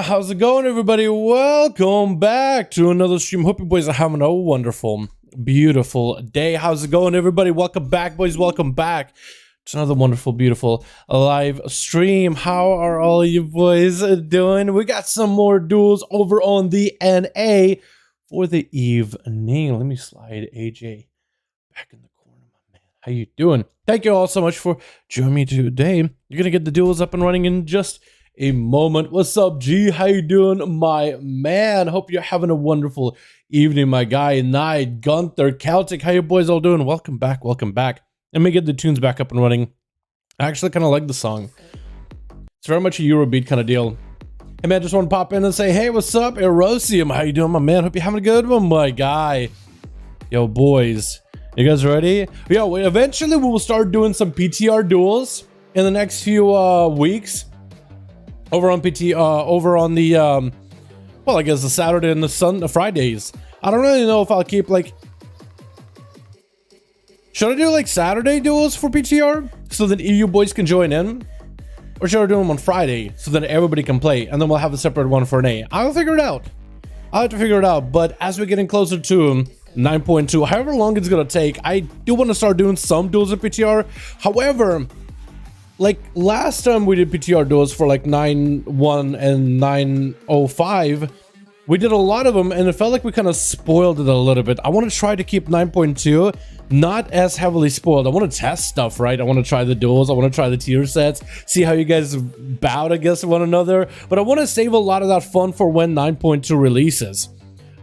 How's it going, everybody? Welcome back to another stream. Hope you boys are having a wonderful, beautiful day. How's it going, everybody? Welcome back, boys. Welcome back to another wonderful, beautiful live stream. How are all you boys doing? We got some more duels over on the NA for the evening. Let me slide AJ back in the corner, my man. How you doing? Thank you all so much for joining me today. You're gonna get the duels up and running in just a moment. What's up, G? How you doing, my man? Hope you're having a wonderful evening, my guy. Knight, Gunther, Celtic, how you boys all doing? Welcome back, welcome back. Let me get the tunes back up and running. I actually kind of like the song. It's very much a Eurobeat kind of deal. Hey man, just want to pop in and say, hey, what's up, Erosium? How you doing, my man? Hope you're having a good one, my guy. Yo, boys, you guys ready? Yo, eventually we will start doing some PTR duels in the next few weeks. Over on over on the well, I guess the Saturday and the Fridays. I don't really know if I'll keep like, should I do like Saturday duels for PTR so that EU boys can join in, or should I do them on Friday so that everybody can play and then we'll have a separate one for NA? I'll figure it out. I'll have to figure it out. But as we're getting closer to 9.2, however long it's gonna take, I do want to start doing some duels in PTR. However, like last time we did PTR duels for like 9.1 and 9.05, we did a lot of them and it felt like we kind of spoiled it a little bit. I want to try to keep 9.2 not as heavily spoiled. I want to test stuff, right? I want to try the duels. I want to try the tier sets, see how you guys bout against one another. But I want to save a lot of that fun for when 9.2 releases.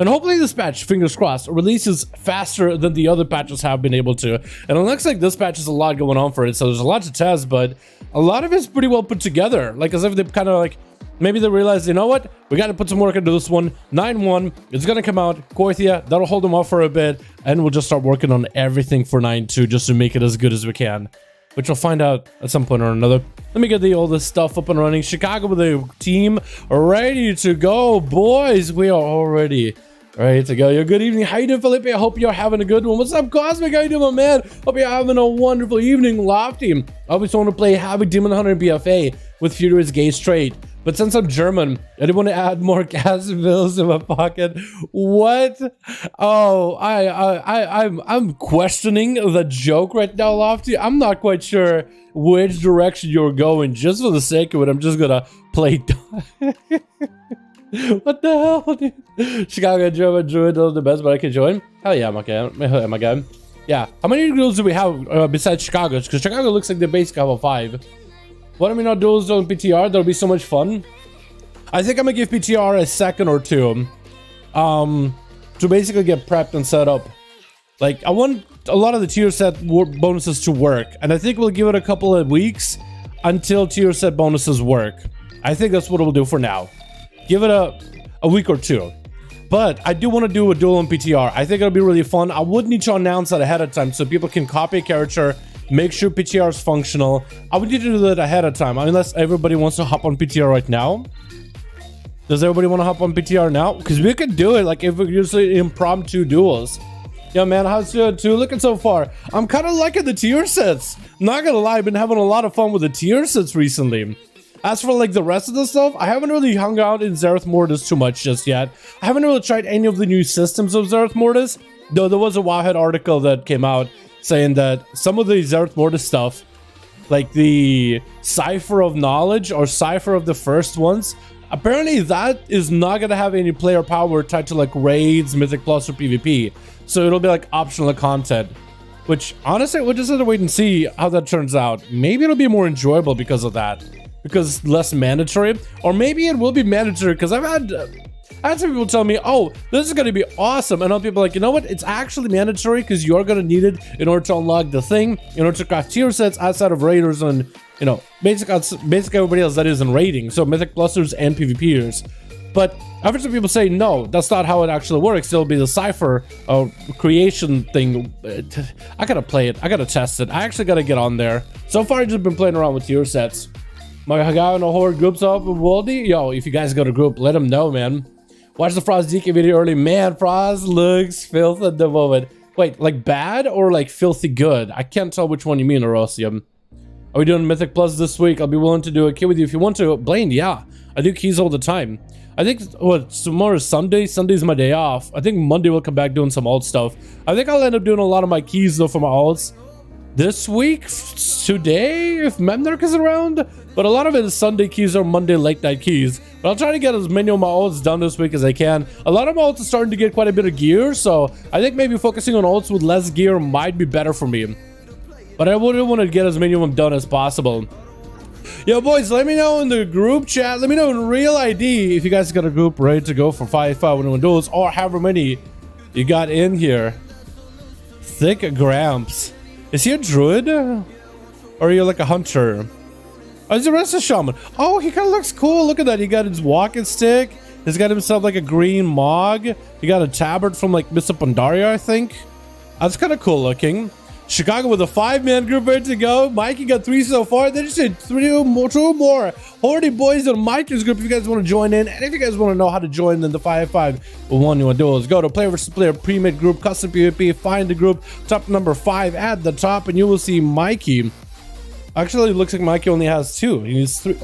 And hopefully this patch, fingers crossed, releases faster than the other patches have been able to. And it looks like this patch has a lot going on for it, so there's a lot to test, but a lot of it's pretty well put together. Like as if they kind of like, maybe they realized, you know what? We got to put some work into this one. 9.1, it's going to come out. Korthia, that'll hold them off for a bit, and we'll just start working on everything for 9.2 just to make it as good as we can. Which we'll find out at some point or another. Let me get all this stuff up and running. Chicago with a team ready to go. Boys, we are already ready to go. Yo, good evening. How you doing, Felipe? I hope you're having a good one. What's up, Cosmic? How you doing, my man? Hope you're having a wonderful evening. Lofty, I always want to play Havoc Demon Hunter in BFA with Furious Gay Straight. But since I'm German, I didn't want to add more gas bills in my pocket. What? Oh, I'm questioning the joke right now, Lofty. I'm not quite sure which direction you're going. Just for the sake of it, I'm just gonna play. What the hell, dude? Chicago German Druid is the best, but I can join. Hell yeah, my guy. Yeah. How many duels do we have besides Chicago? Because Chicago looks like they basically have a 5. What am I not duels on PTR? That'll be so much fun. I think I'm gonna give PTR a second or two to basically get prepped and set up. Like I want a lot of the tier set bonuses to work, and I think we'll give it a couple of weeks until tier set bonuses work. I think that's what we'll do for now. Give it a week or two. But I do want to do a duel on PTR. I think it'll be really fun. I would need to announce that ahead of time so people can copy a character, make sure PTR is functional. I would need to do that ahead of time, unless everybody wants to hop on PTR right now. Does everybody want to hop on PTR now? Because we could do it like if we're usually impromptu duels. Yo, man, how's it too looking so far? I'm kind of liking the tier sets. Not gonna lie, I've been having a lot of fun with the tier sets recently. As for like the rest of the stuff, I haven't really hung out in Zereth Mortis too much just yet. I haven't really tried any of the new systems of Zereth Mortis, though there was a Wowhead article that came out saying that some of the Zereth Mortis stuff, like the Cipher of Knowledge or Cipher of the First Ones, apparently that is not going to have any player power tied to like raids, Mythic Plus, or PvP. So it'll be like optional content, which honestly, we'll just have to wait and see how that turns out. Maybe it'll be more enjoyable because of that. Because it's less mandatory, or maybe it will be mandatory because I've had some people tell me, oh, this is going to be awesome, and other people are like, you know what, it's actually mandatory because you're going to need it in order to unlock the thing, in order to craft tier sets outside of raiders and, you know, basically everybody else that is in raiding, so mythic plusters and PvPers. But I've heard some people say, no, that's not how it actually works. It'll be the cipher creation thing. I gotta play it, I gotta test it, I actually gotta get on there. So far I've just been playing around with tier sets. My guy in a horde groups up with Waldy. Yo, if you guys got a group, let them know, man. Watch the Frost DK video early. Man, Frost looks filthy at the moment. Wait, like bad or like filthy good? I can't tell which one you mean, Erosium. Are we doing Mythic Plus this week? I'll be willing to do a key with you if you want to. Blaine, yeah. I do keys all the time. I think, what, tomorrow is Sunday? Sunday's my day off. I think Monday we'll come back doing some alt stuff. I think I'll end up doing a lot of my keys, though, for my alts this week, today, if Memnark is around. But a lot of it is Sunday keys or Monday late night keys. But I'll try to get as many of my alts done this week as I can. A lot of my alts are starting to get quite a bit of gear, so I think maybe focusing on alts with less gear might be better for me. But I would want to get as many of them done as possible. Yo, boys, let me know in the group chat. Let me know in real ID if you guys got a group ready to go for 5v5 1v1 duels, or however many you got in here. Thick Gramps. Is he a druid? Or are you like a hunter? Oh, he's a rest of shaman. Oh, he kind of looks cool. Look at that. He got his walking stick. He's got himself like a green mog. He got a tabard from like Mr. Pandaria, I think. That's kind of cool looking. Chicago with a 5-man group ready to go. Mikey got 3 so far. They just did 2 more. Hordy boys in Mikey's group if you guys want to join in. And if you guys want to know how to join in the 5v5 1v1 duels, go to player versus player pre-made group, custom PvP, find the group, top number 5 at the top, and you will see Mikey. Actually, it looks like Mikey only has 2. He needs 3.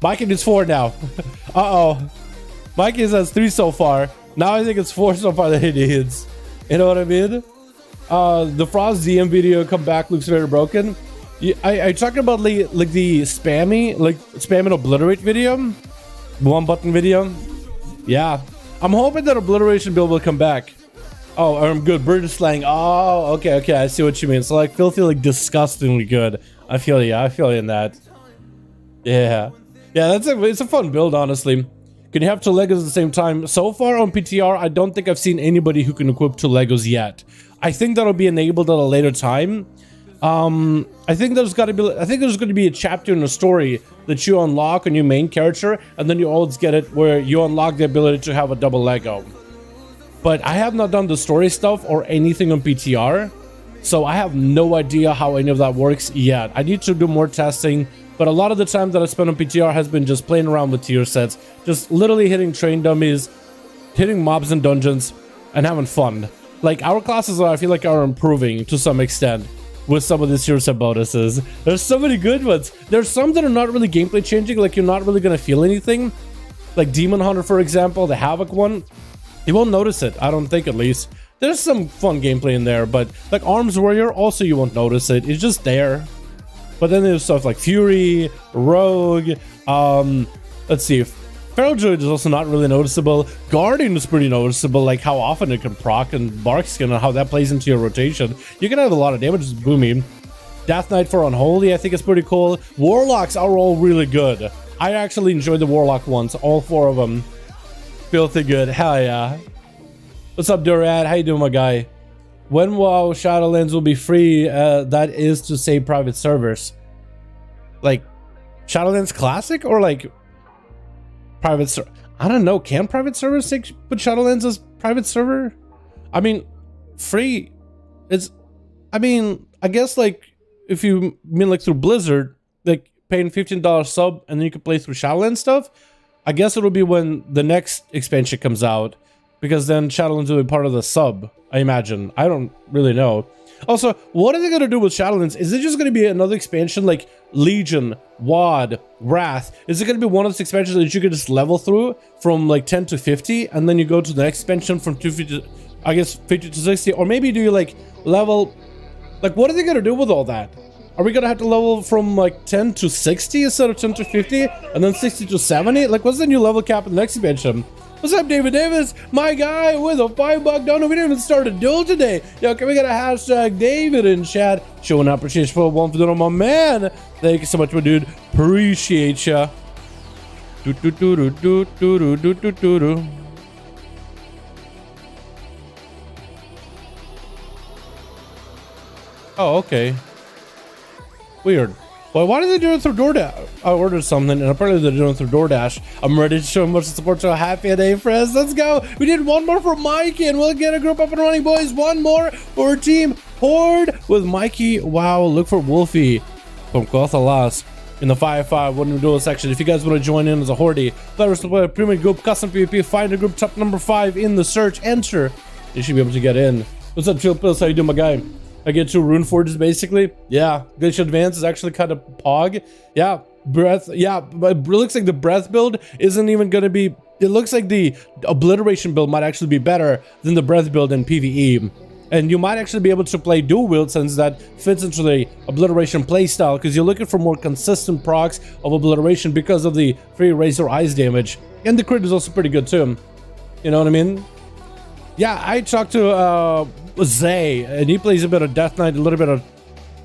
Mikey needs 4 now. Uh-oh. Mikey has 3 so far. Now I think it's 4 so far that he needs. You know what I mean? The Frost DM video come back looks very broken. I talking about like the spam and obliterate video, 1 button video. Yeah, I'm hoping that obliteration build will come back. Oh, I'm good. British slang. Oh, okay. I see what you mean. So like filthy, like disgustingly good. I feel you. I feel you in that. Yeah. It's a fun build, honestly. Can you have 2 Legos at the same time? So far on PTR, I don't think I've seen anybody who can equip 2 Legos yet. I think that'll be enabled at a later time. I think there's going to be a chapter in the story that you unlock on your main character, and then you always get it where you unlock the ability to have a double Lego. But I have not done the story stuff or anything on PTR, so I have no idea how any of that works yet. I need to do more testing. But a lot of the time that I spent on PTR has been just playing around with tier sets, just literally hitting train dummies, hitting mobs in dungeons, and having fun. Like, our classes, I feel like, are improving to some extent with some of these tier set bonuses. There's so many good ones. There's some that are not really gameplay changing, like you're not really going to feel anything. Like Demon Hunter, for example, the Havoc one. You won't notice it, I don't think, at least. There's some fun gameplay in there, but like Arms Warrior, also you won't notice it. It's just there. But then there's stuff like Fury, Rogue, let's see, Feral Druid is also not really noticeable. Guardian is pretty noticeable, like how often it can proc, and Barkskin and how that plays into your rotation. You can have a lot of damage with Boomy. Death Knight for Unholy, I think is pretty cool. Warlocks are all really good. I actually enjoyed the Warlock ones, all 4 of them. Filthy good, hell yeah. What's up, Durad? How you doing, my guy? When WoW Shadowlands will be free, that is to say private servers. Like, Shadowlands Classic or like private server? I don't know. Can private servers put Shadowlands as private server? I mean, free. I guess like if you mean like through Blizzard, like paying $15 sub and then you can play through Shadowlands stuff. I guess it'll be when the next expansion comes out, because then Shadowlands will be part of the sub, I imagine. I don't really know. Also, what are they going to do with Shadowlands? Is it just going to be another expansion like Legion, WoD, Wrath? Is it going to be one of those expansions that you can just level through from like 10 to 50, and then you go to the next expansion from 250 to, I guess, 50 to 60? Or maybe do you like level... Like, what are they going to do with all that? Are we going to have to level from like 10 to 60 instead of 10 to 50, and then 60 to 70? Like, what's the new level cap in the next expansion? What's up, David Davis? My guy with a $5 donut. We didn't even start a duel today. Yo, can we get a hashtag David in chat? Showing appreciation for one for the my man. Thank you so much, my dude. Appreciate ya. Oh, okay. Weird. Well, why did they do it through DoorDash? I ordered something, and apparently they're doing it through DoorDash. I'm ready to show much support to a happy day, friends. Let's go. We did one more for Mikey, and we'll get a group up and running, boys. One more for Team Horde with Mikey. Wow, look for Wolfie from Gothalas in the 5v5 1v1 duel section. If you guys want to join in as a Horde, players to play a premium group, custom PvP, find a group, top number 5 in the search, enter. You should be able to get in. What's up, Chill Pills? How you doing, my guy? I get 2 rune forges basically. Yeah, Glacial Advance is actually kind of pog. Yeah, breath. Yeah, but it looks like the breath build isn't even gonna be. It looks like the obliteration build might actually be better than the breath build in PvE. And you might actually be able to play dual wield since that fits into the obliteration playstyle, because you're looking for more consistent procs of obliteration because of the free razor eyes damage. And the crit is also pretty good too. You know what I mean? Yeah, I talked to Zay, and he plays a bit of Death Knight, a little bit of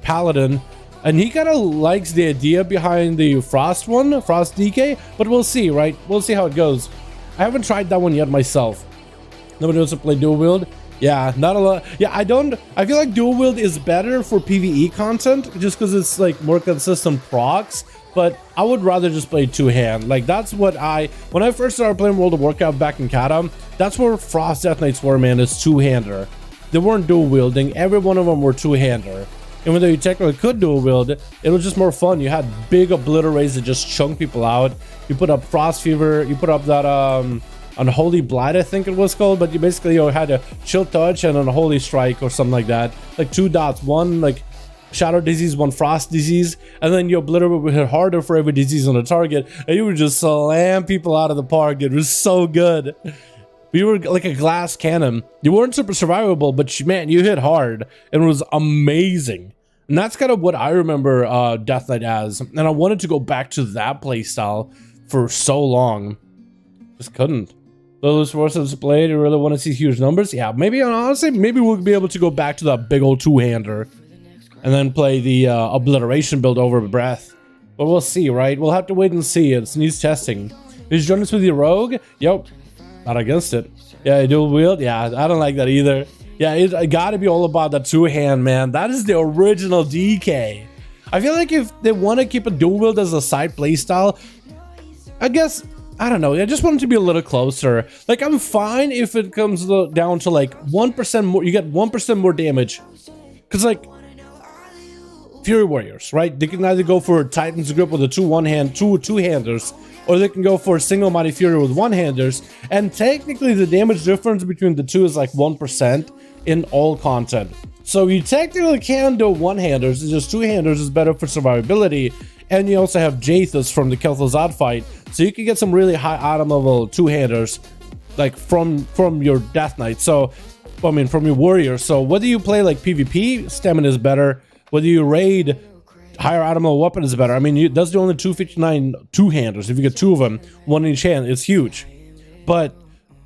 Paladin, and he kind of likes the idea behind the Frost one, Frost DK, but we'll see, right? We'll see how it goes. I haven't tried that one yet myself. Nobody wants to play dual wield. Yeah, not a lot. Yeah, I feel like dual wield is better for PvE content just because it's like more consistent procs, but I would rather just play two-hand. Like, that's what when I first started playing World of Warcraft back in Kata, that's where Frost Death Knights were, man, is two-hander. They weren't dual wielding. Every one of them were two-hander. Even though you technically could dual wield, it was just more fun. You had big obliterates that just chunk people out. You put up Frost Fever, you put up that Unholy Blight, I think it was called, but you basically had a Chill Touch and an Unholy Strike or something like that. Like 2 dots, one like Shadow Disease, one Frost Disease, and then you obliterate would hit harder for every disease on the target, and you would just slam people out of the park. It was so good. You were like a glass cannon. You weren't super survivable, but man, you hit hard, and it was amazing. And that's kind of what I remember Death Knight as, and I wanted to go back to that playstyle for so long. Just couldn't. Those forces played, you really want to see huge numbers? Yeah, maybe, honestly, maybe we'll be able to go back to that big old two-hander and then play the obliteration build over breath. But we'll see, right? We'll have to wait and see. It needs testing. Did you join us with your rogue? Yep. Not against it. Yeah, dual wield? Yeah, I don't like that either. Yeah, it gotta be all about the two-hand, man. That is the original DK. I feel like if they want to keep a dual wield as a side playstyle, I guess... I don't know, I just want it to be a little closer. Like, I'm fine if it comes down to like 1% more, you get 1% more damage. Because like, Fury Warriors, right? They can either go for Titan's Grip with a two-handers, or they can go for Single Mighty Fury with one-handers. And technically the damage difference between the two is like 1% in all content. So you technically can do one-handers, it's just two-handers is better for survivability. And you also have Jathus from the Kel'Thuzad fight, so you can get some really high item level two-handers, like from your Death Knight. So, I mean, from your warrior. So whether you play like PvP, stamina is better. Whether you raid, higher item level weapon is better. I mean, that's the only 259 two-handers. If you get 2 of them, 1 in each hand, it's huge. But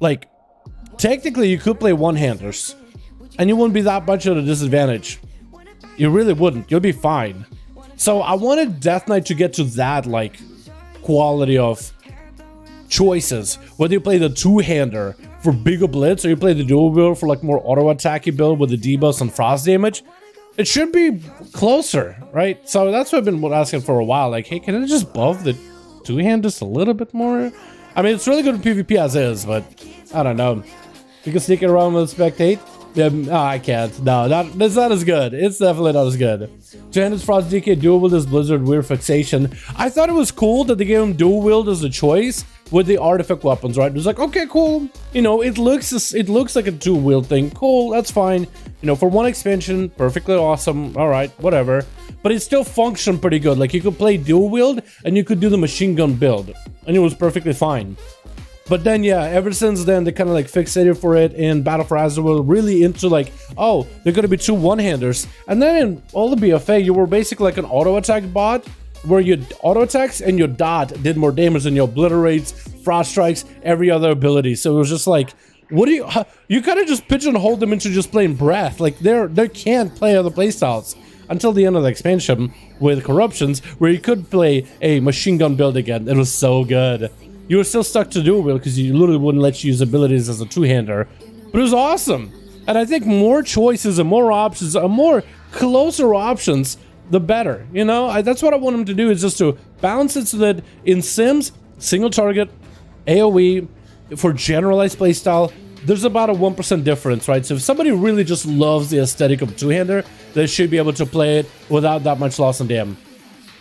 like, technically, you could play one-handers, and you wouldn't be that much at a disadvantage. You really wouldn't. You'll be fine. So I wanted Death Knight to get to that like quality of choices. Whether you play the two-hander for bigger blitz or you play the dual build for like more auto-attacky build with the debuffs and frost damage, it should be closer, right? So that's what I've been asking for a while. Like, hey, can I just buff the two-hand just a little bit more? I mean, it's really good in PvP as is, but I don't know. You can sneak it around with spectate. Yeah, I can't. No, that's not as good. It's definitely not as good. Two-handed Frost DK dual wield is Blizzard weird fixation. I thought it was cool that they gave him dual wield as a choice with the artifact weapons, right? It was like, okay, cool. You know, it looks like a dual wield thing. Cool, that's fine. You know, for one expansion, perfectly awesome. All right, whatever. But it still functioned pretty good. Like, you could play dual wield and you could do the machine gun build, and it was perfectly fine. But then, yeah, ever since then, they kind of like fixated for it in Battle for Azeroth, really into like, oh, they're going to be 2 one-handers. And then in all the BFA, you were basically like an auto-attack bot, where your auto-attacks and your dot did more damage than your obliterates, frost strikes, every other ability. So it was just like, what do you kind of just pigeonhole them into just playing breath. Like, they can't play other playstyles until the end of the expansion with Corruptions, where you could play a machine gun build again. It was so good. You were still stuck to dual wield because you literally wouldn't let you use abilities as a two-hander. But it was awesome. And I think more choices and more options, and more closer options, the better. You know, that's what I want them to do, is just to balance it so that in Sims, single target, AoE, for generalized playstyle, there's about a 1% difference, right? So if somebody really just loves the aesthetic of two-hander, they should be able to play it without that much loss in damage.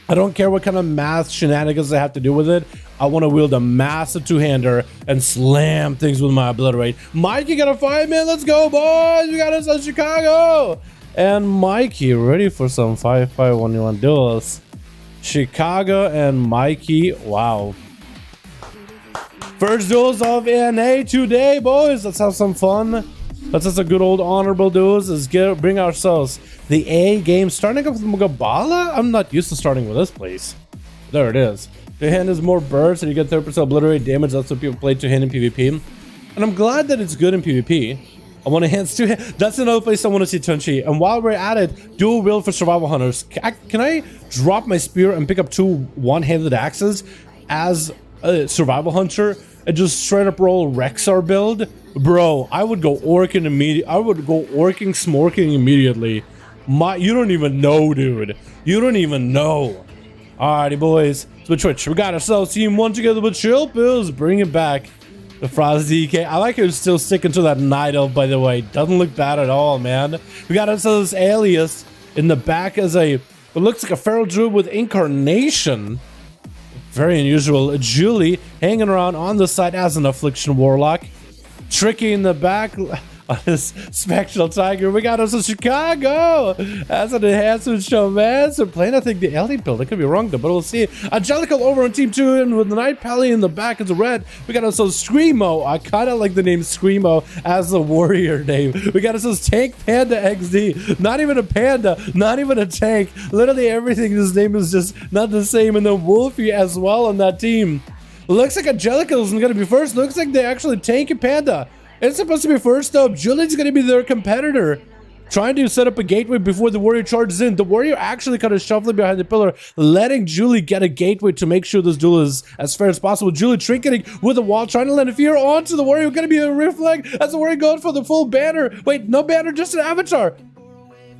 I don't care what kind of math shenanigans they have to do with it. I want to wield a massive two-hander and slam things with my obliterate. Mike, you got a fight, man? Let's go, boys! We got us in Chicago! and Mikey ready for some 5v5 1v1 duels. Chicago and Mikey, wow. First duels of NA today, boys. Let's have some fun. Let's have some good old honorable duels. Let's bring ourselves the A game. Starting up with Mugabala? I'm not used to starting with this place. There it is. Your hand is more burst and you get 30% obliterate damage. That's what people play to hand in PvP. And I'm glad that it's good in PvP. I want to hands to hand. That's another place I want to see Tunchi. And while we're at it, dual wield for survival hunters. Can I drop my spear and pick up 2 one-handed axes as a survival hunter and just straight up roll Rexar build? Bro, I would go orking immediately. I would go orking, smorking immediately. You don't even know, dude. You don't even know. Alrighty, boys. So Twitch, we got ourselves team 1 together with Chill Pills. Bring it back. The Frosty DK. I like how he's still sticking to that Night Elf, by the way. Doesn't look bad at all, man. We got ourselves Alias in the back as it looks like a Feral Druid with Incarnation. Very unusual. Julie hanging around on the side as an Affliction Warlock. Tricky in the back on his Spectral Tiger. We got us in Chicago as an enhancement show, man. So playing, I think, the LD build. I could be wrong though, but we'll see. Angelical over on team 2 and with the Night Pally in the back as a red. We got ourselves Screamo. I kind of like the name Screamo as the warrior name. We got ourselves Tank Panda XD. Not even a panda, not even a tank. Literally everything. His name is just not the same. And then Wolfie as well on that team. Looks like Angelical isn't going to be first. Looks like they actually Tank and Panda. It's supposed to be first up. Julie's going to be their competitor. Trying to set up a gateway before the warrior charges in. The warrior actually kind of shuffling behind the pillar, letting Julie get a gateway to make sure this duel is as fair as possible. Julie trinketing with a wall, trying to land a fear onto the warrior. Going to be a reflect as the warrior going for the full banner. Wait, no banner, just an avatar.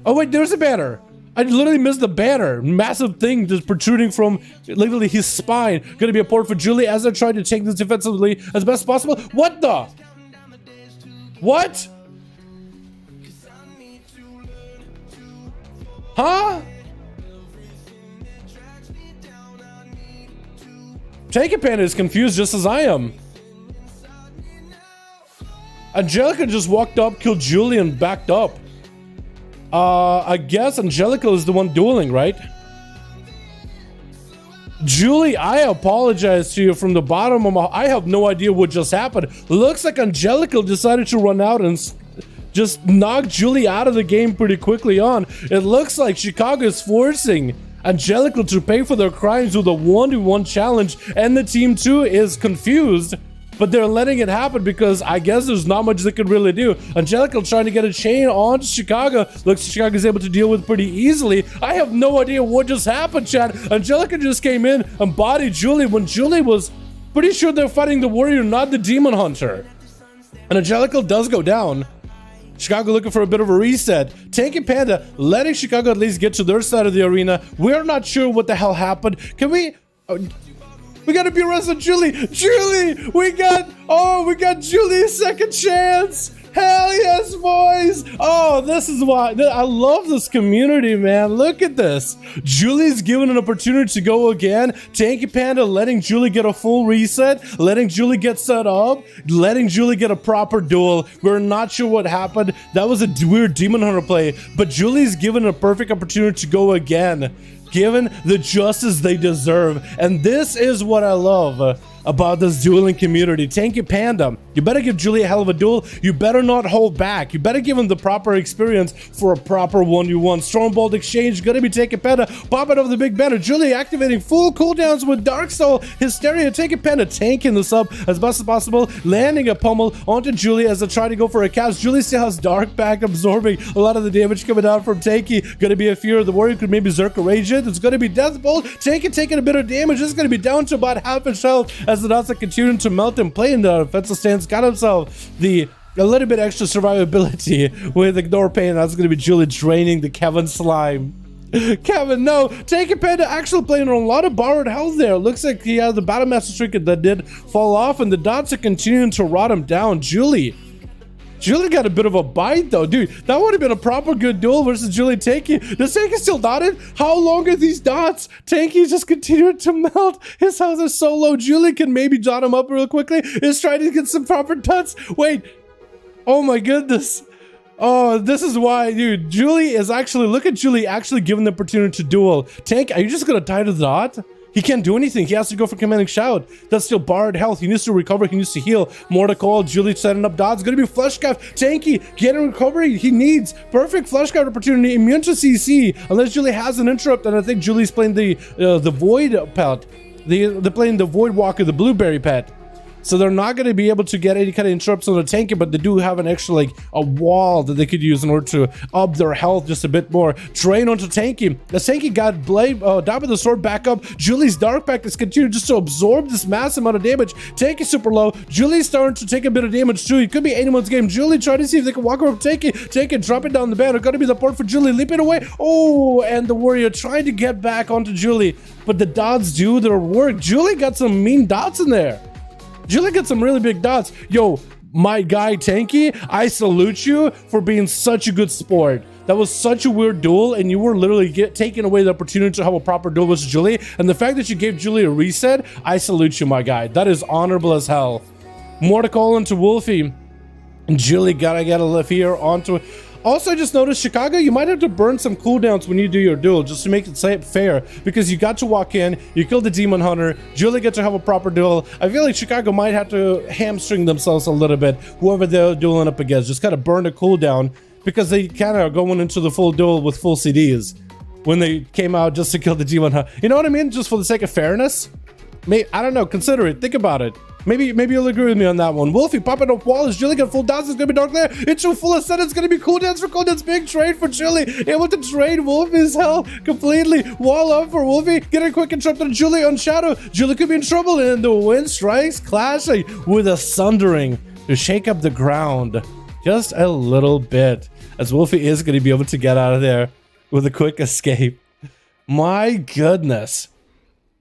Oh wait, there's a banner. I literally missed the banner. Massive thing just protruding from literally his spine. Going to be a port for Julie as they're trying to take this defensively as best as possible. What the? What? Huh? Take It Panda is confused just as I am. Angelica just walked up, killed Julie, and backed up. I guess Angelica is the one dueling, right? Julie, I apologize to you from the bottom of my... I have no idea what just happened. Looks like Angelica decided to run out and just knock Julie out of the game pretty quickly on. It looks like Chicago is forcing Angelica to pay for their crimes with a 1v1 challenge, and the team 2 is confused. But they're letting it happen because I guess there's not much they could really do. Angelica trying to get a chain on Chicago. Looks like Chicago's able to deal with pretty easily. I have no idea what just happened, chat. Angelica just came in and bodied Julie when Julie was pretty sure they're fighting the warrior, not the demon hunter. And Angelica does go down. Chicago looking for a bit of a reset. Tank and Panda letting Chicago at least get to their side of the arena. We're not sure what the hell happened. Can we... we gotta be arrested, Julie! Julie! We got Julie's second chance! Hell yes, boys! Oh, this is why I love this community, man. Look at this. Julie's given an opportunity to go again. Tanky Panda letting Julie get a full reset, letting Julie get set up, letting Julie get a proper duel. We're not sure what happened. That was a weird Demon Hunter play, but Julie's given a perfect opportunity to go again, given the justice they deserve. And this is what I love about this dueling community. Tanky Panda, you better give Julie a hell of a duel. You better not hold back. You better give him the proper experience for a proper 1v1. Stormbolt exchange, gonna be Tanky Panda, popping over the big banner. Julie activating full cooldowns with Dark Soul Hysteria. Tanky Panda tanking this up as best as possible, landing a pummel onto Julie as they try to go for a cast. Julie still has Dark back, absorbing a lot of the damage coming down from Tanky. Gonna be a fear. The warrior could maybe Zerka rage it. It's gonna be Death Bolt. Tanky taking a bit of damage. This is gonna be down to about half his health as the dots are continuing to melt and play in the defensive stance. Got himself a little bit extra survivability with Ignore Pain. That's going to be Julie draining the Kevin slime. Kevin, no. Tanky Panda actually playing on a lot of borrowed health there. Looks like he has the Battle Master Trinket that did fall off, and the dots are continuing to rot him down. Julie got a bit of a bite though, dude. That would have been a proper good duel versus Julie Tanky. Does Tanky still dotted? How long are these dots? Tanky just continuing to melt. His health is so low. Julie can maybe dot him up real quickly. Is trying to get some proper dots. Wait. Oh my goodness. Oh, this is why, dude. Julie is actually, look at Julie actually given the opportunity to duel. Tank, are you just gonna die to the dot? He can't do anything. He has to go for commanding shout. That's still borrowed health. He needs to recover. He needs to heal. More to call. Julie setting up dots. Gonna be fleshcraft. Tanky getting recovery. He needs perfect fleshcraft opportunity. Immune to CC unless Julie has an interrupt. And I think Julie's playing the void pet. They're playing the void walker, the blueberry pet. So they're not going to be able to get any kind of interrupts on the tanky, but they do have an extra, like, a wall that they could use in order to up their health just a bit more. Drain onto tanky. The tanky got blade, down with the sword back up. Julie's dark pact is continuing just to absorb this massive amount of damage. Tanky super low. Julie's starting to take a bit of damage too. It could be anyone's game. Julie trying to see if they can walk over tanky. Tanky drop it down the banner. Got to be the port for Julie. Leaping away. Oh, and the warrior trying to get back onto Julie, but the dots do their work. Julie got some mean dots in there. Julie got some really big dots. Yo, my guy Tanky, I salute you for being such a good sport. That was such a weird duel, and you were literally taking away the opportunity to have a proper duel with Julie. And the fact that you gave Julie a reset, I salute you, my guy. That is honorable as hell. More to call into Wolfie. And Julie gotta get a lift here onto it. Also, I just noticed, Chicago, you might have to burn some cooldowns when you do your duel, just to make it fair, because you got to walk in, you killed the Demon Hunter, Julie gets to have a proper duel. I feel like Chicago might have to hamstring themselves a little bit, whoever they're dueling up against, just kind of burn a cooldown, because they kind of going into the full duel with full CDs when they came out just to kill the Demon Hunter. You know what I mean? Just for the sake of fairness? I don't know, consider it, think about it. Maybe you'll agree with me on that one. Wolfie popping up walls. Julie got full dots. It's gonna be dark there. Into full ascent. It's gonna be cooldowns for cooldowns. Big trade for Julie. Able to trade Wolfie's hell completely. Wall up for Wolfie. Get a quick interrupt on Julie on Shadow. Julie could be in trouble, and the wind strikes, clashing with a sundering to shake up the ground just a little bit. As Wolfie is gonna be able to get out of there with a quick escape. My goodness,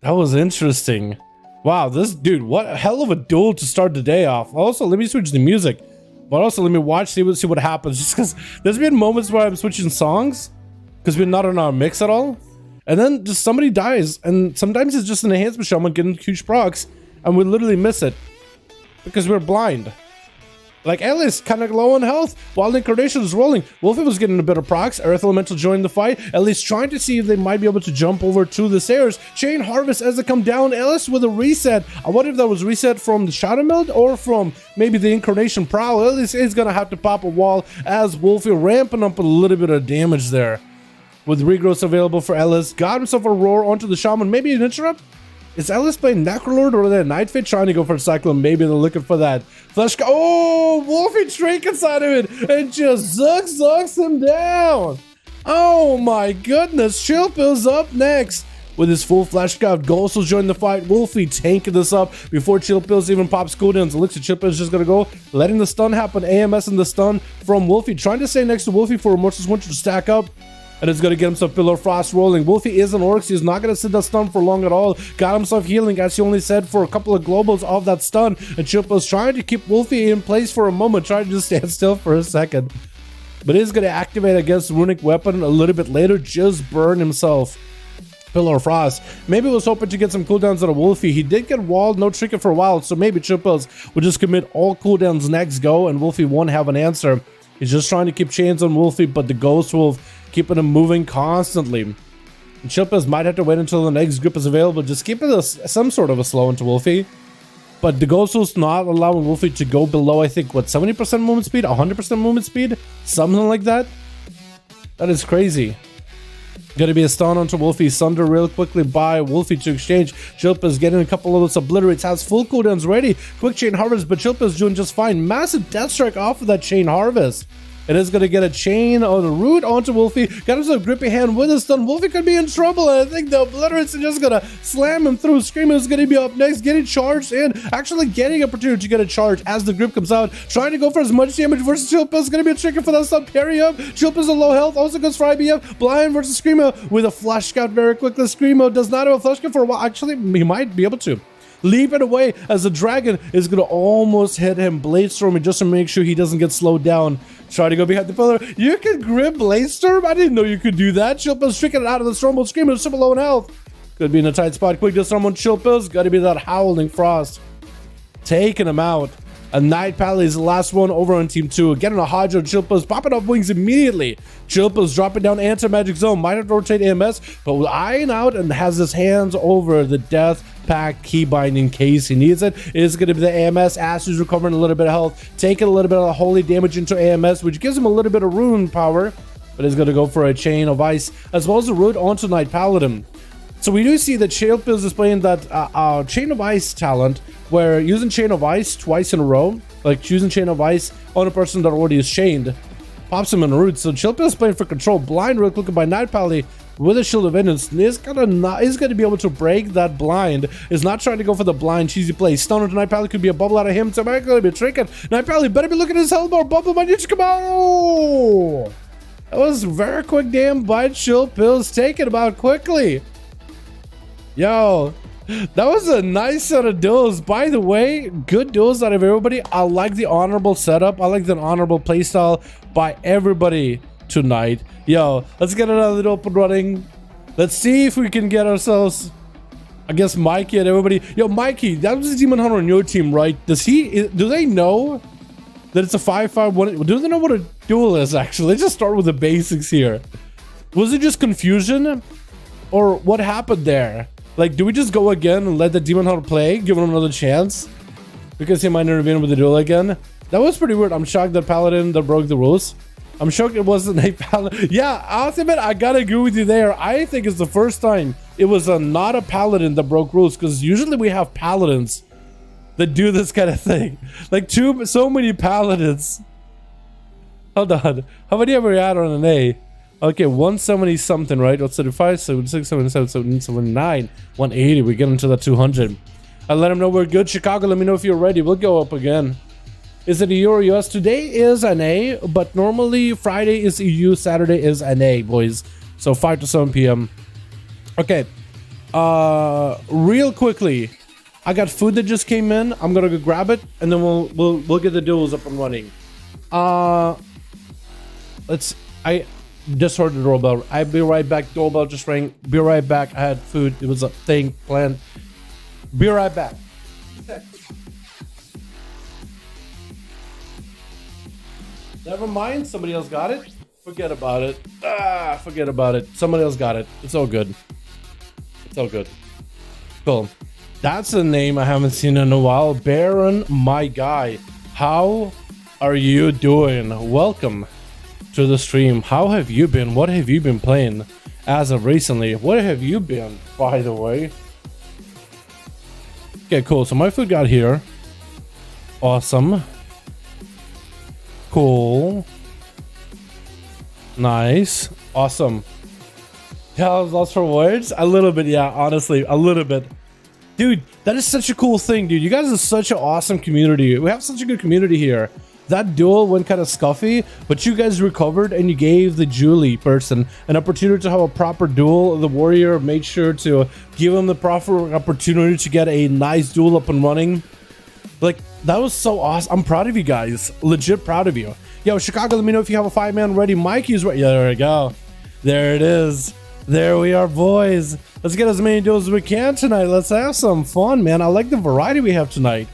that was interesting. Wow, this dude, what a hell of a duel to start the day off. Also, let me switch the music, but also let me watch, see what happens. Just because there's been moments where I'm switching songs because we're not on our mix at all, and then just somebody dies, and sometimes it's just an enhancement shaman getting huge procs, and we literally miss it because we're blind. Like Ellis, kind of low on health. Wild Incarnation is rolling. Wolfie was getting a bit of procs. Earth Elemental joined the fight. Ellis trying to see if they might be able to jump over to the stairs. Chain Harvest as they come down. Ellis with a reset. I wonder if that was reset from the Shadow Meld or from maybe the Incarnation Prowl. Ellis is going to have to pop a wall as Wolfie ramping up a little bit of damage there. With regrowths available for Ellis. Got himself a roar onto the Shaman. Maybe an interrupt? Is Ellis playing Necrolord or the Night Fit trying to go for a Cyclone? Maybe they're looking for that. Flesh. Oh, Wolfie Drake inside of it and just zucks him down. Oh my goodness. Chill Pill's up next with his full flash scout. Ghost will join the fight. Wolfie tanking this up before Chill Pills even pops cooldowns. It looks like Chill Pills just gonna go, letting the stun happen. AMS and the stun from Wolfie, trying to stay next to Wolfie for Remorseless Winter to stack up. And it's going to get himself Pillar of Frost rolling. Wolfie is an Orcs. He's not going to sit that stun for long at all. Got himself healing, as he only said, for a couple of globals of that stun. And Chippo's trying to keep Wolfie in place for a moment, trying to just stand still for a second. But he's going to activate against Runic Weapon a little bit later. Just burn himself Pillar of Frost. Maybe was hoping to get some cooldowns out of Wolfie. He did get walled, no trigger for a while. So maybe Chippos will just commit all cooldowns next go. And Wolfie won't have an answer. He's just trying to keep chains on Wolfie, but the Ghost Wolf keeping him moving constantly. And Chilpas might have to wait until the next grip is available. Just keep it some sort of a slow into Wolfie. But the Ghost Wolf's not allowing Wolfie to go below, I think, what, 70% movement speed? 100% movement speed? Something like that? That is crazy. Gonna be a stun onto Wolfie. Sunder real quickly by Wolfie to exchange. Chilpa's getting a couple of those obliterates. Has full cooldowns ready. Quick chain harvest, but Chilpa's doing just fine. Massive death strike off of that chain harvest. It is going to get a chain on the root onto Wolfie. Got himself a grippy hand with a stun. Wolfie could be in trouble, and I think the obliterates are just going to slam him through. Screamer is going to be up next, getting charged and actually getting opportunity to get a charge as the grip comes out. Trying to go for as much damage versus Chilpa. Is going to be a trigger for that stun. Parry up. Chilpa's a low health. Also goes for IBF. Blind versus Screamo with a flash scout very quickly. Screamo does not have a flash scout for a while. Actually, he might be able to. Leap it away as the dragon is going to almost hit him. Bladestorm just to make sure he doesn't get slowed down. Try to go behind the pillar. You can grip Bladestorm? I didn't know you could do that. Chillpill's tricking it out of the storm. Screamer is super low in health. Could be in a tight spot. Quick to storm on Chillpill's. Got to be that Howling Frost. Taking him out. And Night Pally is the last one over on team 2. Getting a Hydro, Chill Pills popping up wings immediately. Chill Pills dropping down anti-magic zone. Might have to rotate AMS, but with eyeing out and has his hands over the Death Pact keybind in case he needs it. It is going to be the AMS. ASUS recovering a little bit of health, taking a little bit of the holy damage into AMS, which gives him a little bit of rune power, but he's going to go for a Chain of Ice as well as a root onto Night Paladin. So we do see that Chill Pills is playing that Chain of Ice talent, where using Chain of Ice twice in a row, like choosing Chain of Ice on a person that already is chained, pops him in a root. So Chill Pills is playing for control. Blind Rook looking by Night Pally with a Shield of Vengeance is gonna be able to break that blind. Is not trying to go for the blind cheesy play. Stun to Night Pally could be a bubble out of him. So might gonna be a trinket. Night Pally better be looking at his health bar. Bubble might need to come out. That was very quick damn by Chill Pills. Take it about quickly. Yo, that was a nice set of duels. By the way, good duels out of everybody. I like the honorable setup. I like the honorable playstyle by everybody tonight. Yo, let's get another duel up and running. Let's see if we can get ourselves, I guess, Mikey and everybody. Yo, Mikey, that was the Demon Hunter on your team, right? Do they know that it's a 5-5-1? Do they know what a duel is, actually? Let's just start with the basics here. Was it just confusion? Or what happened there? Like, do we just go again and let the Demon Hunter play? Give him another chance? Because he might intervene with the duel again? That was pretty weird. I'm shocked that Paladin that broke the rules. I'm shocked it wasn't a Paladin. Yeah, I'll admit, I gotta agree with you there. I think it's the first time it was not a Paladin that broke rules. Because usually we have Paladins that do this kind of thing. Like, so many Paladins. Hold on. How many have we had on an A? Okay, 170 something, right? 175, 76, 77, 79, 180. We get into that 200. I let them know we're good. Chicago, let me know if you're ready. We'll go up again. Is it EU or US? Today is NA, but normally Friday is EU, Saturday is NA, boys. So 5 to 7 p.m. Okay. Real quickly, I got food that just came in. I'm gonna go grab it, and then we'll get the duels up and running. I just heard the doorbell. I'll be right back. Doorbell just rang. Be right back. I had food. It was a thing planned. Be right back. Never mind. Somebody else got it. Forget about it. Forget about it. Somebody else got it. It's all good. It's all good. Cool. That's a name I haven't seen in a while. Baron, my guy. How are you doing? Welcome to the stream. How have you been? What have you been playing as of recently? What have you been, by the way? Okay, cool. So my food got here. Awesome. Cool. Nice. Awesome. Yeah, I was lost for words. A little bit, yeah, honestly, a little bit. Dude, that is such a cool thing, dude. You guys are such an awesome community. We have such a good community here. That duel went kind of scuffy, but you guys recovered and you gave the Julie person an opportunity to have a proper duel. The warrior made sure to give him the proper opportunity to get a nice duel up and running. Like, that was so awesome. I'm proud of you guys. Legit proud of you. Yo, Chicago, let me know if you have a 5-man ready. Mikey's ready. Yeah, there we go. There it is. There we are, boys. Let's get as many duels as we can tonight. Let's have some fun, man. I like the variety we have tonight.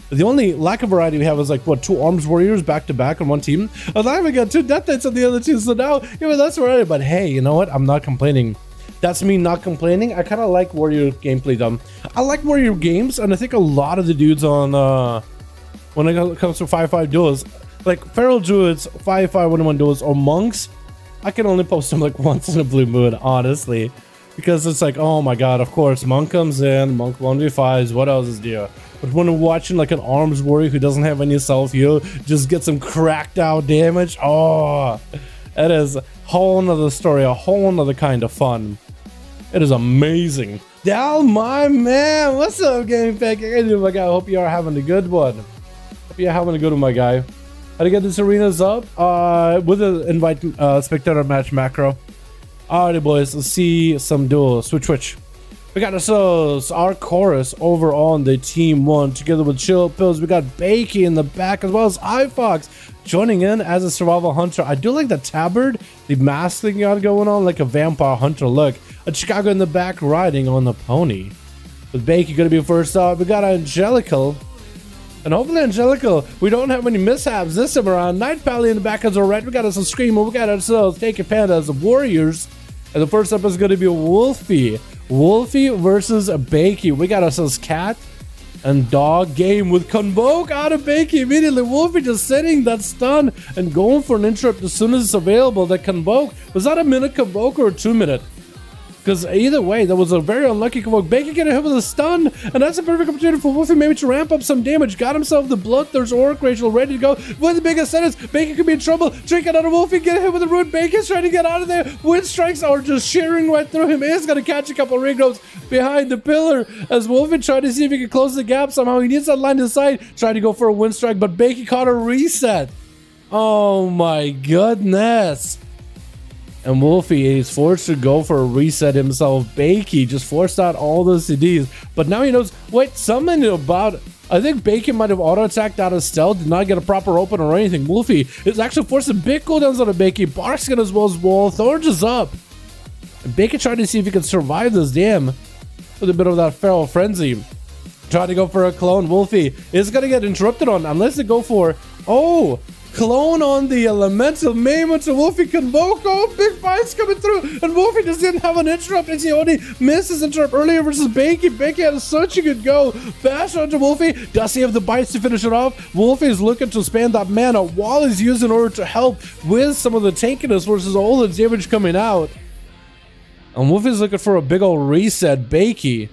The only lack of variety we have is like, what, 2 arms warriors back to back on one team? And I even got 2 death knights on the other two, so now, yeah, that's variety. But hey, you know what? I'm not complaining. That's me not complaining. I kind of like warrior gameplay, though. I like warrior games, and I think a lot of the dudes on, when it comes to 5-5 duels, like feral druids, 5-5 1v1 duels, or monks, I can only post them like once in a blue moon, honestly. Because it's like, oh my god, of course, monk comes in, monk 1v5s, what else is there? But when we're watching like an arms warrior who doesn't have any self-heal, just get some cracked out damage, oh, it is a whole nother story, a whole nother kind of fun. It is amazing. Dal, my man, what's up, Game Pack? My guy, I hope you are having a good one. Hope you're having a good one, my guy. How to get these arenas up? With the invite spectator match macro. Alrighty, boys, let's see some duels. Switch. We got ourselves our chorus over on the team 1 together with Chill Pills. We got Bakey in the back as well as iFox joining in as a survival hunter. I do like the tabard, the mask thing got going on, like a vampire hunter look. A Chicago in the back riding on the pony. With Bakey gonna be first up. We got Angelical And hopefully Angelical, we don't have any mishaps this time around. Night Pally in the back is alright. We got us a Screamer. We got ourselves Taking Pandas of Warriors. And the first up is going to be Wolfie. Wolfie versus Bakey. We got ourselves Cat and Dog game with Convoke out of Bakey immediately. Wolfie just sitting that stun and going for an interrupt as soon as it's available. That Convoke, was that a minute Convoke or a 2 minute? Because either way, that was a very unlucky Convoke. Bakey getting hit with a stun, and that's a perfect opportunity for Wolfie maybe to ramp up some damage. Got himself the Bloodthirst Orc Rachel ready to go. With the biggest sentence, Bakey could be in trouble. Trinket out of Wolfie, get hit with a Root. Bakey's trying to get out of there. Wind strikes are just shearing right through him. He's going to catch a couple of Ringgroves behind the pillar as Wolfie tried to see if he could close the gap somehow. He needs that line to sight. Tried to go for a Wind Strike, but Bakey caught a reset. Oh my goodness. And Wolfie is forced to go for a reset himself. Bakey just forced out all the CDs. But now he knows, wait, something about, I think Bakey might have auto-attacked out of stealth, did not get a proper open or anything. Wolfie is actually forcing big cooldowns on a Bakey. Barkskin as well as Wall. Thorns is up. And Bakey trying to see if he can survive this damn with a bit of that feral frenzy. Trying to go for a clone. Wolfie is going to get interrupted on unless they go for, oh, clone on the elemental main to Wolfie Convoke. Oh, big fights coming through, and Wolfie just didn't have an interrupt as he only missed his interrupt earlier versus Bakey. Bakey had such a good go. Bash onto Wolfie. Does he have the bites to finish it off? Wolfie is looking to spam that mana while he's using in order to help with some of the tankiness versus all the damage coming out. And Wolfie's looking for a big old reset. Bakey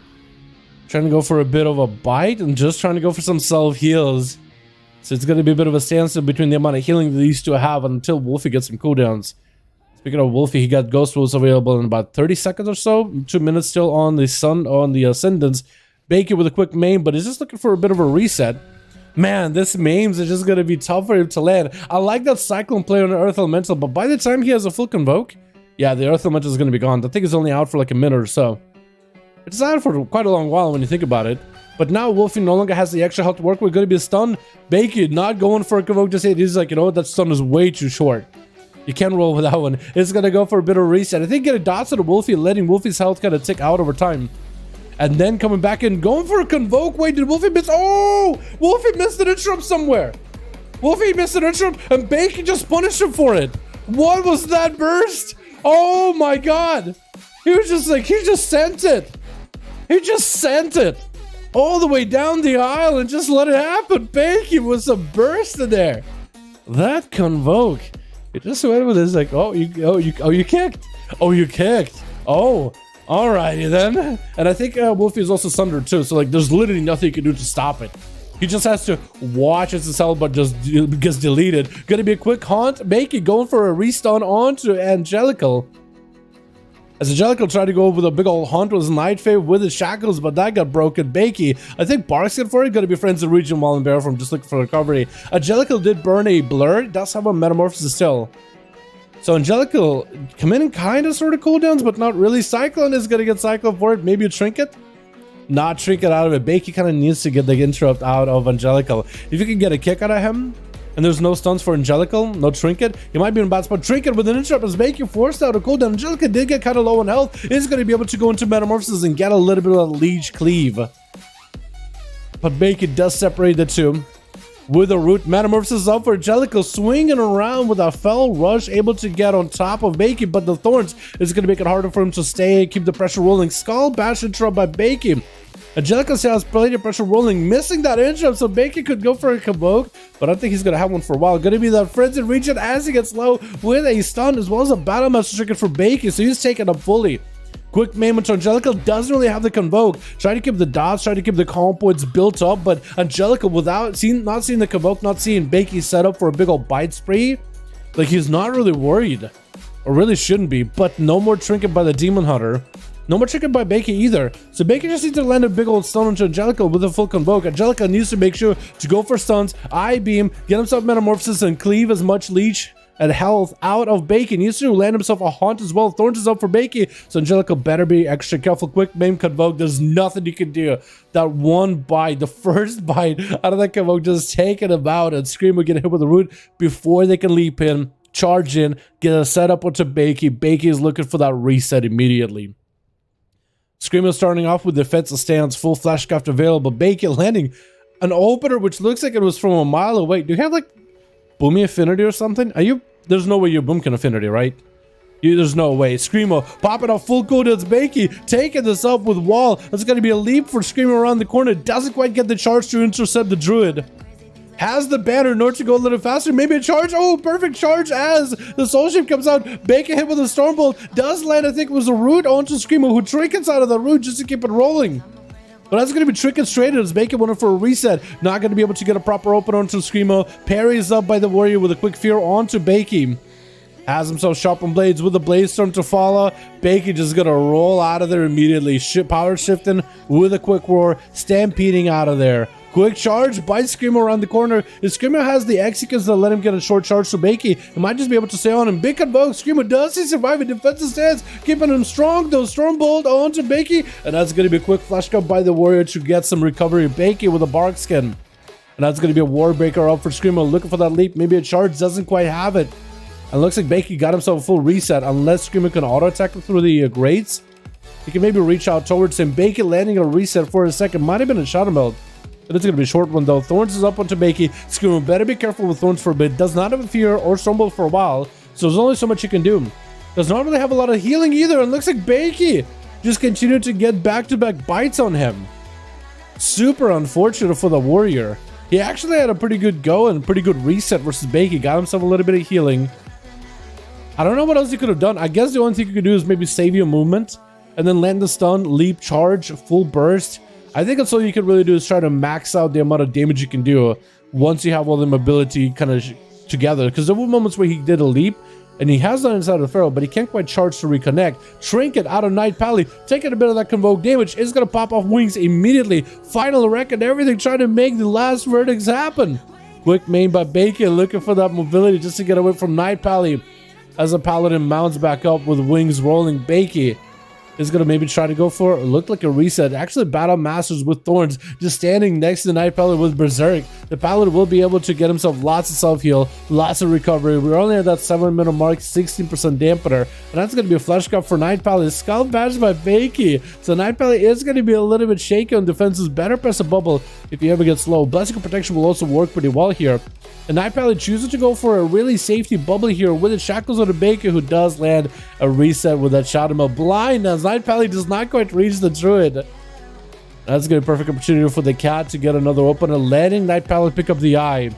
trying to go for a bit of a bite and just trying to go for some self-heals. So it's going to be a bit of a standstill between the amount of healing that these two have until Wolfie gets some cooldowns. Speaking of Wolfie, he got Ghost Rules available in about 30 seconds or so. 2 minutes still on the Ascendants. Bakey with a quick main, but he's just looking for a bit of a reset. Man, this maims is just going to be tough for him to land. I like that Cyclone play on the Earth Elemental, but by the time he has a full Convoke, yeah, the Earth Elemental is going to be gone. I think it's only out for like a minute or so. It's out for quite a long while when you think about it. But now Wolfie no longer has the extra health to work with. Going to be a stun. Bakey not going for a Convoke to say he's like, you know what, that stun is way too short. You can't roll with that one. It's going to go for a bit of reset. I think getting dots to the Wolfie, letting Wolfie's health kind of tick out over time. And then coming back in, going for a Convoke. Wait, did Wolfie miss? Oh! Wolfie missed an interrupt somewhere. Wolfie missed an interrupt, and Bakey just punished him for it. What was that burst? Oh my god. He was just like, he just sent it. He just sent it all the way down the aisle and just let it happen. Bakey was a burst in there. That Convoke, it just went with this like, you kicked. Oh, you kicked. Oh, alrighty then. And I think Wolfie is also sundered too, so like there's literally nothing you can do to stop it. He just has to watch as his cell but just gets deleted. Gonna be a quick haunt. Bakey going for a restun onto Angelical. As Angelical tried to go with a big old hunt with his Night Fae with his shackles, but that got broken. Bakey, I think Barkskin for it, gonna be friends of Region while in Bear from just looking for recovery. Angelical did burn a blur, does have a metamorphosis still. So Angelical committing kind of sort of cooldowns, but not really. Cyclone is gonna get Cyclone for it, maybe a Trinket. Not Trinket out of it. Bakey kind of needs to get the interrupt out of Angelical. If you can get a kick out of him, and there's no stuns for Angelical, no Trinket, you might be in a bad spot. Trinket with an interrupt as Bakey forced out a cooldown. Angelical did get kind of low on health. Is going to be able to go into Metamorphosis and get a little bit of a Leech Cleave. But Bakey does separate the two. With a Root, Metamorphosis up for Angelical, swinging around with a Fell Rush, able to get on top of Bakey, but the Thorns is going to make it harder for him to stay, keep the pressure rolling. Skull Bash interrupt by Bakey. Angelical has plenty of pressure rolling, missing that interrupt, so Bakey could go for a Convoke, but I think he's going to have one for a while. Going to be that Frenzied Region as he gets low with a stun, as well as a Battle Master Trinket for Bakey, so he's taken up fully. Quick main to Angelical, doesn't really have the Convoke. Try to keep the dots, try to keep the comp points built up, but Angelical without not seeing the Convoke, not seeing Bakey set up for a big old bite spree, like he's not really worried, or really shouldn't be. But no more Trinket by the Demon Hunter. No more Trinket by Bakey either. So Bakey just needs to land a big old stun into Angelical with a full Convoke. Angelical needs to make sure to go for stuns, I-beam, get himself Metamorphosis, and cleave as much Leech and health out of Bakey. Needs to land himself a Haunt as well. Thorns is up for Bakey, so Angelical better be extra careful. Quick main Convoke, there's nothing you can do. That one bite, the first bite out of that Convoke, just taking him out, and Screamer get hit with a Root before they can leap in, charge in, get a setup onto Bakey. Bakey is looking for that reset immediately. Screamer starting off with defensive stance, full Flashcraft available. Bakey landing an opener which looks like it was from a mile away. Do you have like Boomy Affinity or something? Are you? There's no way you're Boomkin Affinity, right? There's no way. Screamo popping off full cooldown. Bakey taking this up with wall. That's going to be a leap for Screamo around the corner. Doesn't quite get the charge to intercept the druid. Has the banner in order to go a little faster. Maybe a charge. Oh, perfect charge as the soul shift comes out. Bakey hit with a stormbolt. Does land, I think it was a root onto Screamo, who trinkets out of the root just to keep it rolling. But that's going to be tricked straight as Bakey wanted for a reset. Not going to be able to get a proper open onto Screamo. Parries up by the warrior with a quick fear onto Bakey. Has himself sharpened blades with the blaze storm to follow. Bakey just gonna roll out of there immediately. Power shifting with a quick roar, stampeding out of there. Quick charge by Screamo around the corner. If Screamo has the executes that let him get a short charge to Bakey, he might just be able to stay on him. Big convoke. Screamo does he survive a defensive stance, keeping him strong though. Stormbolt onto Bakey, and that's gonna be a quick flash cut by the warrior to get some recovery. Bakey with a bark skin, and that's gonna be a war breaker up for Screamo, looking for that leap. Maybe a charge, doesn't quite have it. And looks like Bakey got himself a full reset. Unless Screamo can auto-attack through the grates, he can maybe reach out towards him. Bakey landing a reset for a second. Might have been a shadow meld. But it's going to be a short one, though. Thorns is up onto Bakey. Screamo better be careful with Thorns for a bit. Does not have a fear or Stormbolt for a while. So there's only so much you can do. Does not really have a lot of healing either. And looks like Bakey just continued to get back-to-back bites on him. Super unfortunate for the warrior. He actually had a pretty good go and pretty good reset versus Bakey. Got himself a little bit of healing. I don't know what else he could have done. I guess the only thing you could do is maybe save your movement and then land the stun, leap, charge, full burst. I think that's all you could really do is try to max out the amount of damage you can do once you have all the mobility kind of together. Because there were moments where he did a leap and he has that inside of the Pharaoh, but he can't quite charge to reconnect. Trinket out of Night Pally, taking a bit of that convoke damage. Is going to pop off wings immediately. Final wreck and everything, trying to make the last verdicts happen. Quick main by Bakey, looking for that mobility just to get away from Night Pally. As a paladin mounts back up with wings rolling, Bakey is going to maybe try to go for it. Looked like a reset. Actually, Battle Masters with Thorns just standing next to the Night Paladin with Berserk. The Paladin will be able to get himself lots of self-heal, lots of recovery. We're only at that 7-minute mark, 16% dampener. And that's going to be a flesh cup for Night Paladin. Skull bashed by Bakey. So Night Paladin is going to be a little bit shaky on defenses. Better press a bubble if you ever get slow. Blessing of Protection will also work pretty well here. And Night Paladin chooses to go for a really safety bubble here with the shackles on the Bakey, who does land a reset with that Shadow Meld. Blind as Night Paladin does not quite reach the druid. That's going to be a perfect opportunity for the cat to get another opener, letting Night Paladin pick up the eye.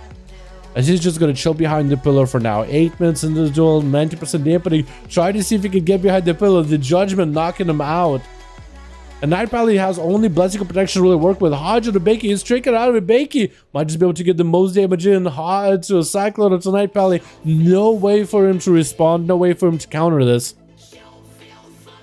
As he's just going to chill behind the pillar for now. 8 minutes into the duel, 90% dampening. Try to see if he can get behind the pillar. The Judgment knocking him out. And Night Pally has only Blessing of Protection to really work with. Hodge to Bakey is tricking out of it. Bakey might just be able to get the most damage in. Hodge to a Cyclone or to Night Pally. No way for him to respond. No way for him to counter this.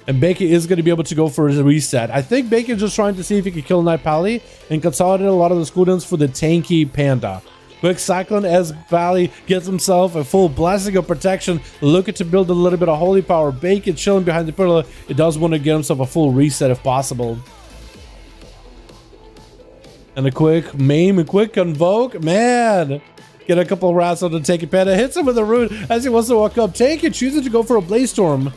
And Bakey is going to be able to go for his reset. I think Bakey is just trying to see if he can kill Night Pally and consolidate a lot of the cooldowns for the tanky Panda. Quick Cyclone as Pally gets himself a full Blessing of Protection, looking to build a little bit of holy power. Bakey chilling behind the pillar. It does want to get himself a full reset if possible. And a quick maim, a quick convoke. Man, get a couple of rats on the Tanky Panda. Hits him with a root as he wants to walk up. Tanky chooses to go for a Blaze Storm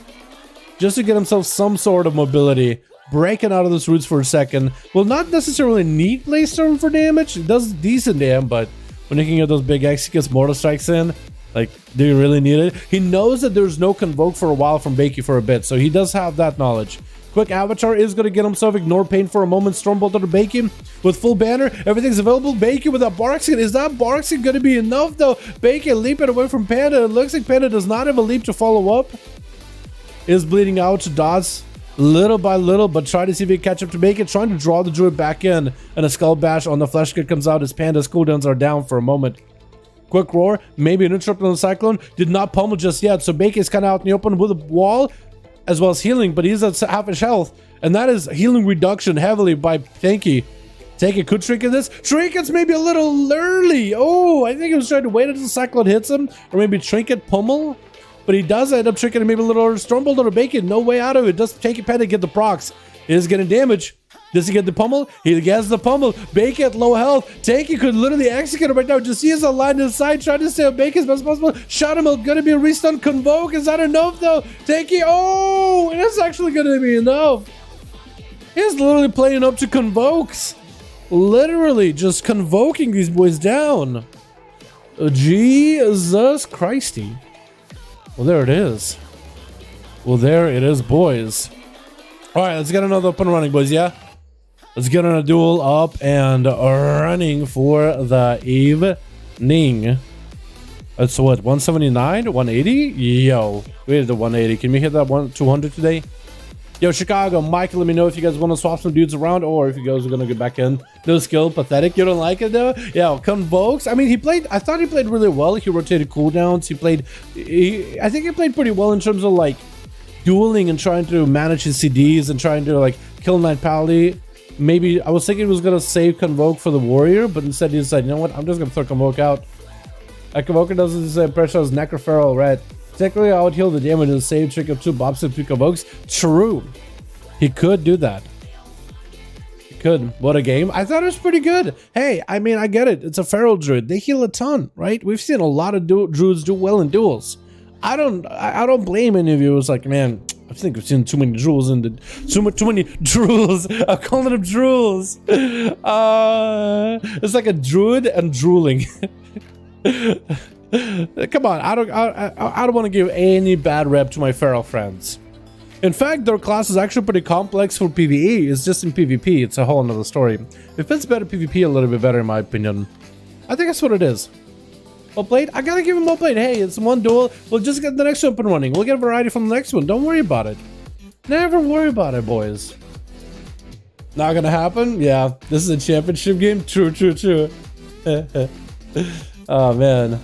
just to get himself some sort of mobility. Breaking out of those roots for a second. Will not necessarily need Blaze Storm for damage. It does decent damage, but when you can get those big X, he gets Mortal Strikes in. Like, do you really need it? He knows that there's no Convoke for a while from Bakey for a bit, so he does have that knowledge. Quick Avatar is going to get himself Ignore Pain for a moment. Stormbolt to Bakey with full banner. Everything's available. Bakey with that Barkskin. Is that Barkskin going to be enough, though? Bakey leaping away from Panda. It looks like Panda does not have a leap to follow up. Is bleeding out to dots little by little, but try to see if he can catch up to Bakey. Trying to draw the druid back in, and a Skull Bash on the Flesh Kit comes out as Panda's cooldowns are down for a moment. Quick Roar, maybe an interrupt on the Cyclone. Did not pummel just yet, so Bakey's kind of out in the open with a wall, as well as healing, but he's at half his health, and that is healing reduction heavily by Tanky. Tanky could Trinket this. Trinket's maybe a little early. Oh, I think he was trying to wait until the Cyclone hits him, or maybe Trinket pummel. But he does end up tricking maybe a little Stormbolt or Bacon. No way out of it. Does Tanky Panda get the procs? He is getting damage. Does he get the pummel? He gets the pummel. Bacon at low health. Tanky could literally execute him right now. Just see his line inside, trying to stay on Bacon as best as possible. Shot him out. Gonna be a restun Convoke. Is that enough though? Tanky, oh, it is actually gonna be enough. He's literally playing up to Convokes. Literally just convoking these boys down. Jesus Christy. Well, there it is. Well, there it is, boys. All right, let's get another up and running, boys, yeah? Let's get on a duel up and running for the evening. That's what, 179? 180? Yo, we hit the 180. Can we hit that 200 today? Yo, Chicago, Mike, let me know if you guys want to swap some dudes around or if you guys are going to get back in. No skill, pathetic. You don't like it, though? Yeah, Convokes. I mean, I thought he played really well. He rotated cooldowns. I think he played pretty well in terms of, like, dueling and trying to manage his CDs and trying to, like, kill Night Pally. Maybe, I was thinking he was going to save Convoke for the Warrior, but instead he decided, you know what, I'm just going to throw Convoke out. That Convoker does his impression as Necroferal Red. Technically, I would heal the damage and save trick of 2 bops and 3 Convokes. True. He could do that. He could. What a game. I thought it was pretty good. Hey, I mean, I get it. It's a Feral Druid. They heal a ton, right? We've seen a lot of Druids do well in duels. I don't blame any of you. It's like, man, I think I've seen too many drools in the too many drools. I'm calling them drools. It's like a druid and drooling. Come on, I don't want to give any bad rep to my feral friends. In fact, their class is actually pretty complex for PvE. It's just in PvP. It's a whole another story. It fits better PvP a little bit better in my opinion. I think that's what it is. Well played. I gotta give him well played. Hey, it's one duel. We'll just get the next one up and running. We'll get a variety from the next one. Don't worry about it. Never worry about it, boys. Not gonna happen? Yeah, this is a championship game. True. Oh, man.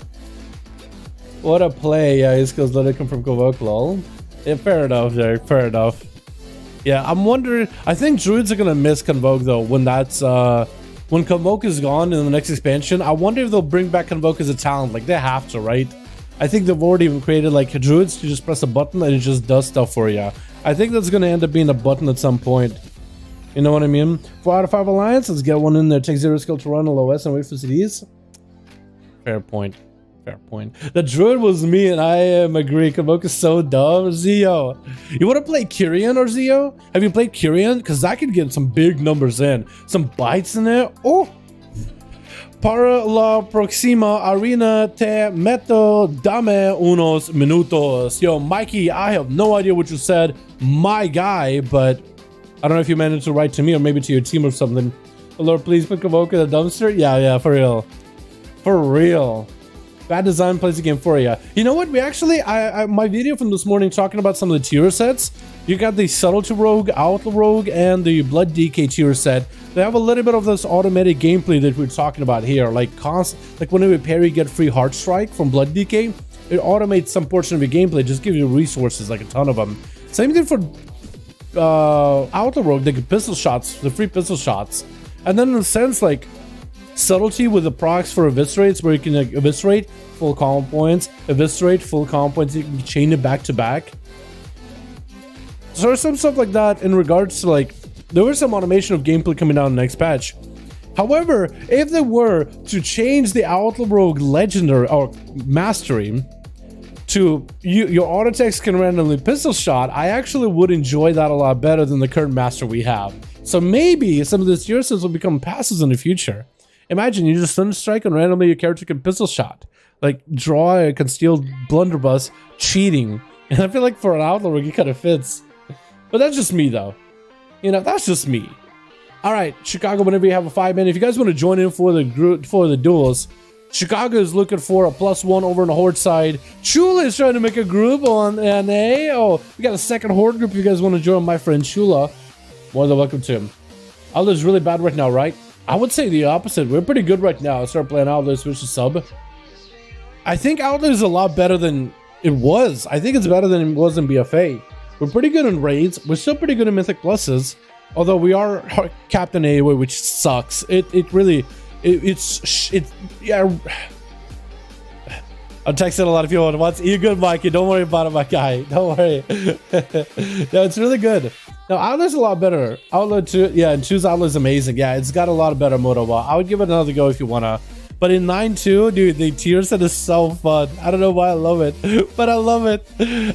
What a play. Yeah, his skills let it come from Convoke, lol. Yeah, fair enough, Derek. Fair enough. Yeah, I'm wondering. I think Druids are gonna miss Convoke, though, when that's, when Convoke is gone in the next expansion. I wonder if they'll bring back Convoke as a talent. Like, they have to, right? I think they've already even created, like, Druids. You just press a button and it just does stuff for you. I think that's gonna end up being a button at some point. You know what I mean? 4 out of 5 Alliance. Let's get one in there. Take 0 skill to run a low S and wait for CDs. Fair point. Fair point. The Druid was me, and I agree. Convoke is so dumb. Zio, you want to play Kyrian or Zio? Have you played Kyrian? Because I could get some big numbers in. Some bites in there. Oh! Para la próxima arena te meto dame unos minutos. Yo, Mikey, I have no idea what you said. My guy, but I don't know if you managed to write to me or maybe to your team or something. Oh, Lord, please put Convoke in the dumpster. Yeah, for real. For real. Bad design plays the game for you. You know what? We actually, my video from this morning talking about some of the tier sets. You got the Subtlety Rogue, Outlaw Rogue, and the Blood DK tier set. They have a little bit of this automated gameplay that we're talking about here. Like whenever you parry, you get free Heart Strike from Blood DK. It automates some portion of your gameplay. Just give you resources, like a ton of them. Same thing for Outlaw Rogue. They get pistol shots, the free pistol shots. And then in a sense, like, Subtlety with the procs for eviscerates, where you can like, eviscerate full combo points, eviscerate full combo points, you can chain it back to back. So there's some stuff like that in regards to, like, there was some automation of gameplay coming out in the next patch. However, if they were to change the Outlaw Rogue Legendary or Mastery to your auto attacks can randomly pistol shot, I actually would enjoy that a lot better than the current master we have. So maybe some of the tier sets will become passives in the future. Imagine you just Thunder Strike and randomly your character can pistol shot. Like, draw a concealed blunderbuss, cheating. And I feel like for an Outlaw Rogue, it kind of fits. But that's just me, though. You know, that's just me. All right, Chicago, whenever you have a 5 minute, if you guys want to join in for the duels, Chicago is looking for a +1 over on the Horde side. Chula is trying to make a group on NA. Oh, we got a second Horde group. If you guys want to join my friend Chula, more than welcome to him. Outlaws really bad right now, right? I would say the opposite. We're pretty good right now. Start playing Outlaws, switch to sub. I think Outlaws is a lot better than it was. I think it's better than it was in BFA. We're pretty good in raids. We're still pretty good in Mythic Pluses. Although we are Captain AOA, which sucks. Yeah. I'm texting a lot of people at once. You're good, Mikey. Don't worry about it, my guy. Don't worry. No, it's really good. Now, Outlaw's a lot better. Outlaw 2, yeah, and choose Outlaw is amazing. Yeah, it's got a lot of better Motherboar. I would give it another go if you wanna. But in 9.2, dude, the tier set is so fun. I don't know why I love it, but I love it.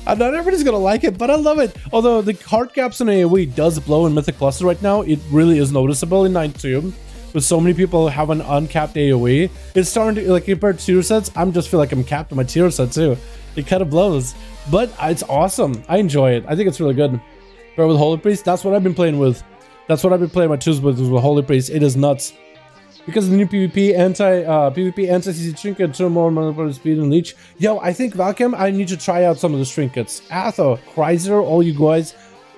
Not everybody's gonna like it, but I love it. Although the hard caps in AoE does blow in Mythic Pluses right now, it really is noticeable in 9.2. with so many people have an uncapped AoE. It's starting to, like, compared to tier sets, I'm just feel like I'm capped on my tier set too. It kind of blows, but it's awesome. I enjoy it. I think it's really good. But with Holy Priest, that's what I've been playing with. That's what I've been playing my twos with Holy Priest. It is nuts. Because of the new PvP anti-CC trinket, turn more Motherboar speed and leech. Yo, I think Valcam, I need to try out some of those trinkets. Atho, Kreiser, all you guys,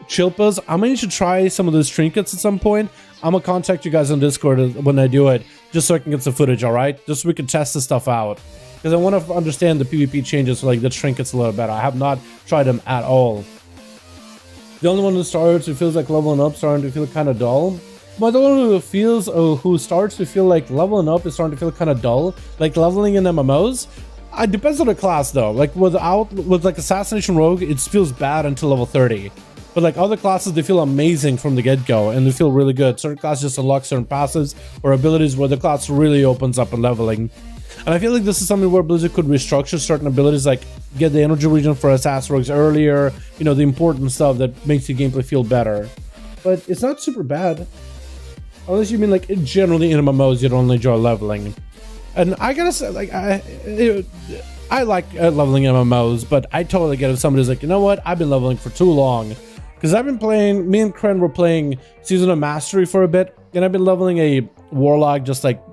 Chilpas, I'm gonna need to try some of those trinkets at some point. I'm gonna contact you guys on Discord when I do it, just so I can get some footage, alright? Just so we can test this stuff out. Because I want to understand the PvP changes, like the trinkets a little better. I have not tried them at all. The only one who starts who feels like leveling up starting to feel kind of dull. But the one who starts to feel like leveling up is starting to feel kind of dull, like leveling in MMOs. It depends on the class though. Like with like Assassination Rogue, it feels bad until level 30. But like other classes, they feel amazing from the get-go and they feel really good. Certain classes just unlock certain passives or abilities where the class really opens up in leveling. And I feel like this is something where Blizzard could restructure certain abilities, like get the energy region for Assassin Rogues earlier, you know, the important stuff that makes the gameplay feel better. But it's not super bad. Unless you mean like generally in MMOs you don't enjoy leveling. And I gotta say, like, I like leveling in MMOs, but I totally get if somebody's like, you know what, I've been leveling for too long. Because I've been playing, me and Kren were playing Season of Mastery for a bit, and I've been leveling a Warlock, just like,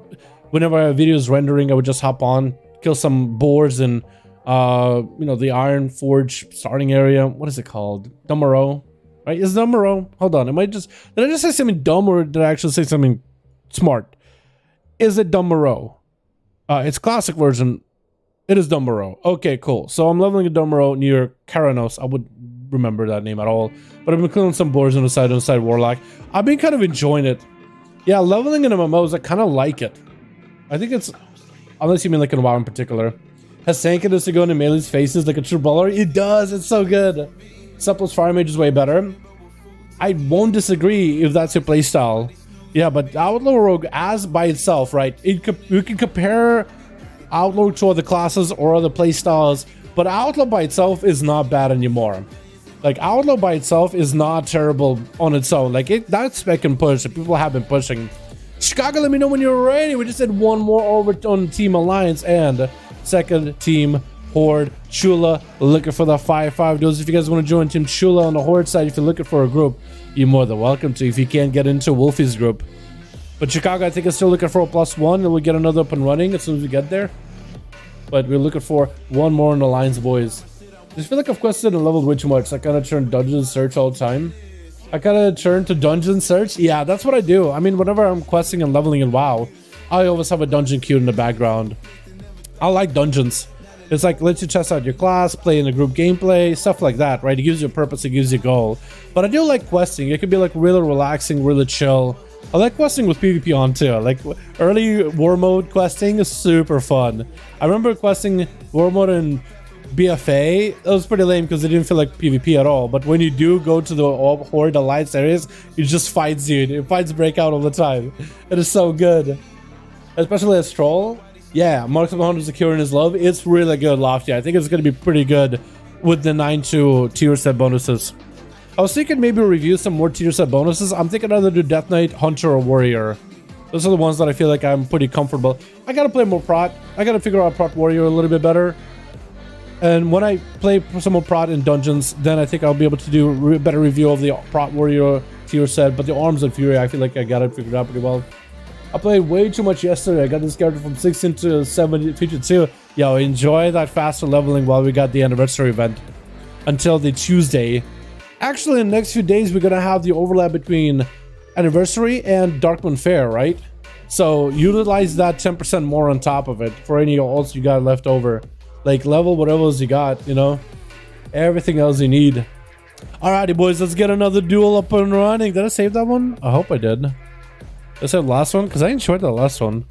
whenever a video is rendering, I would just hop on, kill some boars in, you know, the Iron Forge starting area. What is it called? Dumero. Right? Is Dumero? Hold on. Did I just say something dumb or did I actually say something smart? Is it Dumero? It's classic version. It is Dumero. Okay, cool. So I'm leveling a Dumero near Karanos. I would remember that name at all. But I've been killing some boars on the side Warlock. I've been kind of enjoying it. Yeah, leveling in MMOs, I kind of like it. I think it's, unless you mean like in WoW in particular. Has Sankados to go into Melee's faces like a true brawler? It does. It's so good. Supplus Fire Mage is way better. I won't disagree if that's your playstyle. Yeah, but Outlaw Rogue as by itself, right? You can compare Outlaw to other classes or other playstyles, but Outlaw by itself is not bad anymore. Like, Outlaw by itself is not terrible on its own. Like, that spec and push that people have been pushing. Chicago, let me know when you're ready. We just did one more over on Team Alliance and second Team Horde. Chula, looking for the 5-5 duels. If you guys want to join Team Chula on the Horde side, if you're looking for a group, you're more than welcome to if you can't get into Wolfie's group. But Chicago, I think, is still looking for a +1, and we'll get another up and running as soon as we get there. But we're looking for one more in the Alliance, boys. I just feel like I've quested and leveled way too much. I kind of turn Dungeon Search all the time. I kind of turn to Dungeon Search. Yeah, that's what I do. I mean, whenever I'm questing and leveling in WoW, I always have a dungeon queued in the background. I like dungeons. It's like, lets you test out your class, play in a group gameplay, stuff like that, right? It gives you a purpose, it gives you a goal. But I do like questing. It can be like really relaxing, really chill. I like questing with PvP on too. Like early war mode questing is super fun. I remember questing war mode in BFA. It was pretty lame because it didn't feel like PvP at all. But when you do go to the Horde Alliance areas, it just fights you. Fights break out all the time. It is so good. Especially as Troll. Yeah, Marks of 100 securing his love. It's really good, Lofty. I think it's going to be pretty good with the 9-2 tier set bonuses. I was thinking maybe review some more tier set bonuses. I'm thinking either do Death Knight, Hunter, or Warrior. Those are the ones that I feel like I'm pretty comfortable. I got to play more Prot. I got to figure out Prot Warrior a little bit better. And when I play some more Prot in dungeons, then I think I'll be able to do a better review of the Prot Warrior tier set. But the Arms and Fury, I feel like I got it figured out pretty well. I played way too much yesterday. I got this character from 16 to 52. Yo, enjoy that faster leveling while we got the anniversary event until the Tuesday. Actually, in the next few days, we're gonna have the overlap between anniversary and Darkmoon Fair, right? So utilize that 10% more on top of it for any ults you got left over. Like level whatever else you got, you know, everything else you need. Alrighty, boys, let's get another duel up and running. Did I save that one? I hope I did. Is that the last one? Because I enjoyed the last one.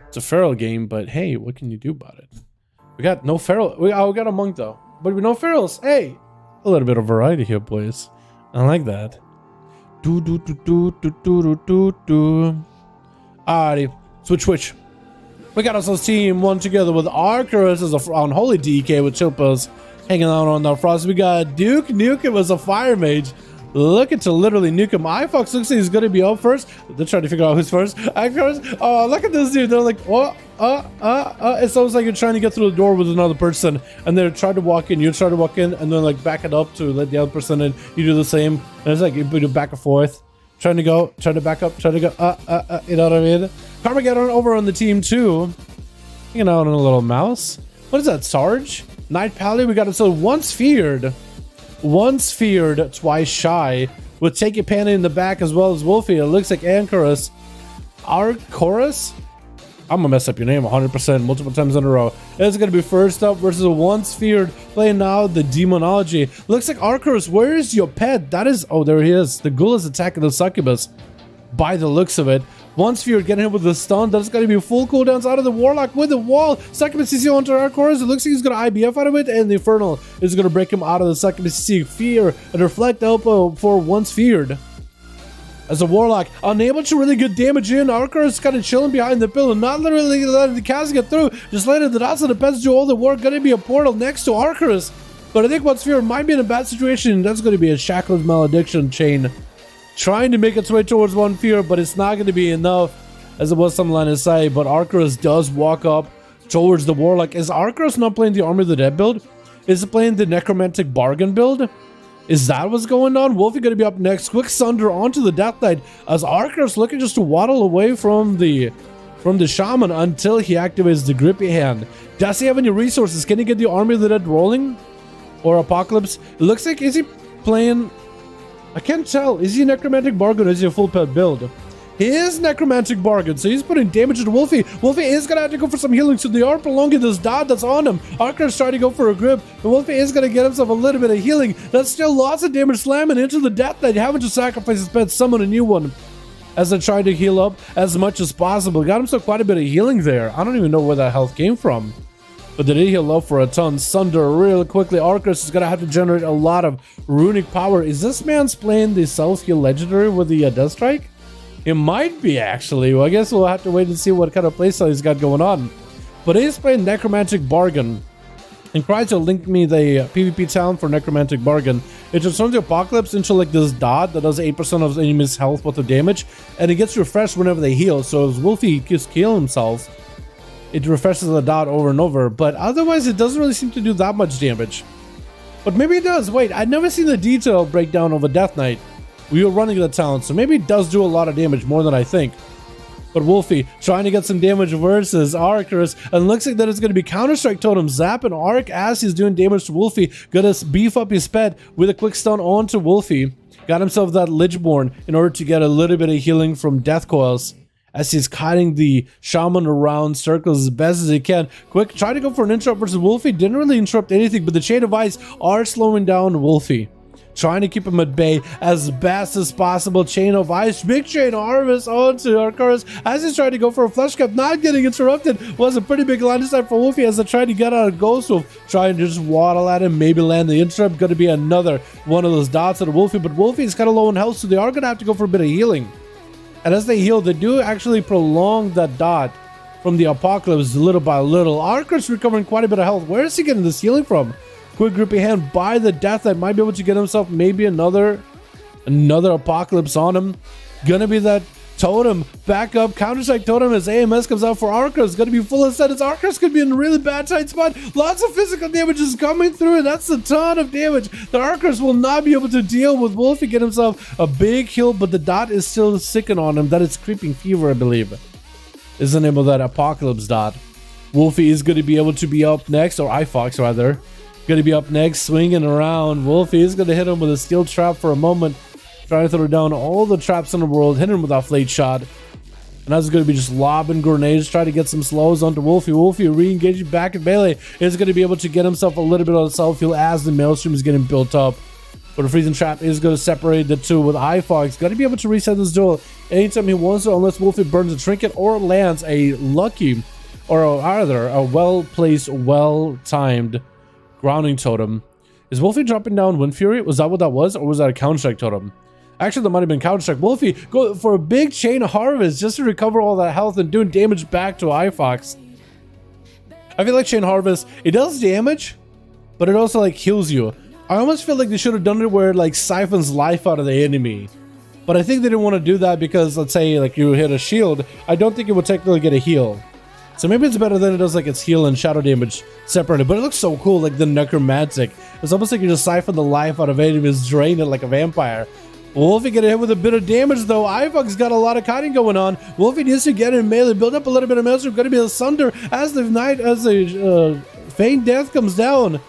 It's a feral game, but hey, what can you do about it? We got no feral. We got a monk though, but with no ferals. Hey, a little bit of variety here, boys. I like that. Alrighty, switch. We got ourselves team one together with Arcturus as a unholy DK with Chilpas hanging out on the frost. We got Duke Nukem as a fire mage. looking to literally nuke him. iFox looks like he's gonna be up first. They're trying to figure out who's first. Oh, look at this dude. They're like, it's almost like you're trying to get through the door with another person, and they're trying to walk in. You try to walk in, and then like back it up to let the other person in. You do the same, and it's like you do back and forth, trying to go, trying to back up, trying to go. You know what I mean? Carmageddon over on the team too. Hanging out on a little mouse. What is that, Sarge? Night Pally, we got it. So once feared, twice shy. With Take It Panty in the back as well as Wolfie. It looks like Anchorus. Our Chorus? I'm gonna mess up your name 100% multiple times in a row. It's gonna be first up versus a once feared playing now the Demonology. Looks like Arcurus, where is your pet? That is, oh, there he is. The ghoul is attacking the succubus by the looks of it. Once feared getting hit with the stun. That's gonna be full cooldowns out of the Warlock with the wall. Succubus CC onto Arcurus. It looks like he's gonna IBF out of it, and the Infernal is gonna break him out of the Succubus CC. Fear and Reflect Elbow for once feared. As a Warlock, unable to really get damage in, Arcurus kind of chilling behind the pillar, not literally letting the cast get through, just letting the dots of the pets do all the work. Gonna be a portal next to Arcurus. But I think once feared might be in a bad situation. That's gonna be a Shackled Malediction chain. Trying to make its way towards one fear, but it's not going to be enough as it was some line of sight. But Arcurus does walk up towards the Warlock. Is Arcurus not playing the Army of the Dead build? Is it playing the Necromantic Bargain build? Is that what's going on? Wolfie going to be up next. Quick Sunder onto the Death Knight as Arcurus looking just to waddle away from the Shaman until he activates the Grippy Hand. Does he have any resources? Can he get the Army of the Dead rolling? Or Apocalypse? It looks like, is he playing... I can't tell. Is he Necromantic Bargain or is he a full pet build? He is Necromantic Bargain, so he's putting damage to Wolfie. Wolfie is going to have to go for some healing, so they are prolonging this dot that's on him. Arcurus trying to go for a grip, but Wolfie is going to get himself a little bit of healing. That's still lots of damage slamming into the Death Knight, having to sacrifice his pet, summon a new one. As they're trying to heal up as much as possible. Got himself quite a bit of healing there. I don't even know where that health came from. But did he heal up for a ton? Sunder real quickly. Arcurus is going to have to generate a lot of runic power. Is this man's playing the self-heal legendary with the Death Strike? It might be, actually. Well, I guess we'll have to wait and see what kind of playstyle he's got going on. But he's playing Necromantic Bargain. And tries to link me the PvP town for Necromantic Bargain. It transforms the Apocalypse into like this dot that does 8% of the enemy's health worth of damage. And it gets refreshed whenever they heal. So as Wolfie just heal himself, it refreshes the dot over and over, but otherwise it doesn't really seem to do that much damage. But maybe it does. Wait, I've never seen the detailed breakdown of a Death Knight. We were running the talent, so maybe it does do a lot of damage, more than I think. But Wolfie trying to get some damage versus Arcurus, and looks like that it's going to be Counter-Strike Totem zapping Arc as he's doing damage to Wolfie. Gonna beef up his pet with a quick stun onto Wolfie. Got himself that Lichborn in order to get a little bit of healing from Death Coils, as he's kiting the Shaman around circles as best as he can. Quick, try to go for an interrupt versus Wolfie. Didn't really interrupt anything, but the Chain of Ice are slowing down Wolfie. Trying to keep him at bay as best as possible. Chain of Ice, big Chain Harvest onto Arcurus as he's trying to go for a Flesh Cap. Not getting interrupted. Was a pretty big line of sight for Wolfie as they tried to get out of Ghost Wolf. Trying to just waddle at him, maybe land the interrupt. Going to be another one of those dots at Wolfie, but Wolfie is kind of low in health, so they are going to have to go for a bit of healing. And as they heal, they do actually prolong that dot from the Apocalypse little by little. Arcurus recovering quite a bit of health. Where is he getting this healing from? Quick Grippy Hand by the Death Knight. Might be able to get himself maybe another Apocalypse on him. Gonna be that Totem back up. Counter-Strike Totem as AMS comes out for Arcurus. Gonna be full of sentence. Arcurus could be in a really bad tight spot. Lots of physical damage is coming through, and that's a ton of damage. The Arcurus will not be able to deal with Wolfie. Get himself a big heal, but the dot is still sicking on him. That is Creeping Fever, I believe, is the name of that Apocalypse dot. Wolfie is going to be able to be up next, or iFox rather. Going to be up next, swinging around. Wolfie is going to hit him with a steel trap for a moment. Trying to throw down all the traps in the world, hit him with that Flate Shot. And that's going to be just lobbing grenades, try to get some slows onto Wolfie. Wolfie re-engaging back in melee is going to be able to get himself a little bit of self-heal as the Maelstrom is getting built up. But a Freezing Trap is going to separate the two with iFox. Going to be able to reset this duel anytime he wants to, unless Wolfie burns a trinket or lands a lucky, or either a well-placed, well-timed grounding totem. Is Wolfie dropping down Wind Fury? Was that what that was? Or was that a Counter-Strike Totem? Actually, that might have been Counter-Strike. Wolfie go for a big Chain Harvest just to recover all that health and doing damage back to iFox. I feel like Chain Harvest, it does damage, but it also like heals you. I almost feel like they should have done it where it like siphons life out of the enemy. But I think they didn't want to do that because, let's say, like you hit a shield, I don't think it would technically get a heal. So maybe it's better than it does like its heal and shadow damage separated. But it looks so cool, like the necromantic. It's almost like you just siphon the life out of enemies, drain it like a vampire. Wolfie get hit with a bit of damage though. iFox got a lot of kiting going on. Wolfie needs to get in melee, build up a little bit of maelstrom. Going to be a sunder as the feign death comes down.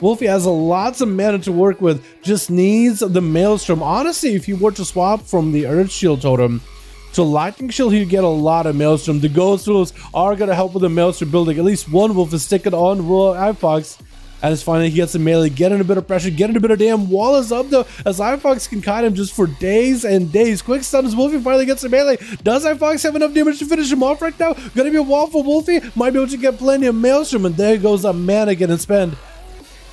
Wolfie has lots of mana to work with, just needs the maelstrom. Honestly, if he were to swap from the Earth Shield Totem to Lightning Shield, he'd get a lot of maelstrom. The Ghost Rules are going to help with the maelstrom building. At least one Wolf is sticking on iFox. And it's finally he gets a melee, getting a bit of pressure, getting a bit of damn wall is up though, as iFox can kite him just for days and days. Quick stun as Wolfie finally gets a melee. Does iFox have enough damage to finish him off right now? Gonna be a wall for Wolfie. Might be able to get plenty of maelstrom, and there goes a mana getting spent.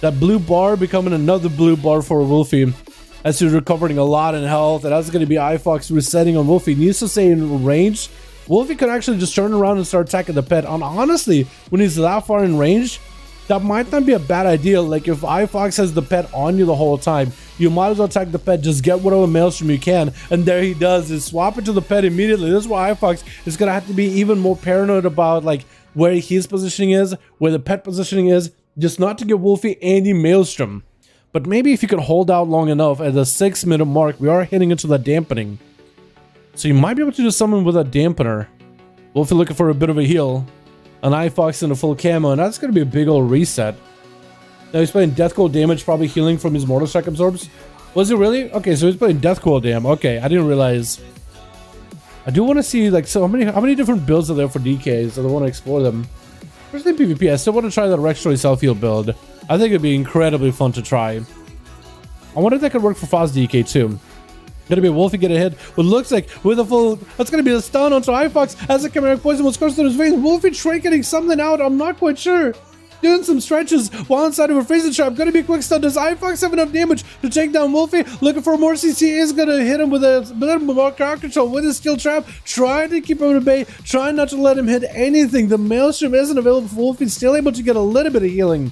That blue bar becoming another blue bar for Wolfie as he's recovering a lot in health, and that's going to be iFox resetting on Wolfie. Needs to stay in range. Wolfie could actually just turn around and start attacking the pet. And honestly, when he's that far in range, that might not be a bad idea. Like if iFox has the pet on you the whole time, you might as well attack the pet, just get whatever maelstrom you can, and there he does is swap it to the pet immediately. This is why iFox is going to have to be even more paranoid about like where his positioning is, where the pet positioning is, just not to give Wolfie any maelstrom. But maybe if you can hold out long enough at the 6-minute mark, we are hitting into the dampening. So you might be able to do something with a dampener. Wolfie looking for a bit of a heal. An iFox in a full camo, and that's going to be a big old reset. Now he's playing Death Coil damage, probably healing from his Mortal Strike absorbs. Was it really? Okay, so he's playing Death Coil dam. Okay, I didn't realize. I do want to see, like, so how many different builds are there for DKs? I want to explore them. Especially PvP, I still want to try that Rextroy self-heal build. I think it'd be incredibly fun to try. I wonder if that could work for Foz DK too. Gonna be a Wolfie get a hit. What looks like with a full. That's gonna be a stun onto iFox as the chimeric poison was coursed through his veins. Wolfie getting something out. I'm not quite sure. Doing some stretches while inside of a freezing trap. Gonna be a quick stun. Does iFox have enough damage to take down Wolfie? Looking for more CC. Is gonna hit him with a bit more crowd control with his steel trap. Trying to keep him at bay. Trying not to let him hit anything. The maelstrom isn't available for Wolfie. Still able to get a little bit of healing,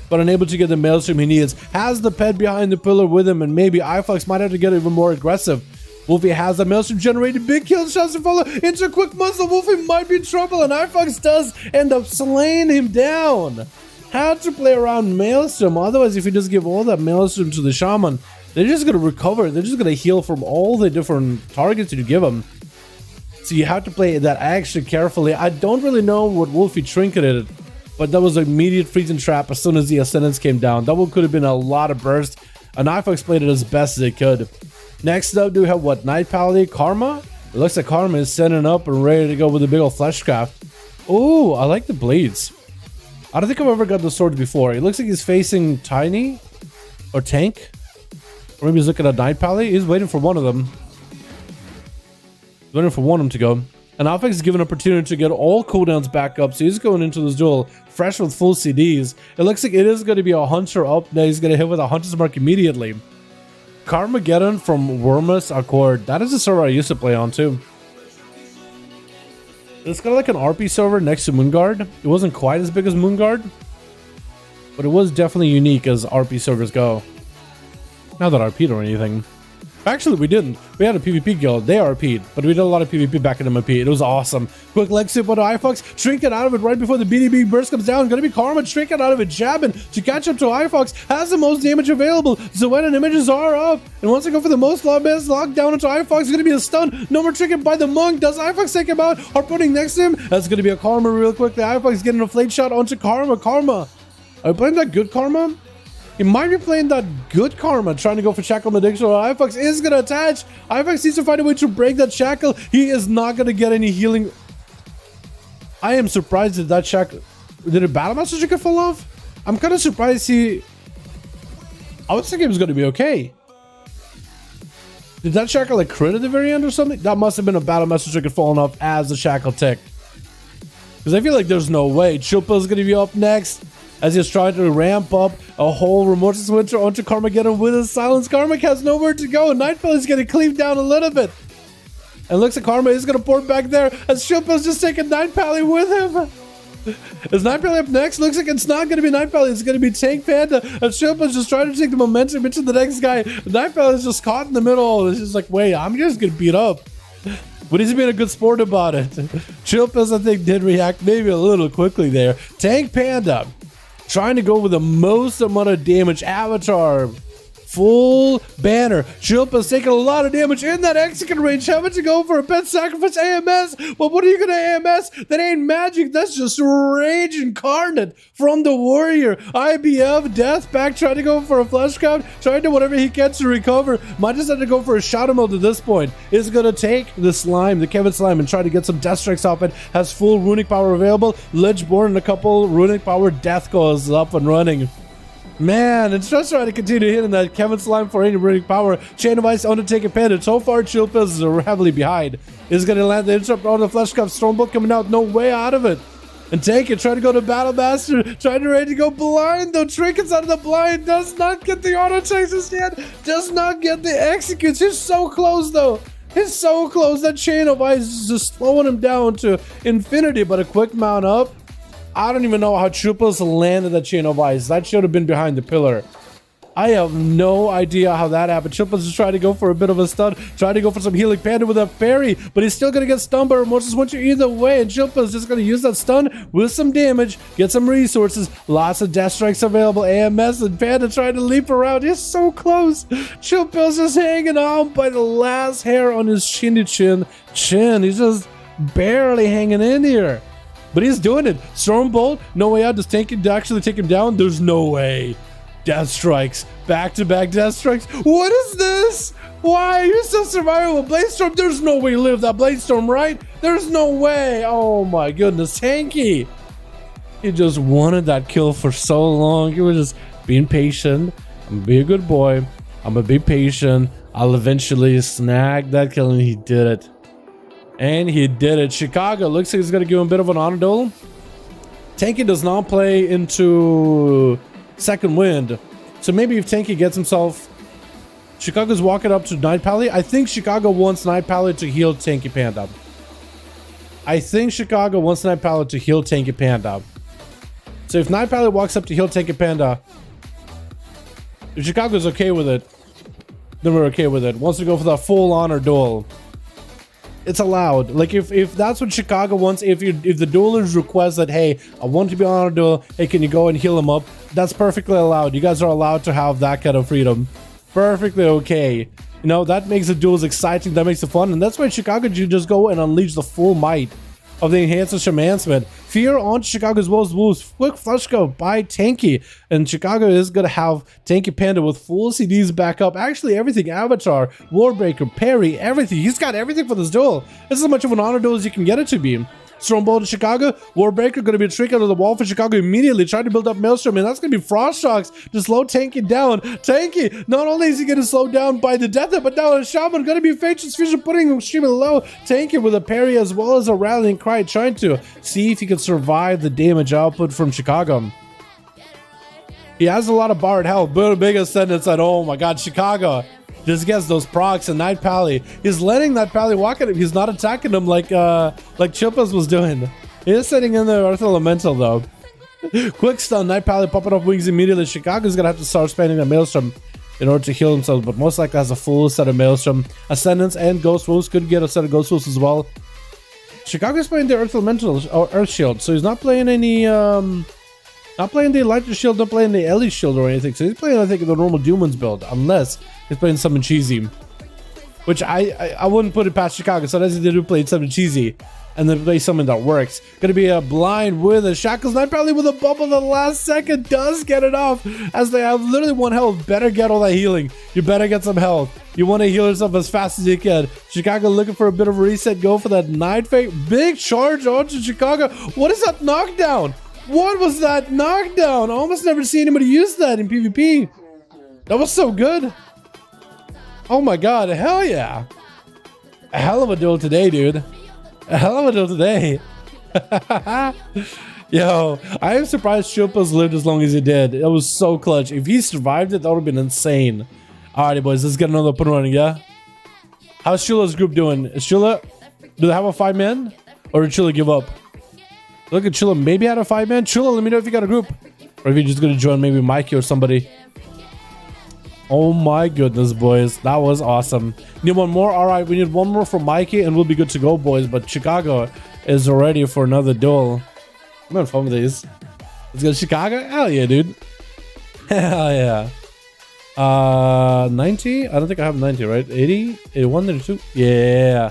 but unable to get the maelstrom he needs. Has the pet behind the pillar with him, and maybe iFox might have to get even more aggressive. Wolfie has the maelstrom generated, big kill shots to follow into a quick muzzle. Wolfie might be in trouble, and iFox does end up slaying him down. Had to play around maelstrom, otherwise if you just give all that maelstrom to the shaman, they're just going to recover. They're just going to heal from all the different targets you give them. So you have to play that extra carefully. I don't really know what Wolfie trinketed, but that was an immediate freezing trap as soon as the Ascendance came down. That one could have been a lot of burst, and iFox played it as best as it could. Next up, do we have what? Night Paladin? Karma? It looks like Karma is setting up and ready to go with the big old Fleshcraft. Oh, I like the blades. I don't think I've ever got the sword before. It looks like he's facing Tiny or Tank. Or maybe he's looking at Night Paladin. He's waiting for one of them. He's waiting for one of them to go. And iFox is given an opportunity to get all cooldowns back up, so he's going into this duel fresh with full CDs. It looks like it is going to be a Hunter up. Now he's going to hit with a Hunter's Mark immediately. Carmageddon from Wormus Accord. That is a server I used to play on too. It's got like an RP server next to Moonguard. It wasn't quite as big as Moonguard, but it was definitely unique as RP servers go. Not that RP'd or anything. Actually, we didn't. We had a PvP guild. They RP'd, but we did a lot of PvP back in MMP. It was awesome. Quick leg sweep on iFox. Trinket out of it right before the BDB burst comes down. Gonna be Karma. Trinket out of it. Jabbing to catch up to iFox. Has the most damage available. Zoen and images are up. And once I go for the most best lockdown into iFox, it's gonna be a stun. No more Trinket by the monk. Does iFox take him out? Harpooning next to him. That's gonna be a Karma real quickly. iFox getting a flame shot onto Karma. Karma. Are we playing that good Karma? He might be playing that good Karma, trying to go for Shackle Malediction. iFox is going to attach. iFox needs to find a way to break that Shackle. He is not going to get any healing. I am surprised that Shackle... Did a Battle Master Shackle fall off? I'm kind of surprised he... I was thinking it was going to be okay. Did that Shackle like crit at the very end or something? That must have been a Battle Master Shackle falling off as the Shackle ticked. Because I feel like there's no way. Chillpill's going to be up next, as he's trying to ramp up a whole remote switcher onto Carmageddon with his silence. Karma has nowhere to go. Nightfall is going to cleave down a little bit. And looks like Karma is going to port back there as Shillpill's just taking Night Pally with him. Is Night Pally up next? Looks like it's not going to be Night Pally. It's going to be Tank Panda. And Shilpa's just trying to take the momentum into the next guy. Night Pally is just caught in the middle. It's just like, wait, I'm just going to beat up. But he's being a good sport about it. Shilpa's, I think, did react maybe a little quickly there. Tank Panda trying to go with the most amount of damage. Avatar. Full banner. Shilpa's taking a lot of damage in that execute range. Having to go for a pet sacrifice AMS. But what are you going to AMS? That ain't magic. That's just rage incarnate from the warrior. IBF, death back, trying to go for a flesh count. Trying to do whatever he can to recover. Might just have to go for a shadow mode at this point. Is going to take the slime, the Kevin slime, and try to get some death strikes off it. Has full runic power available. Lichborn and a couple runic power. Death goes up and running. Man, it's just trying to continue hitting that Kevin slime for any runic power. Chain of Ice, Undertaker Panda. So far, Chilpas are heavily behind. Is going to land the interrupt on the Flesh Cup. Stormbolt coming out. No way out of it. And Tank it, trying to go to Battle Master. Trying to ready to go blind, though. Trinkets out of the blind. Does not get the auto chases yet. Does not get the executes. He's so close, though. He's so close. That Chain of Ice is just slowing him down to infinity. But a quick mount up. I don't even know how Chilpas landed that Chain of Ice. That should have been behind the pillar. I have no idea how that happened. Chilpas is trying to go for a bit of a stun. Trying to go for some healing Panda with a parry. But he's still going to get stunned by Remorseless Winter either way. And Chilpas is just going to use that stun with some damage. Get some resources. Lots of death strikes available. AMS and Panda trying to leap around. He's so close. Chilpas is hanging on by the last hair on his chinny chin. He's just barely hanging in here. But he's doing it. Stormbolt, no way out. Does Tank actually take him down? There's no way. Death strikes. Back-to-back death strikes. What is this? Why are you still surviving with Bladestorm? There's no way you live that Bladestorm, right? There's no way. Oh my goodness. Tanky. He just wanted that kill for so long. He was just being patient. I'm gonna be a good boy. I'm gonna be patient. I'll eventually snag that kill, and he did it. And he did it. Chicago looks like he's going to give him a bit of an honor duel. Tanky does not play into second wind. So maybe if Tanky gets himself... Chicago's walking up to Night Pally. I think Chicago wants Night Pally to heal Tanky Panda. So if Night Pally walks up to heal Tanky Panda, if Chicago's okay with it, then we're okay with it. Wants to go for that full honor duel. It's allowed. Like if that's what Chicago wants, if the duelers request that, hey, I want to be on a duel, hey, can you go and heal him up? That's perfectly allowed. You guys are allowed to have that kind of freedom. Perfectly okay. You know, that makes the duels exciting, that makes it fun, and that's why Chicago should just go and unleash the full might of the enhanced enhancement. Fear on Chicago's wolves. Quick flush go by Tanky. And Chicago is going to have Tanky Panda with full CDs back up. Actually, everything. Avatar, Warbreaker, Parry, everything. He's got everything for this duel. This is as much of an honor duel as you can get it to be. Stormbolt to Chicago. Warbreaker going to be a trick out of the wall for Chicago immediately. Trying to build up Maelstrom, and that's going to be Frost Shocks to slow Tanky down. Tanky, not only is he getting slowed down by the death, but now a Shaman going to be Facious Fusion, putting him extremely low. Tanky with a parry as well as a rallying cry, trying to see if he can survive the damage output from Chicago. He has a lot of borrowed health, but a big ascendance at, oh my god, Chicago just gets those procs, and Night Pally. He's letting Night Pally walk at him. He's not attacking him like Chilpas was doing. He is sitting in the Earth Elemental though. Quick stun, Night Pally popping up wings immediately. Chicago's gonna have to start spending a Maelstrom in order to heal himself, but most likely has a full set of Maelstrom. Ascendance and Ghost Wolves could get a set of Ghost Wolves as well. Chicago's playing the Earth Elemental or Earth Shield, so he's not playing any not playing the Electric Shield, not playing the Ellie Shield or anything. So he's playing, I think, the normal Doomans build, unless he's playing something cheesy. Which I wouldn't put it past Chicago. So as they do play something cheesy and then play something that works. Gonna be a blind with a Shackles. Night Pally with a bubble the last second does get it off. As they have literally 1 health. Better get all that healing. You better get some health. You want to heal yourself as fast as you can. Chicago looking for a bit of a reset. Go for that Night Fate. Big charge onto Chicago. What is that knockdown? What was that knockdown? I almost never see anybody use that in PvP. That was so good. Oh my god, hell yeah. A hell of a duel today, dude. A hell of a duel today. Yo, I am surprised Chilpas lived as long as he did. It was so clutch. If he survived it, that would have been insane. Alrighty, boys, let's get another put running, yeah? How's Shula's group doing? Is Shula, do they have a 5-man? Or did Shula give up? Look at Chilla. Maybe out of 5-man. Chilla, let me know if you got a group. Or if you're just gonna join maybe Mikey or somebody. Oh my goodness, boys. That was awesome. Need one more? Alright, we need one more from Mikey and we'll be good to go, boys. But Chicago is ready for another duel. I'm having fun with these. Let's go Chicago. Hell yeah, dude. Hell yeah. 90? I don't think I have 90, right? 80? 81, 82? Yeah.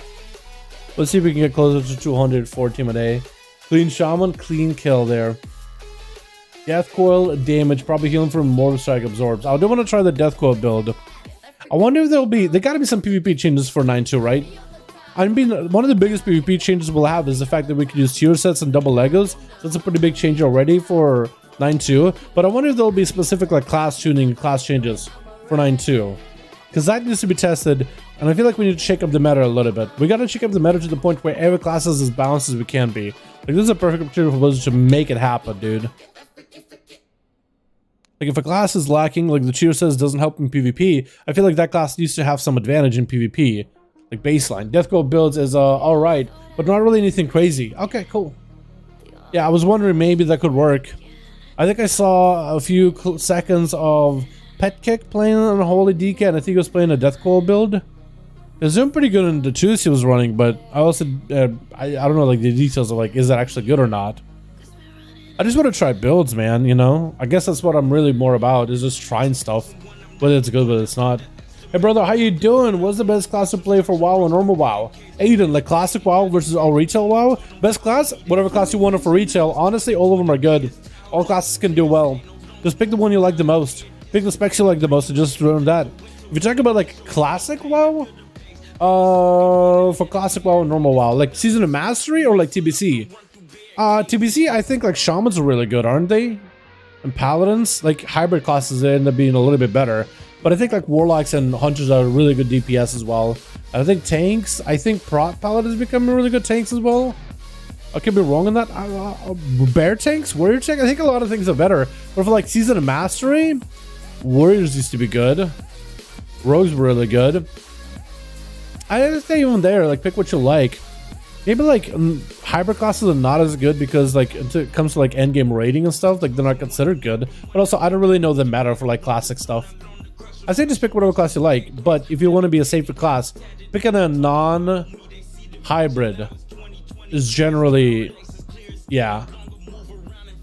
Let's see if we can get closer to 200 for team a day. Clean shaman, clean kill there. Death coil damage, probably healing from mortal strike absorbs. I do want to try the death coil build. I wonder if there gotta be some PvP changes for 9.2, right? I mean, one of the biggest PvP changes we'll have is the fact that we can use tier sets and double Legos. That's a pretty big change already for 9.2. But I wonder if there'll be specific like class tuning, class changes for 9.2. Because that needs to be tested. And I feel like we need to shake up the meta a little bit. We gotta shake up the meta to the point where every class is as balanced as we can be. Like, this is a perfect opportunity for Blizzard to make it happen, dude. Like, if a class is lacking, like the cheer says doesn't help in PvP, I feel like that class needs to have some advantage in PvP. Like baseline. Death Coil builds is alright, but not really anything crazy. Okay, cool. Yeah, I was wondering maybe that could work. I think I saw a few seconds of Pet Kick playing on a Holy DK, and I think he was playing a Death Coil build. It was doing pretty good in the twos he was running, but I also, I don't know like the details of like, is that actually good or not? I just want to try builds, man, you know? I guess that's what I'm really more about, is just trying stuff. Whether it's good, whether it's not. Hey, brother, how you doing? What's the best class to play for WoW and normal WoW? Aiden, like classic WoW versus all retail WoW? Best class? Whatever class you want for retail. Honestly, all of them are good. All classes can do well. Just pick the one you like the most. Pick the specs you like the most and just run that. If you talk about like classic WoW, for classic WoW and normal WoW, like Season of Mastery or like TBC? TBC, I think like Shamans are really good, aren't they? And Paladins, like hybrid classes, they end up being a little bit better. But I think like Warlocks and Hunters are really good DPS as well. And I think tanks, I think Prot Paladins become really good tanks as well. I could be wrong on that. Bear tanks, Warrior tank, I think a lot of things are better. But for like Season of Mastery, Warriors used to be good. Rogues were really good. I didn't say even there, like pick what you like. Maybe like hybrid classes are not as good because like it comes to like endgame rating and stuff, like they're not considered good. But also I don't really know the meta for like classic stuff. I say just pick whatever class you like, but if you want to be a safer class, picking a non-hybrid is generally, yeah,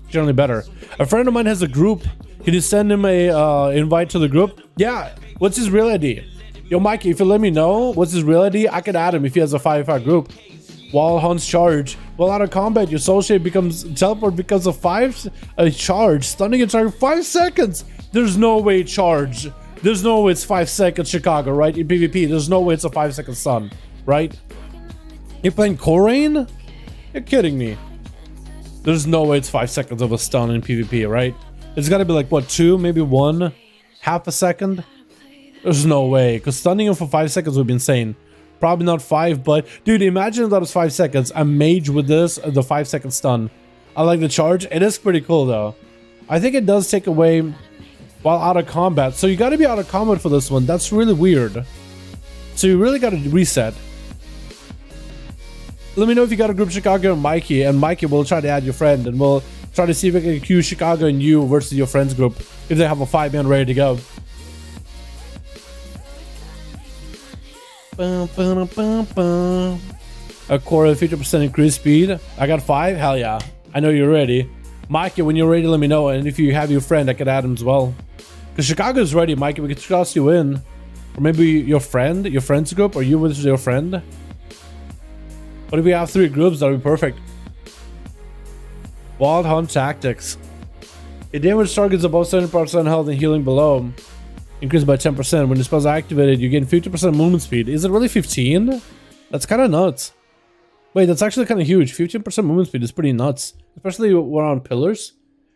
generally better. A friend of mine has a group. Can you send him a invite to the group? Yeah. What's his real ID? Yo, Mikey, if you let me know what's his real ID, I could add him if he has a 5v5 group. While Hunt's charge. While out of combat, your soul shape becomes teleport because of a charge. Stunning a target 5 seconds. There's no way charge. There's no way it's 5 seconds Chicago, right? In PvP, there's no way it's a 5-second stun, right? You're playing Corsair? You're kidding me. There's no way it's 5 seconds of a stun in PvP, right? It's gotta be like, what, 2, maybe 1, half a second? There's no way, because stunning him for 5 seconds would be insane. Probably not 5, but dude, imagine if that was 5 seconds. A mage with this, the 5-second stun. I like the charge. It is pretty cool though. I think it does take away while out of combat. So you got to be out of combat for this one. That's really weird. So you really got to reset. Let me know if you got a group Chicago and Mikey will try to add your friend, and we'll try to see if we can queue Chicago and you versus your friends group if they have a 5-man ready to go. A core 50% increased speed. I got 5. Hell yeah. I know you're ready. Mikey, when you're ready, let me know. And if you have your friend, I could add him as well. Because Chicago's ready, Mikey. We could toss you in. Or maybe your friend's group, or you with your friend. What if we have 3 groups? That would be perfect. Wild Hunt Tactics. A damage targets above 70% health and healing below. Increased by 10%. When the spell's activated, you gain 50% movement speed. Is it really 15? That's kind of nuts. Wait, that's actually kind of huge. 15% movement speed is pretty nuts. Especially when we're on pillars.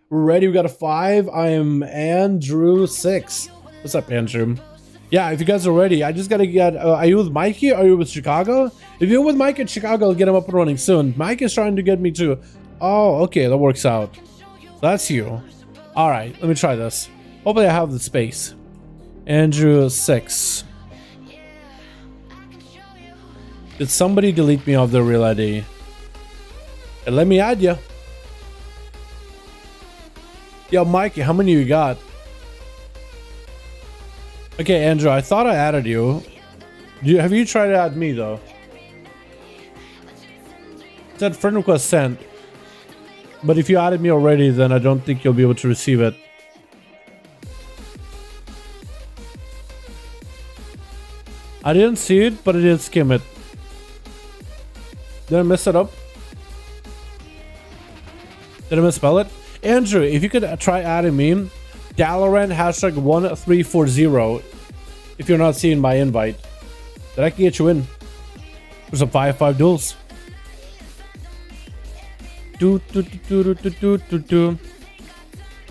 We're ready. We got a 5. I am Andrew 6. What's up, Andrew? Yeah, if you guys are ready, I just got to get... are you with Mikey? Are you with Chicago? If you're with Mikey and Chicago, I'll get him up and running soon. Mike is trying to get me to... Oh, okay. That works out. That's you. All right. Let me try this. Hopefully I have the space. Andrew 6. Did somebody delete me off their real ID? And let me add you. Yo, Mikey, how many you got? Okay, Andrew, I thought I added you. Have you tried to add me, though? It said friend request sent. But if you added me already, then I don't think you'll be able to receive it. I didn't see it, but I did skim it. Did I mess it up? Did I misspell it? Andrew, if you could try adding me, Dalaran #1340. If you're not seeing my invite, then I can get you in for some 5v5 duels.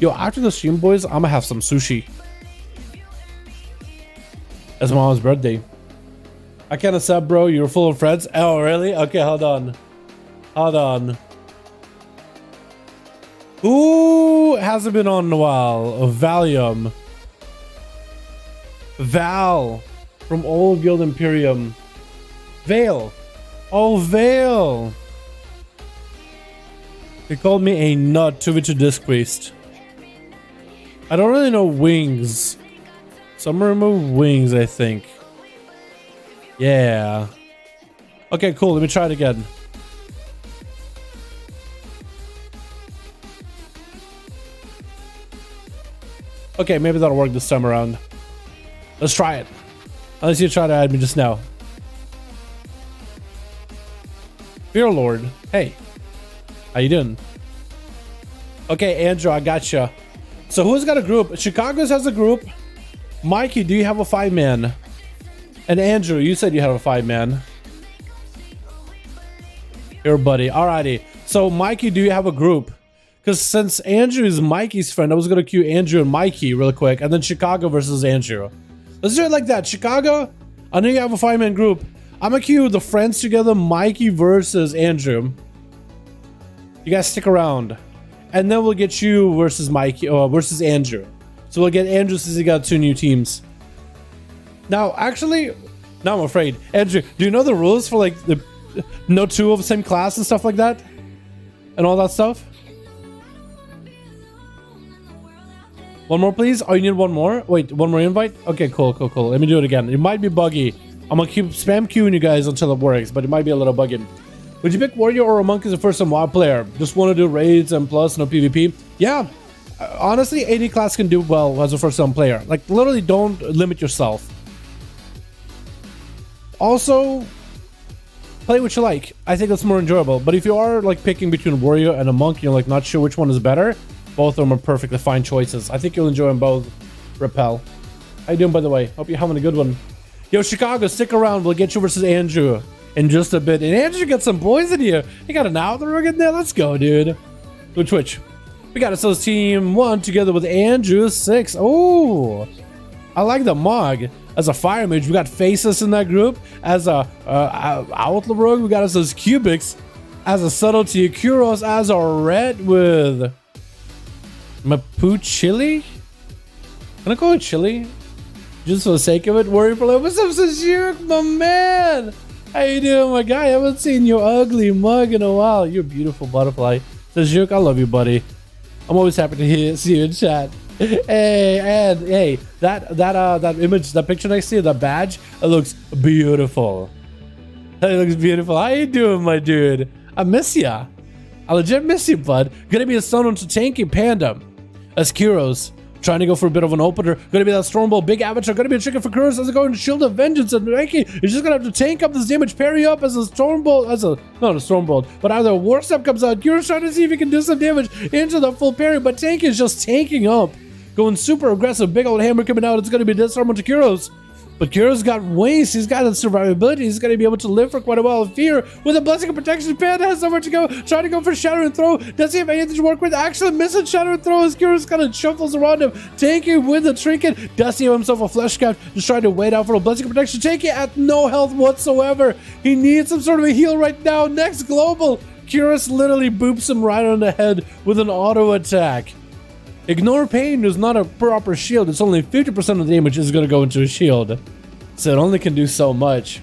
Yo, after the stream, boys, I'm gonna have some sushi. It's my mom's birthday. I can't accept, bro. You're full of friends. Oh, really? Okay, hold on. Hold on. Who hasn't been on in a while? Valium. Val. From Old Guild Imperium. Vale. Oh, Vale. They called me a nut to which a disgraced. I don't really know wings. So I'm gonna remove wings, I think. Yeah. Okay, cool. Let me try it again. Okay, maybe that'll work this time around. Let's try it. Unless you try to add me just now. Fear Lord. Hey. How you doing? Okay, Andrew, I gotcha. So who's got a group? Chicago's has a group. Mikey, do you have a 5-man? And Andrew, you said you had a 5-man. Here, buddy. Alrighty. So Mikey, do you have a group? Because since Andrew is Mikey's friend, I was going to queue Andrew and Mikey real quick. And then Chicago versus Andrew. Let's do it like that. Chicago, I know you have a 5-man group. I'm going to queue the friends together, Mikey versus Andrew. You guys stick around. And then we'll get you versus Mikey, versus Andrew. So we'll get Andrew since he got 2 new teams. Now, actually, now I'm afraid. Andrew, do you know the rules for like the no 2 of the same class and stuff like that? And all that stuff? One more, please. Oh, you need one more? Wait, one more invite? Okay, cool. Let me do it again. It might be buggy. I'm gonna keep spam queuing you guys until it works, but it might be a little buggy. Would you pick Warrior or a Monk as a first-time WoW player? Just want to do raids and plus no PvP? Yeah. Honestly, any class can do well as a first-time player. Like, literally don't limit yourself. Also, play what you like. I think that's more enjoyable. But if you are like picking between Warrior and a Monk, you're like not sure which one is better, both of them are perfectly fine choices. I think you'll enjoy them both. Repel. How you doing, by the way? Hope you're having a good one. Yo, Chicago, stick around. We'll get you versus Andrew in just a bit. And Andrew got some boys in here. You got an Outlaw in there? Let's go, dude. Go Twitch. We got ourselves team 1 together with Andrew 6. Oh, I like the Mog. As a fire mage, we got Faceless in that group. As a Outlaw Rogue, we got ourselves Cubics. As a Subtlety, Kuros as a Red with Mapu Chili. Can I call it Chili? Just for the sake of it. Warrior for what's up, Sashuk, my man? How you doing, my guy? I haven't seen your ugly mug in a while. You're a beautiful butterfly. Sashuk, I love you, buddy. I'm always happy to see you in chat. Hey, and hey, that image, that picture next to you, that badge, it looks beautiful. It looks beautiful. How you doing, my dude? I miss ya. I legit miss you, bud. Gonna be a stun on to tanky Panda as Kuros. Trying to go for a bit of an opener. Gonna be that Stormbolt, big avatar. Gonna be a chicken for Kuros as it going to Shield of Vengeance. And Mikey is just gonna have to tank up this damage, parry up as a Stormbolt, not a Stormbolt, but either a War Step comes out. Kuros trying to see if he can do some damage into the full parry, but Tanky is just tanking up. Going super aggressive, big old hammer coming out. It's gonna be Disarm onto Kuros. But Kuros got waste. He's got the survivability. He's going to be able to live for quite a while in fear. With a Blessing of Protection, Panda has somewhere to go. Trying to go for Shatter and Throw. Does he have anything to work with? Actually missing Shatter and Throw as Kuros kind of shuffles around him. Tanky with the Trinket. Does he have himself a Flesh Cap? Just trying to wait out for a Blessing of Protection. Tanky at no health whatsoever. He needs some sort of a heal right now. Next global. Kuros literally boops him right on the head with an auto attack. Ignore Pain is not a proper shield. It's only 50% of the damage is going to go into a shield. So it only can do so much.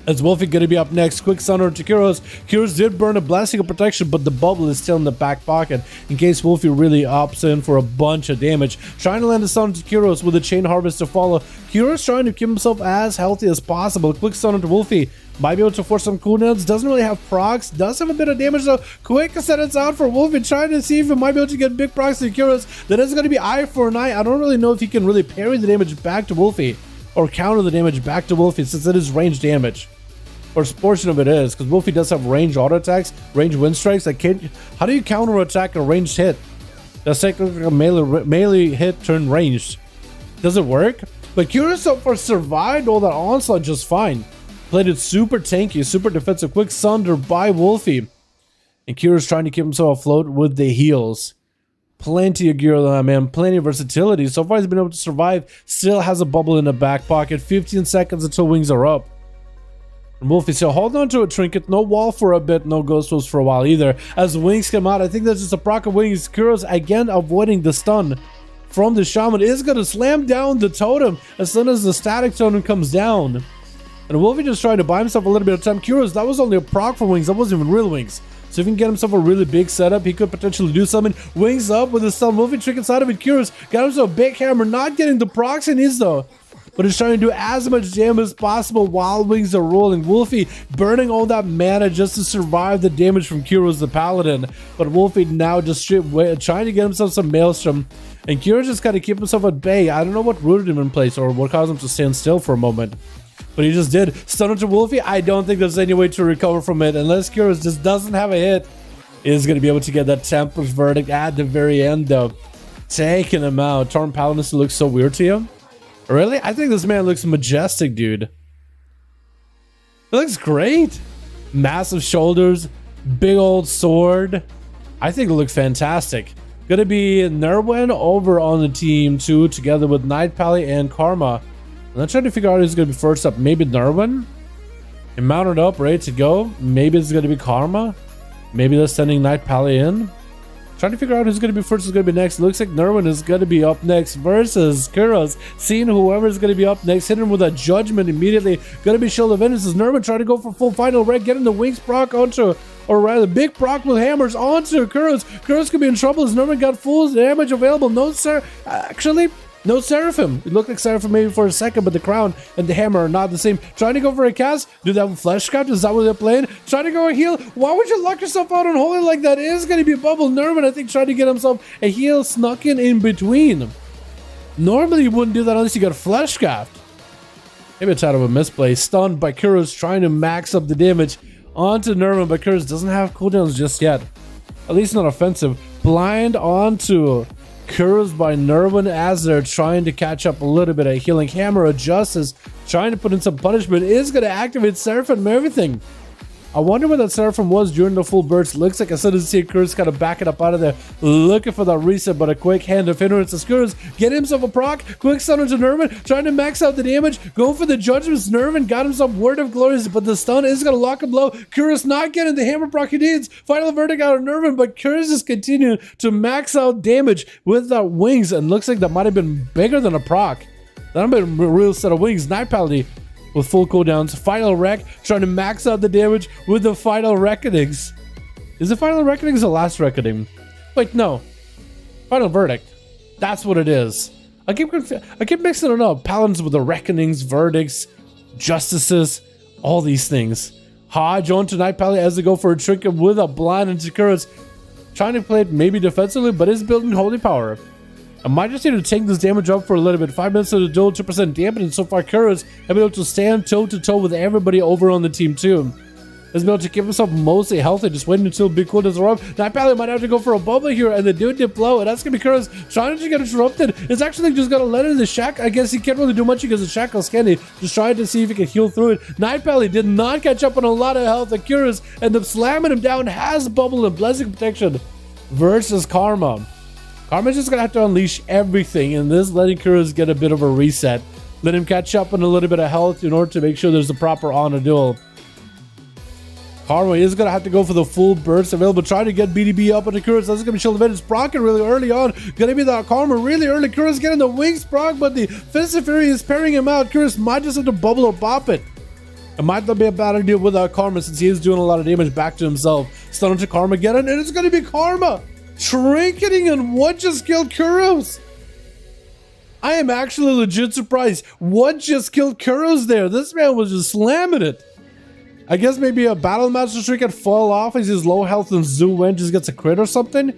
As Wolfie gonna be up next. Quick Sunder to Kuros. Kuros did burn a Blessing of Protection, but the bubble is still in the back pocket in case Wolfie really opts in for a bunch of damage. Trying to land a Sunder to Kuros with a Chain Harvest to follow. Kuros trying to keep himself as healthy as possible. Quick Sunder to Wolfie. Might be able to force some cooldowns. Doesn't really have procs. Does have a bit of damage though. Quick sentence out for Wolfie. Trying to see if he might be able to get big procs to Kuros. That is going to be eye for an eye. I don't really know if he can really parry the damage back to Wolfie or counter the damage back to Wolfie since it is range damage. Or a portion of it is, because Wolfie does have range auto attacks, range wind strikes. How do you counter attack a ranged hit? That's like a melee hit turned ranged. Does it work? But Kuros so far survived all that onslaught just fine. Played it super tanky, super defensive. Quick Sunder by Wolfie. And Kuros trying to keep himself afloat with the heals. Plenty of gear on that man, plenty of versatility. So far he's been able to survive. Still has a bubble in the back pocket. 15 seconds until wings are up. And Wolfie still holding on to a trinket. No wall for a bit, no ghost wolves for a while either. As wings come out, I think that's just a proc of wings. Kuros again avoiding the stun from the shaman. Is going to slam down the totem as soon as the static totem comes down. And Wolfie just trying to buy himself a little bit of time. Kuros, that was only a proc for wings. That wasn't even real wings. So if he can get himself a really big setup, he could potentially do something. Wings up with the stun. Wolfie trick inside of it. Kuros got himself a big hammer. Not getting the procs he needs though. But he's trying to do as much damage as possible while wings are rolling. Wolfie burning all that mana just to survive the damage from Kuros the Paladin. But Wolfie now just trying to get himself some Maelstrom. And Kuros just got to keep himself at bay. I don't know what rooted him in place or what caused him to stand still for a moment. But he just did. Stunner to Wolfie. I don't think there's any way to recover from it. Unless Kuros just doesn't have a hit. Is going to be able to get that Templar's Verdict at the very end though. Taking him out. Torn Paladin looks so weird to you. Really? I think this man looks majestic, dude. It looks great. Massive shoulders, big old sword. I think it looks fantastic. Gonna be Nerwin over on the team too, together with Night Pally and Karma. And I'm trying to figure out who's gonna be first up. Maybe Nerwin? And mounted up, ready to go. Maybe it's gonna be Karma. Maybe they're sending Night Pally in. Trying to figure out who's going to be first, who's going to be next. It looks like Nerwin is going to be up next versus Kuros. Seeing whoever is going to be up next, hitting him with a judgment immediately. Going to be Shield of Vengeance as Nerwin trying to go for full final red, getting the wings proc onto, or rather big proc with hammers onto Kuros. Kuros could be in trouble as Nerwin got full damage available. No Seraphim. It looked like Seraphim maybe for a second, but the crown and the hammer are not the same. Trying to go for a cast. Do that with Flesh Scout. Is that what they're playing? Trying to go a heal. Why would you lock yourself out on holy like that? It is going to be a bubble. Nerwin, I think, trying to get himself a heal snuck in between. Normally, you wouldn't do that unless you got a Flesh Scout. Maybe it's out of a misplay. Stunned by Kuros, trying to max up the damage onto Nerwin, but Kuros doesn't have cooldowns just yet. At least not offensive. Blind onto Kuros by Nerwin as they're trying to catch up a little bit. A healing hammer of justice, trying to put in some punishment, is going to activate Seraphim and everything. I wonder what that Seraphim was during the full burst. Looks like I started to see Kuros kind of back it up out of there, looking for that reset, but a quick hand of hindrance as Kuros get himself a proc. Quick stun to Nerwin, trying to max out the damage, going for the judgments. Nerwin got himself Word of Glory, but the stun is going to lock him low. Kuros not getting the hammer proc he needs. Final verdict out of Nerwin, but Kuros is continuing to max out damage with that wings, and looks like that might have been bigger than a proc. That might have been a real set of wings. Night Paladin with full cooldowns. Final Wreck, trying to max out the damage with the Final Reckonings. Is the Final Reckonings the last Reckoning? Wait, no. Final Verdict. That's what it is. I keep mixing it up. Paladins with the Reckonings, Verdicts, Justices, all these things. Hodge on to Night Paladin as they go for a trinket with a blind into Kuros. Trying to play it maybe defensively, but is building Holy Power. I might just need to take this damage up for a little bit. 5 minutes of the duel, 2% damage, and so far Kuros have been able to stand toe-to-toe with everybody over on the team too. Has been able to keep himself mostly healthy, just waiting until Big Cool does arrive. Night Paladin might have to go for a bubble here, and the dude did blow, and that's going to be Kuros trying to get interrupted. It's actually just going to let in the shackle. I guess he can't really do much because the shackle's candy. Just trying to see if he can heal through it. Night Paladin did not catch up on a lot of health, and Kuros ended up slamming him down, has bubble and blessing protection versus Karma. Karma's just going to have to unleash everything, and this letting Kuros get a bit of a reset. Let him catch up on a little bit of health in order to make sure there's a proper honor duel. Karma is going to have to go for the full burst available, trying to get BDB up onto Kuros. That's going to be Shield of Vengeance proccing really early on. Going to be that Karma really early. Kuros getting the wings proc, but the Fist of Fury is pairing him out. Kuros might just have to bubble or bop it. It might not be a bad idea without Karma since he is doing a lot of damage back to himself. Stun into Karma again, and it's going to be Karma trinketing and what just killed Kuros? I am actually legit surprised. What just killed Kuros there? This man was just slamming it. I guess maybe a Battle Master streak can fall off as he's low health and Zuwen just gets a crit or something.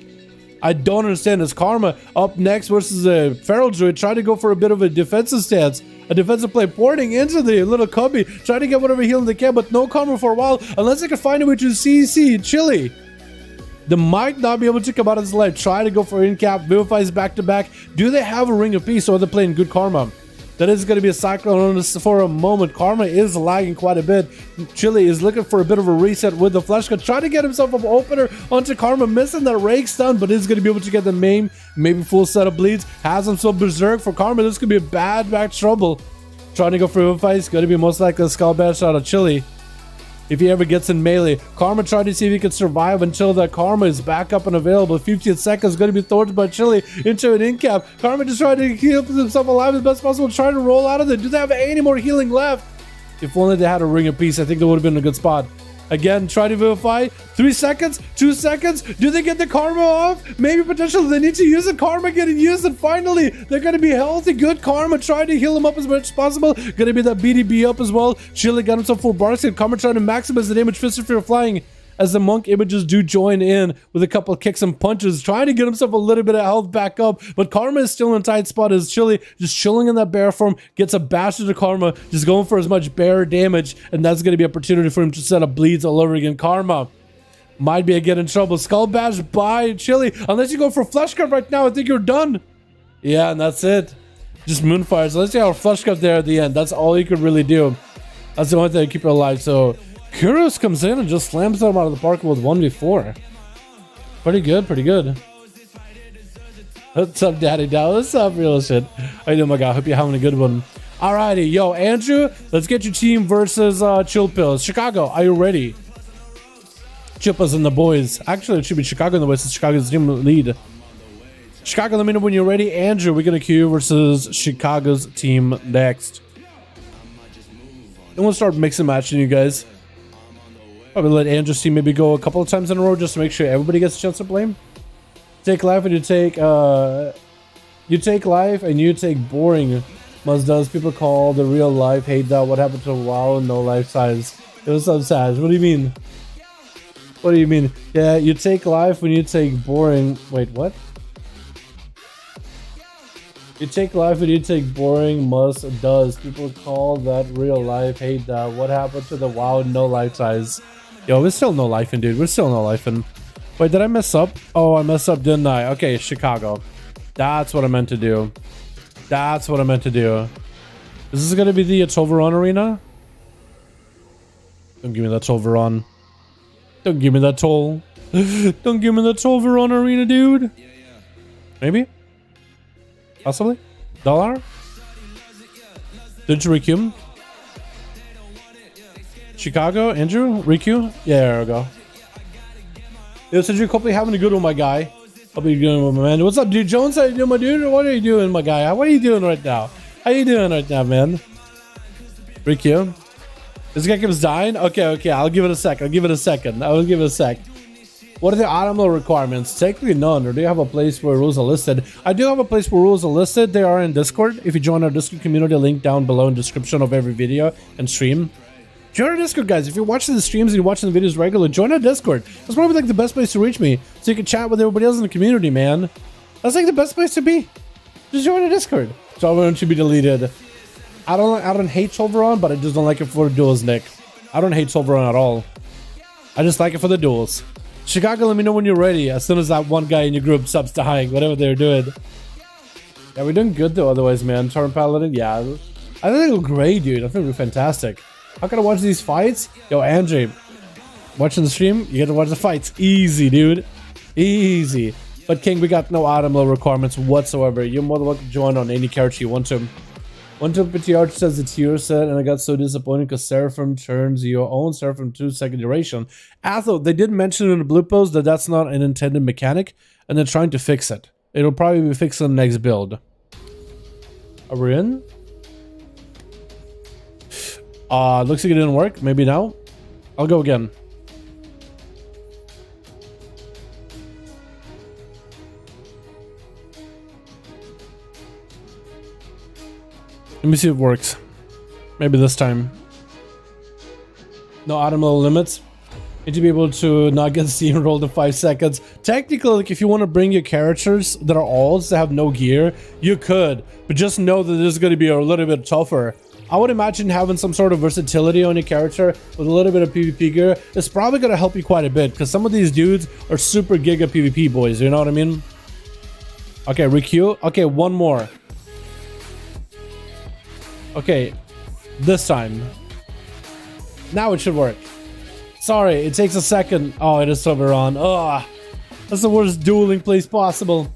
I don't understand. It's Karma up next versus a Feral Druid trying to go for a bit of a defensive stance. A defensive play porting into the little cubby, trying to get whatever healing they can, but no Karma for a while unless they can find a way to CC Chili. They might not be able to come out of this life. Try to go for in-cap. Vivifies back-to-back. Do they have a Ring of Peace or are they playing good Karma? That is going to be a cyclone on this for a moment. Karma is lagging quite a bit. Chili is looking for a bit of a reset with the flash gun. Trying to get himself an opener onto Karma. Missing that rake stun, but is going to be able to get the main, maybe full set of bleeds. Has himself berserk for Karma. This could be a bad back trouble. Trying to go for a fight. It's going to be most likely a skull bash out of Chili. If he ever gets in melee. Karma trying to see if he can survive until that Karma is back up and available. 15 seconds going to be thwarted by Chili into an in-cap. Karma just trying to keep himself alive as best possible, trying to roll out of it. Do they have any more healing left? If only they had a Ring of Peace, I think it would have been a good spot. Again, try to vivify. 3 seconds, 2 seconds. Do they get the Karma off? Maybe potentially they need to use it. Karma getting used, and finally they're going to be healthy. Good Karma trying to heal him up as much as possible. Going to be that BDB up as well. Chili got himself full barks, and Karma trying to maximize the damage. Fist of Fear flying as the monk images do join in with a couple of kicks and punches, trying to get himself a little bit of health back up. But Karma is still in a tight spot as Chili just chilling in that bear form, gets a bash to Karma, just going for as much bear damage, and that's going to be an opportunity for him to set up bleeds all over again. Karma might be again in trouble. Skull bash by Chili. Unless you go for flesh cut right now, I think you're done. Yeah, and that's it. Just moonfires. Let's see how flesh cut there at the end. That's all you could really do. That's the only thing to keep it alive. So Kuros comes in and just slams them out of the park with 1v4. Pretty good, pretty good. What's up, Daddy Dow? What's up, real shit? How you doing, my guy? Hope you're having a good one. Alrighty, yo, Andrew, let's get your team versus Chill Pills. Chicago, are you ready? Chippas and the boys. Actually, it should be Chicago in the way since Chicago's team lead. Chicago, let me know when you're ready. Andrew, we're gonna queue versus Chicago's team next. And we'll start mixing and matching you guys. Probably let Andrew's team maybe go a couple of times in a row just to make sure everybody gets a chance to play. Take life and you take life and you take boring. Must does people call the real life hate that? What happened to WoW? No life size. It was so sad. What do you mean? What do you mean? Yeah, you take life when you take boring. Wait, what? You take life and you take boring. Must does people call that real life hate that? What happened to the WoW? No life size. Yo, we're still no life in, dude. We're still no life in. Wait, did I mess up? Oh, I messed up, didn't I? Okay, Chicago. That's what I meant to do. That's what I meant to do. Is this gonna be the Toveron arena? Don't give me that Toveron. Don't give me that toll. Don't give me that Toveron arena, dude. Maybe? Possibly? Dalaran? Did you requeue? Chicago? Andrew? Riku? Yeah, there we go. Yo, Cedric, hopefully having a good one, my guy. Hope you're doing with my man. What's up, dude? Jones, how you doing, my dude? What are you doing, my guy? What are you doing right now? How you doing right now, man? Riku? This guy keeps dying? Okay, I'll give it a sec. I'll give it a second. What are the autumnal requirements? Technically none. Or do you have a place where rules are listed? I do have a place where rules are listed. They are in Discord. If you join our Discord community, link down below in the description of every video and stream. Join our Discord, guys. If you're watching the streams and you're watching the videos regularly, join our Discord. That's probably like the best place to reach me, so you can chat with everybody else in the community, man. That's like the best place to be. Just join our Discord. Toveron should be deleted. I don't hate Toveron, but I just don't like it for the duels, Nick. I don't hate Toveron at all. I just like it for the duels. Chicago, let me know when you're ready. As soon as that one guy in your group stops dying, whatever they're doing. Yeah, we're doing good though. Otherwise, man, Torrent Paladin. Yeah, I think they look great, dude. I think we're fantastic. How can I watch these fights? Yo, Andre, watching the stream, you get to watch the fights. Easy, dude. Easy. But King, we got no autumnal requirements whatsoever. You're more than welcome to join on any character you want to. One to PTR says it's your set, and I got so disappointed because Seraphim turns your own Seraphim to second duration. Athel, they did mention in the blue post that that's not an intended mechanic, and they're trying to fix it. It'll probably be fixed in the next build. Are we in? Looks like it didn't work. Maybe now. I'll go again. Let me see if it works. Maybe this time. No auto limits. Need to be able to not get steamrolled in 5 seconds. Technically, like if you want to bring your characters that are alts that have no gear, you could, but just know that this is going to be a little bit tougher. I would imagine having some sort of versatility on your character with a little bit of PvP gear is probably going to help you quite a bit, because some of these dudes are super giga PvP boys, you know what I mean? Okay, requeue. Okay, one more. Okay, this time. Now it should work. Sorry, it takes a second. Oh, it is over on. Oh, that's the worst dueling place possible.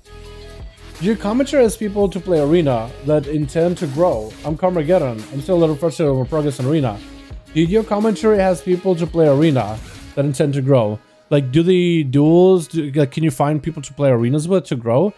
Your commentary has people to play Arena that intend to grow. I'm Carmageddon. I'm still a little frustrated with progress in Arena. Dude, your commentary has people to play Arena that intend to grow. Like, do the duels, like, can you find people to play arenas with to grow?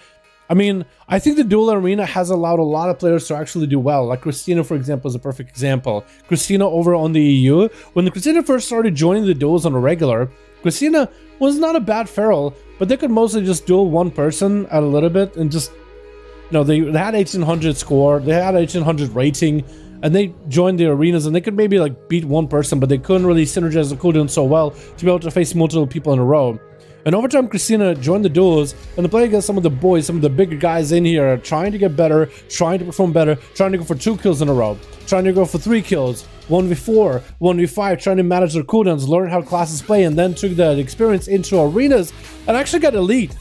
I mean, I think the duel arena has allowed a lot of players to actually do well. Like Christina, for example, is a perfect example. Christina over on the EU, when Christina first started joining the duels on a regular, Christina was not a bad feral, but they could mostly just duel one person at a little bit and just, you know, they had 1800 score, they had 1800 rating, and they joined the arenas and they could maybe like beat one person, but they couldn't really synergize the cooldown so well to be able to face multiple people in a row. And over time, Christina joined the duels, and the play against some of the boys, some of the bigger guys in here, trying to get better, trying to perform better, trying to go for 2 kills in a row, trying to go for 3 kills, 1v4, 1v5, trying to manage their cooldowns, learn how classes play, and then took that experience into arenas and actually got elite.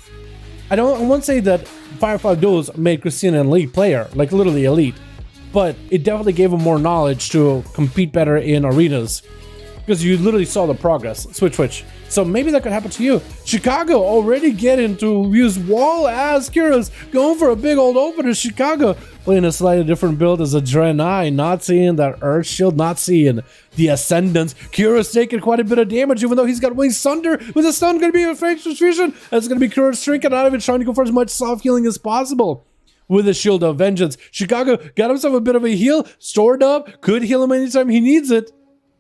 I won't say that 5v5 duels made Christina an elite player, like literally elite, but it definitely gave him more knowledge to compete better in arenas. Because you literally saw the progress. Switch. So maybe that could happen to you. Chicago already getting to use wall as Kira's going for a big old opener. Chicago playing a slightly different build as a Draenei, not seeing that Earth Shield, not seeing the Ascendants. Kira's taking quite a bit of damage, even though he's got Wings Thunder. With the stun going to be a Phase Transfusion. That's going to be Kira's shrinking out of it, trying to go for as much soft healing as possible. With a Shield of Vengeance, Chicago got himself a bit of a heal, stored up, could heal him anytime he needs it.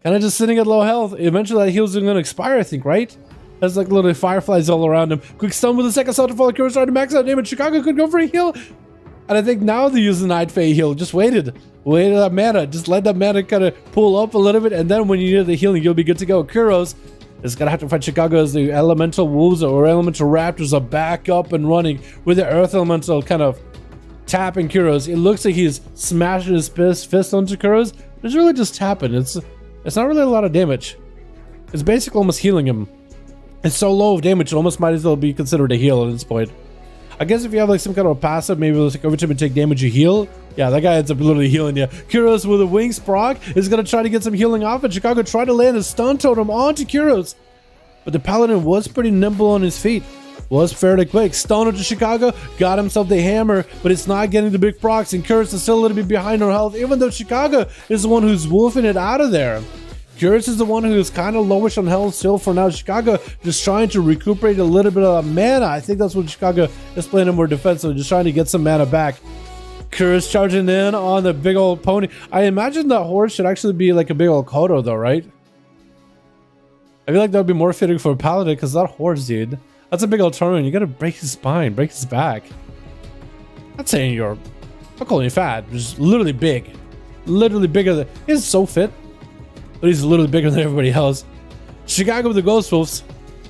Kind of just sitting at low health. Eventually that heal's going to expire, I think, right? There's like literally fireflies all around him. Quick stun with the second SATA fall. Kira started to max out damage. Chicago could go for a heal. And I think now they use the Night Fae heal. Just waited that mana. Just let that mana kind of pull up a little bit. And then when you need the healing, you'll be good to go. Kuros is going to have to fight Chicago as the Elemental Wolves or Elemental Raptors are back up and running with the Earth Elemental kind of tapping Kuros. It looks like he's smashing his fist onto Kuros. It's really just tapping. It's not really a lot of damage. It's basically almost healing him. It's so low of damage, it almost might as well be considered a heal at this point. I guess if you have like some kind of a passive, maybe like every time you take damage you heal. Yeah, that guy ends up literally healing you. Kuros with a Wings proc is going to try to get some healing off it. Chicago tried to land a stun totem onto Kuros. But the Paladin was pretty nimble on his feet. Was fairly quick. Stun into Chicago, got himself the hammer, but it's not getting the big procs, and Kuros is still a little bit behind on health, even though Chicago is the one who's wolfing it out of there. Kuros is the one who's kind of lowish on health still for now. Chicago just trying to recuperate a little bit of mana. I think that's what Chicago is playing in more defensive, just trying to get some mana back. Kuros charging in on the big old pony. I imagine that horse should actually be like a big old Kodo though, right? I feel like that would be more fitting for a Paladin, because that horse, dude, that's a big old tournament. You gotta break his spine, break his back. I'm not saying you're, I'm calling you fat, just literally big. Literally bigger than, he's so fit, but he's literally bigger than everybody else. Chicago with the Ghost Wolves,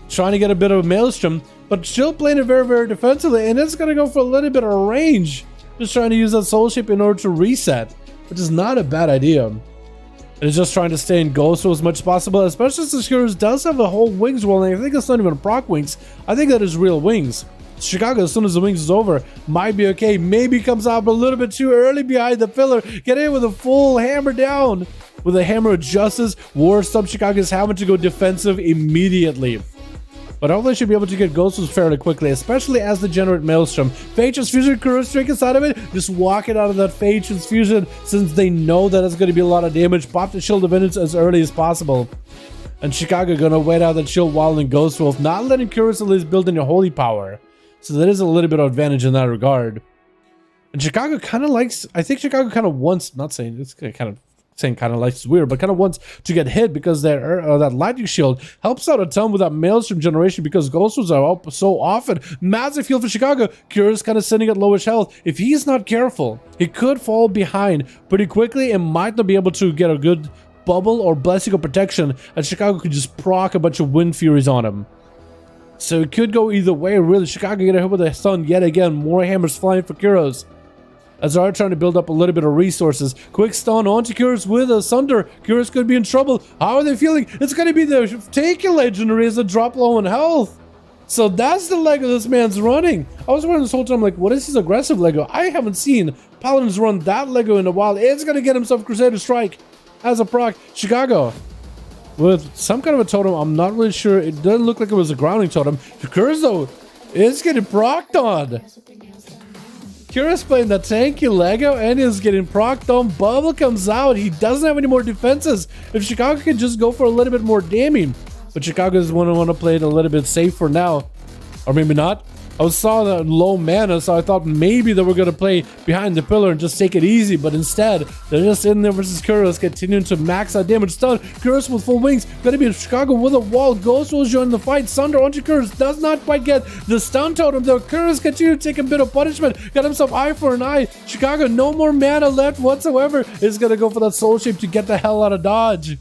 trying to get a bit of a Maelstrom, but still playing it very, very defensively, and it's gonna go for a little bit of range. Just trying to use that Soul Shape in order to reset, which is not a bad idea. And it's just trying to stay in Ghost as much as possible, especially since Kuros does have the whole Wings rolling. I think it's not even proc Wings. I think that is real Wings. Chicago, as soon as the Wings is over, might be okay. Maybe comes out a little bit too early behind the pillar. Get in with a full hammer down. With a hammer of justice, War Sub Chicago is having to go defensive immediately. But hopefully should be able to get Ghosts fairly quickly, especially as they generate Maelstrom. Phage Transfusion, Kuros drink inside of it, just walk it out of that Phage Transfusion since they know that it's going to be a lot of damage. Pop the Shield of Vengeance as early as possible. And Chicago going to wait out that shield while in Ghost Wolf, not letting Kuros at least build in your holy power. So that is a little bit of advantage in that regard. And Chicago kind of likes, I think Chicago kind of wants, not saying, it's kind of saying kind of like it's weird, but kind of wants to get hit because that lightning shield helps out a ton with that maelstrom generation because ghost wolves are up so often. Massive heal for Chicago. Curious kind of sitting at lowish health. If he's not careful, he could fall behind pretty quickly and might not be able to get a good bubble or blessing of protection, and Chicago could just proc a bunch of wind furies on him. So it could go either way, really. Chicago get hit with a stun yet again. More hammers flying for Kuros, as they are trying to build up a little bit of resources. Quick stun onto Kuros with a Sunder. Kuros could be in trouble. How are they feeling? It's going to be the Taken Legendary as a drop low in health. So that's the Lego this man's running. I was wondering this whole time, like, what is his aggressive Lego? I haven't seen Paladins run that Lego in a while. It's going to get himself Crusader Strike as a proc. Chicago with some kind of a totem. I'm not really sure. It doesn't look like it was a grounding totem. Kuros, though, is getting procced on. Kuros playing that tanky Lego and is getting procced on. Bubble comes out. He doesn't have any more defenses. If Chicago can just go for a little bit more damage. But Chicago's want to play it a little bit safer now. Or maybe not. I saw the low mana, so I thought maybe they were going to play behind the pillar and just take it easy, but instead, they're just in there versus Kuros, continuing to max out damage. Stun, Kuros with full wings, going to be in Chicago with a wall. Ghost will join the fight. Sunder onto Kuros, does not quite get the stun totem, though. Kuros continues to take a bit of punishment, got himself eye for an eye. Chicago, no more mana left whatsoever, is going to go for that soul shape to get the hell out of dodge.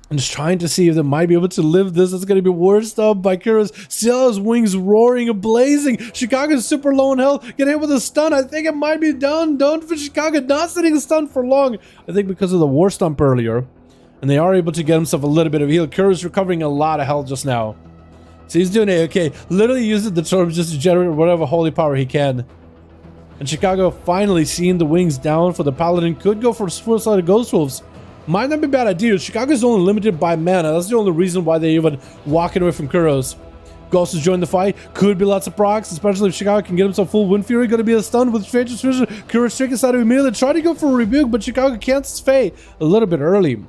And just trying to see if they might be able to live this. It's going to be worst up by Kuros. Still has wings roaring and blazing. Chicago's super low in health. Get hit with a stun. I think it might be done. Done for Chicago. Not sitting stun for long. I think because of the war stomp earlier. And they are able to get himself a little bit of heal. Kuros recovering a lot of health just now. So he's doing A-okay. Literally using the totem just to generate whatever holy power he can. And Chicago finally seeing the wings down for the Paladin. Could go for full-sided Ghost Wolves. Might not be a bad idea. Chicago's only limited by mana. That's the only reason why they're even walking away from Kuros. Ghost has joined the fight. Could be lots of procs, especially if Chicago can get himself full Wind Fury. Going to be a stun with Strange Vision. Kuros trick inside of immediately. Try to go for a rebuke, but Chicago cancels Faye a little bit early.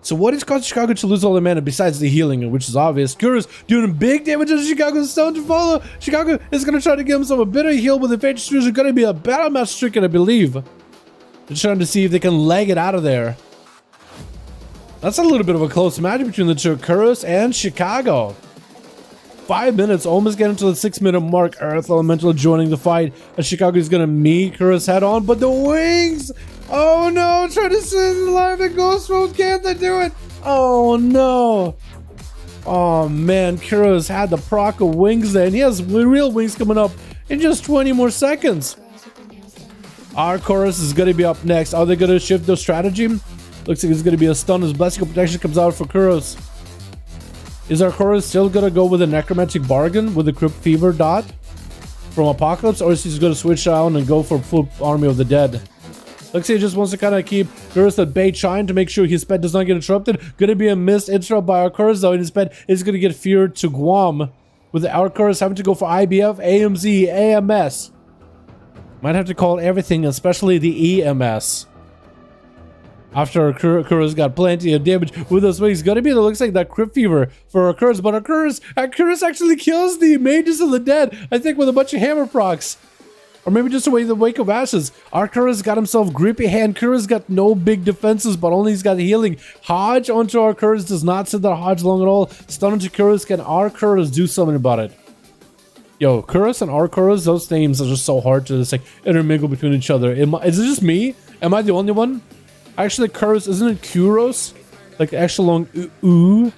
So what has caused Chicago to lose all their mana besides the healing, which is obvious? Kuros doing big damage to Chicago's stun to follow. Chicago is going to try to give himself a bit of heal with the Strange Vision. Going to be a battle match stricken, I believe. They're trying to see if they can leg it out of there. That's a little bit of a close match between the two, Kuros and Chicago. 5 minutes, almost getting to the 6-minute mark. Earth Elemental joining the fight. And Chicago is going to meet Kuros head on, but the wings! Oh no, trying to save alive the Ghost Wolf. Can't they do it? Oh no. Oh man, Kuros had the proc of wings there, and he has real wings coming up in just 20 more seconds. Our Chorus is going to be up next. Are they going to shift their strategy? Looks like it's going to be a stun as Blessing of Protection comes out for Kuros. Is our Chorus still going to go with a Necromantic Bargain with the Crypt Fever dot from Apocalypse, or is he going to switch out and go for full Army of the Dead? Looks like he just wants to kind of keep Kuros at bay, trying to make sure his pet does not get interrupted. Going to be a missed interrupt by our Chorus, though, and his pet is going to get feared to Guam, with our Chorus having to go for IBF, AMZ, AMS. Might have to call everything, especially the EMS. After Kuros got plenty of damage with those wings. Gonna be, it looks like that Crypt Fever for Kuros, but Kuros actually kills the Mages of the Dead, I think, with a bunch of hammer procs. Or maybe just away the Wake of Ashes. Our Kuros got himself grippy hand. Kuros got no big defenses, but only he's got healing. Hodge onto our Kuros does not sit that Hodge long at all. Stun onto Kuros. Can our Kuros do something about it? Yo, Kuros and our Kuros, those names are just so hard to just like intermingle between each other. Is it just me? Am I the only one? Actually, Kuros, isn't it Kuros? Like extra long ooh.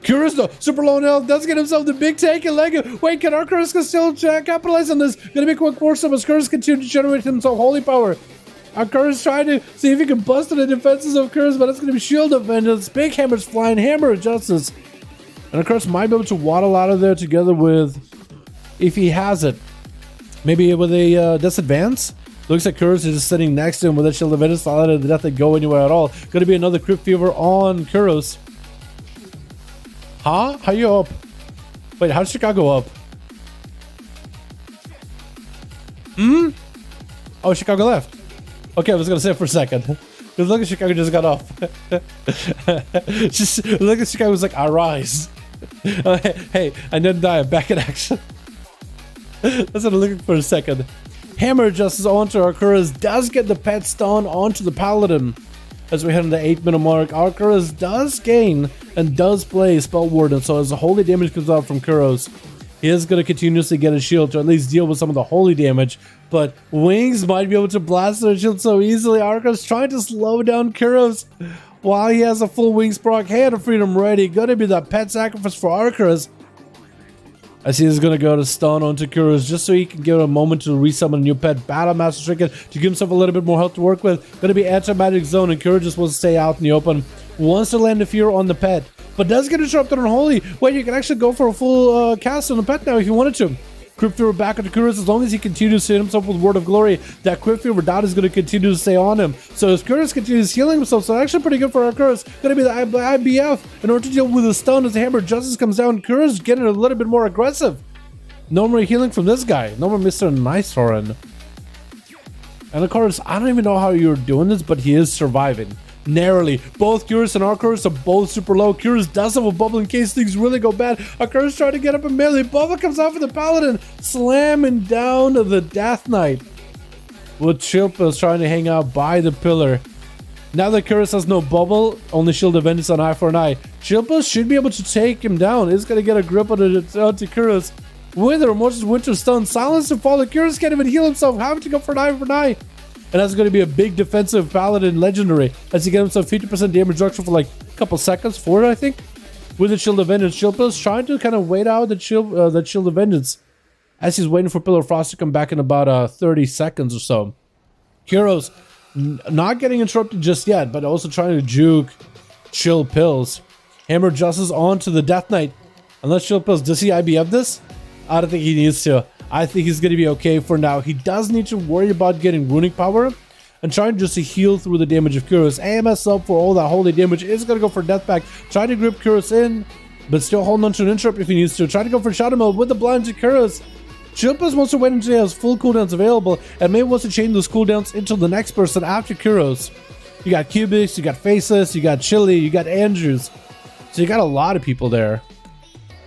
Kuros though, super low now, does get himself the big take and leg. Wait, can our Kuros still capitalize on this? Gonna be a quick force up as Kuros continues to generate himself holy power. Our Kuros trying to see if he can bust the defenses of Kuros, but it's gonna be shield up and it's big hammers flying, hammer of justice. And of course might be able to waddle out of there together with, if he has it, maybe with a disadvance. Looks like Kuros is just sitting next to him with a shield of Venus, not letting the death go anywhere at all. Gonna be another Crypt Fever on Kuros. Huh? How you up? Wait, how'd Chicago up? Oh, Chicago left. Okay, I was gonna say it for a second. Because look at Chicago just got off. Just look at Chicago was like, I rise. Hey, I didn't die, I'm back in action. That's what I'm looking for a second. Hammer adjusts onto Arcturus, does get the pet stun onto the Paladin. As we head on the 8-minute mark, Arcturus does gain and does play Spell Warden, so as the holy damage comes out from Kuros, he is going to continuously get a shield to at least deal with some of the holy damage, but Wings might be able to blast their shield so easily. Arcturus trying to slow down Kuros while he has a full Wings proc. Hand of Freedom ready, gonna be that pet sacrifice for Arcturus. As he is going to go to stun onto Kuros just so he can give it a moment to resummon a new pet. Battle Master Trinket to give himself a little bit more health to work with. Going to be Anti-Magic Zone, and Kuros just wants to stay out in the open. Wants to land a fear on the pet, but does get interrupted on Holy. Wait, you can actually go for a full cast on the pet now if you wanted to. Crypt Fever back onto Kuros. As long as he continues to hit himself with Word of Glory, that Crypt Fever dot is going to continue to stay on him. So as Kuros continues healing himself, so actually pretty good for Arcturus. Going to be the IBF in order to deal with the stun as the Hammer Justice comes down. Kuros getting a little bit more aggressive. No more healing from this guy. No more Mr. Nice Horan. And of course, I don't even know how you're doing this, but he is surviving. Narrowly. Both Kuros and Arcturus are both super low. Kuros does have a bubble in case things really go bad. Arcturus trying to get up a melee. Bubble comes out for the Paladin, slamming down the Death Knight. With Chilpa trying to hang out by the pillar. Now that Kuros has no bubble, only Shield of Vengeance on eye for an eye. Chilpa should be able to take him down. He's going to get a grip on onto Kuros. With the Remorseless Winter Stone, silence to fall. Kuros can't even heal himself, having to go for an eye for an eye. And that's going to be a big defensive Paladin legendary as he gets himself 50% damage reduction for like a couple seconds, 4 I think, with the Shield of Vengeance. Chilpa's trying to kind of wait out the Shield of Vengeance as he's waiting for Pillar of Frost to come back in about 30 seconds or so. Kuros not getting interrupted just yet, but also trying to juke Chill Pills. Hammer Justice onto the Death Knight. Unless Chill Pills, does he IBF this? I don't think he needs to. I think he's going to be okay for now. He does need to worry about getting runic power and trying just to heal through the damage of Kuros. AMS up for all that holy damage. Is going to go for Death Pact. Trying to grip Kuros in, but still holding on to an interrupt if he needs to. Trying to go for Shadow Meld with the blind to Kuros. Chilpas wants to wait until he has full cooldowns available and maybe wants to chain those cooldowns into the next person after Kuros. You got Cubics, you got Faceless, you got Chili, you got Andrews. So you got a lot of people there.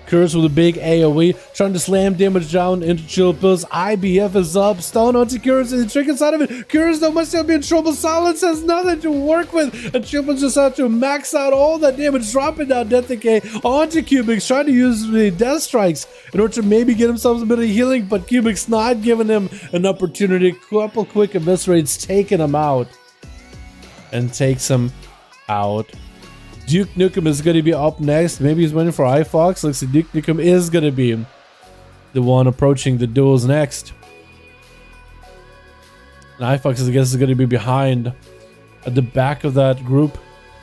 Kuros with a big AoE, trying to slam damage down into Chilpas. IBF is up, stun onto Kuros and the trick inside of it. Kuros though must still be in trouble. Silence has nothing to work with, and Chilpas just have to max out all that damage, dropping down Death Decay onto Cubics, trying to use the Death Strikes in order to maybe get himself a bit of healing, but Cubics not giving him an opportunity. Couple quick eviscerates, taking him out, and takes him out. Duke Nukem is going to be up next. Maybe he's waiting for iFox. Looks like Duke Nukem is going to be the one approaching the duels next. And iFox, I guess, is going to be behind at the back of that group.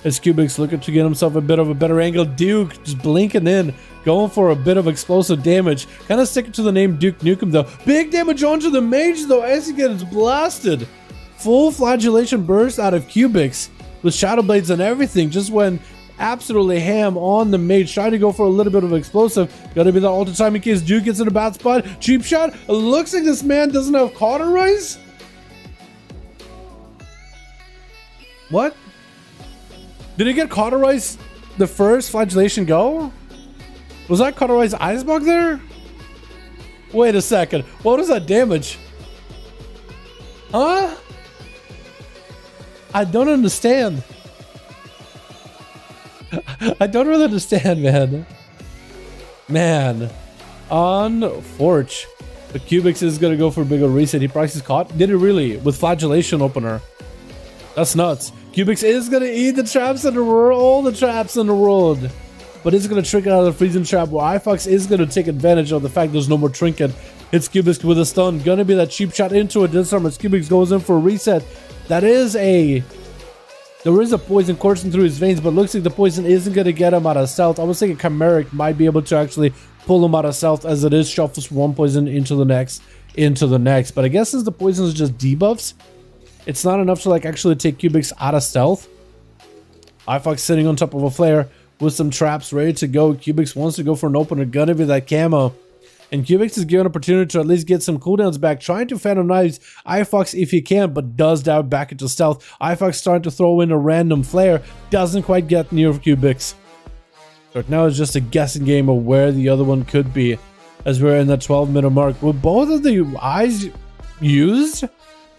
As Cubics looking to get himself a bit of a better angle. Duke just blinking in, going for a bit of explosive damage. Kind of sticking to the name Duke Nukem, though. Big damage onto the mage, though, as he gets blasted. Full flagellation burst out of Cubics with Shadow Blades and everything. Just went absolutely ham on the mage, trying to go for a little bit of explosive. Gotta be the ultra time in case Duke gets in a bad spot. Cheap shot. It looks like this man doesn't have cauterize. What? Did he get cauterize the first flagellation go? Was that cauterize Icebug there? Wait a second. What was that damage? Huh? I don't understand. I don't really understand, man. Man. On Forge. The Cubics is going to go for a bigger reset. He prices caught. Did it really? With flagellation opener. That's nuts. Cubics is going to eat the traps in the world. All the traps in the world. But it's going to trigger out of the freezing trap where iFox is going to take advantage of the fact there's no more trinket. Hits Cubics with a stun. Going to be that cheap shot into a disarm as Cubics goes in for a reset. There is a poison coursing through his veins, but looks like the poison isn't going to get him out of stealth. I was thinking Chimeric might be able to actually pull him out of stealth, as it is shuffles one poison into the next. But I guess since the poison is just debuffs, it's not enough to like actually take Cubics out of stealth. iFox sitting on top of a flare with some traps ready to go. Cubics wants to go for an opener, gonna be that camo. And Cubics is given an opportunity to at least get some cooldowns back, trying to Phantom Knives iFox if he can, but does dive back into stealth. iFox starting to throw in a random flare, doesn't quite get near Cubics. So now it's just a guessing game of where the other one could be, as we're in that 12-minute mark. With both of the eyes used?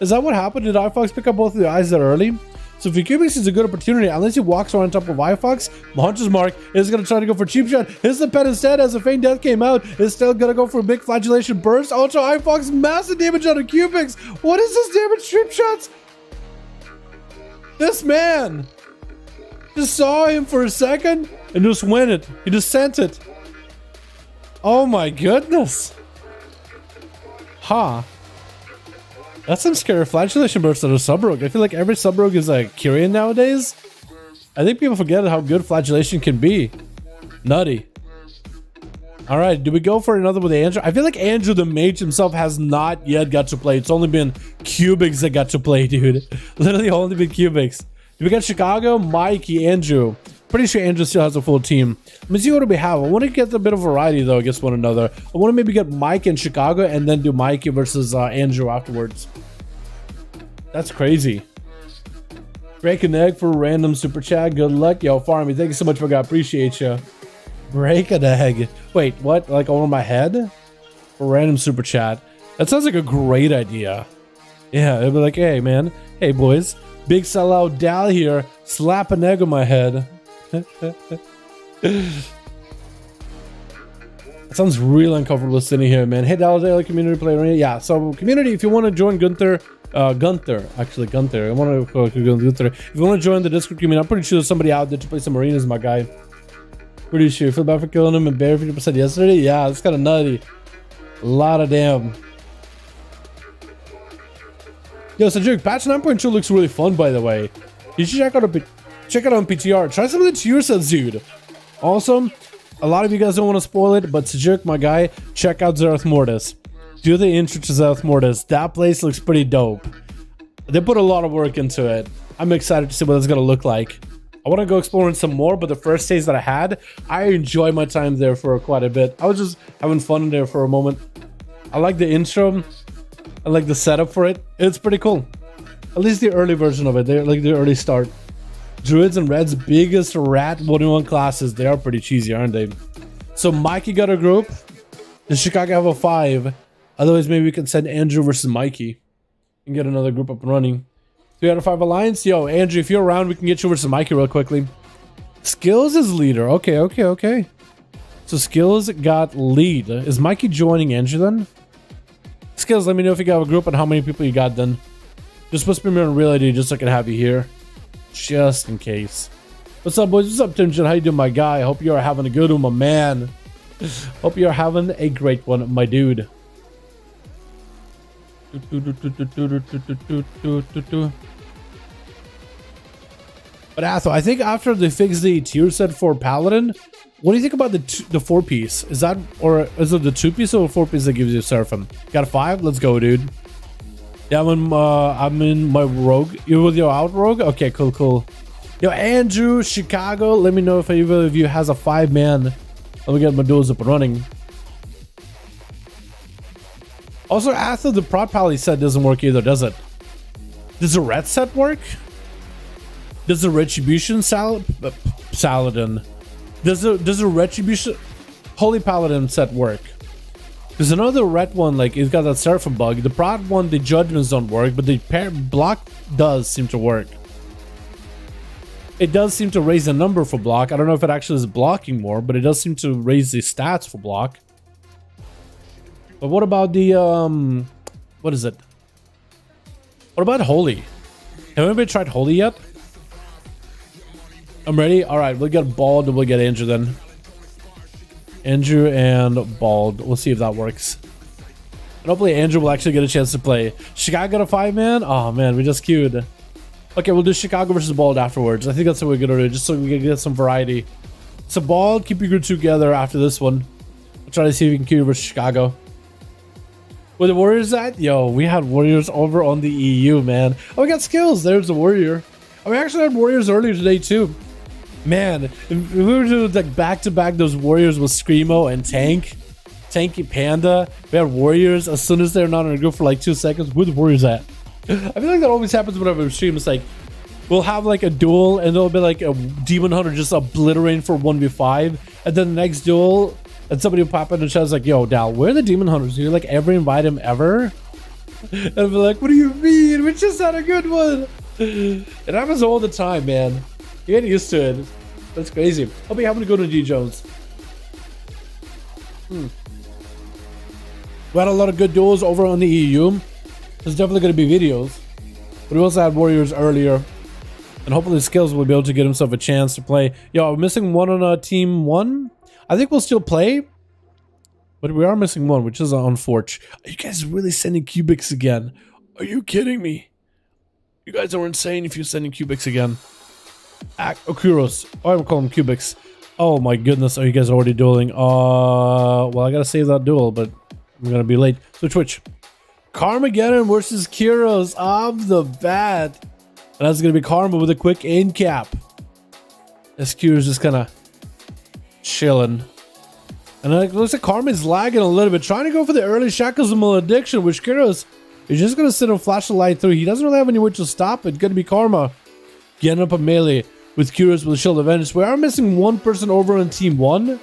Is that what happened? Did iFox pick up both of the eyes that early? So if Cubics is a good opportunity, unless he walks around on top of iFox, Hunter's Mark is going to try to go for cheap shot. Hits the pet instead as a feign death came out. Is still going to go for a big flagellation burst. Also, iFox massive damage on the Cubics. What is this damage cheap shots? This man just saw him for a second and just went it. He just sent it. Oh my goodness. Huh. That's some scary flagellation burst on a sub-rogue. I feel like every sub-rogue is like Kyrian nowadays. I think people forget how good flagellation can be. Nutty. Alright, do we go for another with Andrew? I feel like Andrew the mage himself has not yet got to play. It's only been Cubics that got to play, dude. Literally only been Cubics. Do we got Chicago, Mikey, Andrew? Pretty sure Andrew still has a full team. Let me see what do we have. I want to get a bit of variety though against one another. I want to maybe get Mike in Chicago and then do Mikey versus Andrew afterwards. That's crazy. Break an egg for a random super chat. Good luck, yo, Farmy. Thank you so much, my guy. Appreciate you. Break an egg. Wait, what? Like over my head? For random super chat. That sounds like a great idea. Yeah, it'd be like, hey man, hey boys, big sellout Dal here. Slap an egg on my head. It sounds real uncomfortable sitting here, man. Hey, Dallas Daily community player. Yeah, so community, if you want to join Gunther, I want to call Gunther. If you want to join the Discord community, I'm pretty sure there's somebody out there to play some arenas, my guy. Pretty sure. Feel bad for killing him and Bear 50% yesterday. Yeah, it's kind of nutty. A lot of damn. Yo, so Juke, patch 9.2 looks really fun, by the way. You should check out on PTR. Try some of the tier sets, dude. Also, a lot of you guys don't want to spoil it, but Sejuk, my guy, check out Zereth Mortis. Do the intro to Zereth Mortis. That place looks pretty dope. They put a lot of work into it. I'm excited to see what it's going to look like. I want to go exploring some more, but the first days that I had, I enjoyed my time there for quite a bit. I was just having fun in there for a moment. I like the intro. I like the setup for it. It's pretty cool. At least the early version of it. They're like the early start. Druids and Reds biggest rat 1v1 classes. They are pretty cheesy, aren't they? So Mikey got a group. Does Chicago have a 5? Otherwise, maybe we can send Andrew versus Mikey and get another group up and running. 3 out of 5 alliance. Yo, Andrew, if you're around, we can get you versus Mikey real quickly. Skills is leader. Okay. So Skills got lead. Is Mikey joining Andrew then? Skills, let me know if you got a group and how many people you got then. Just whisper me on real ID just so I can have you here. Just in case. What's up, boys? What's up, Timjan? How you doing, my guy? I hope you are having a good one, my man. Hope you are having a great one, my dude. But Atho, I think after they fix the tier set for Paladin, what do you think about the 4-piece? Is that, or is it the 2-piece or 4-piece that gives you Seraphim? Got a 5? Let's go, dude. Yeah, I'm in my rogue. You with your out rogue? Okay, cool. Yo, Andrew, Chicago, let me know if either of you has a 5-man. Let me get my duels up and running. Also, after the prod pally set doesn't work either, does it? Does the red set work? Does the retribution Saladin? Does the retribution Holy Paladin set work? There's another red one, like it's got that Seraphim bug. The prod one, the judgments don't work, but the block does seem to work. It does seem to raise the number for block. I don't know if it actually is blocking more, but it does seem to raise the stats for block. But what about the what is it? What about Holy? Have anybody tried Holy yet? I'm ready. All right, we'll get Bald and we'll get Andrew then. Andrew and Bald. We'll see if that works. And hopefully Andrew will actually get a chance to play. Chicago got a 5-man? Oh man, we just queued. Okay, we'll do Chicago versus Bald afterwards. I think that's what we're gonna do, just so we can get some variety. So Bald, keep your group together after this one. We'll try to see if we can queue versus Chicago. Where the Warriors at? Yo, we had Warriors over on the EU, man. Oh, we got Skills. There's the Warrior. Oh, we actually had Warriors earlier today too. Man, if we were to do like back-to-back those Warriors with Screamo and Tanky Panda, we had Warriors as soon as they're not in a group for like 2 seconds. Where the Warriors at? I feel like that always happens whenever we stream. It's like we'll have like a duel and there'll be like a Demon Hunter just obliterating for 1v5, and then the next duel and somebody will pop in the chat like, yo Dal, where are the Demon Hunters? Do you like ever invite him ever? And I'll be like, what do you mean? We just had a good one. It happens all the time, man. You get used to it. That's crazy. I'll be having to go to G Jones. We had a lot of good duels over on the EU. There's definitely going to be videos. But we also had Warriors earlier. And hopefully Skills will be able to get himself a chance to play. Yo, we're missing one on team 1. I think we'll still play. But we are missing one, which is unfortunate. Are you guys really sending cubics again? Are you kidding me? You guys are insane if you're sending cubics again. Kuros. Oh, I'm calling them cubics. Oh my goodness, are you guys already dueling? Well, I gotta save that duel, but I'm gonna be late. So Twitch. Carmageddon versus Kuros off the bat. And that's gonna be Karma with a quick end cap. This Kuros just kinda chilling. And it looks like Karma's lagging a little bit, trying to go for the early shackles of malediction, which Kuros is just gonna sit and flash the light through. He doesn't really have anywhere to stop it. Gonna be Karma getting up a melee with Kuros with Shield of Vengeance. We are missing one person over on team 1,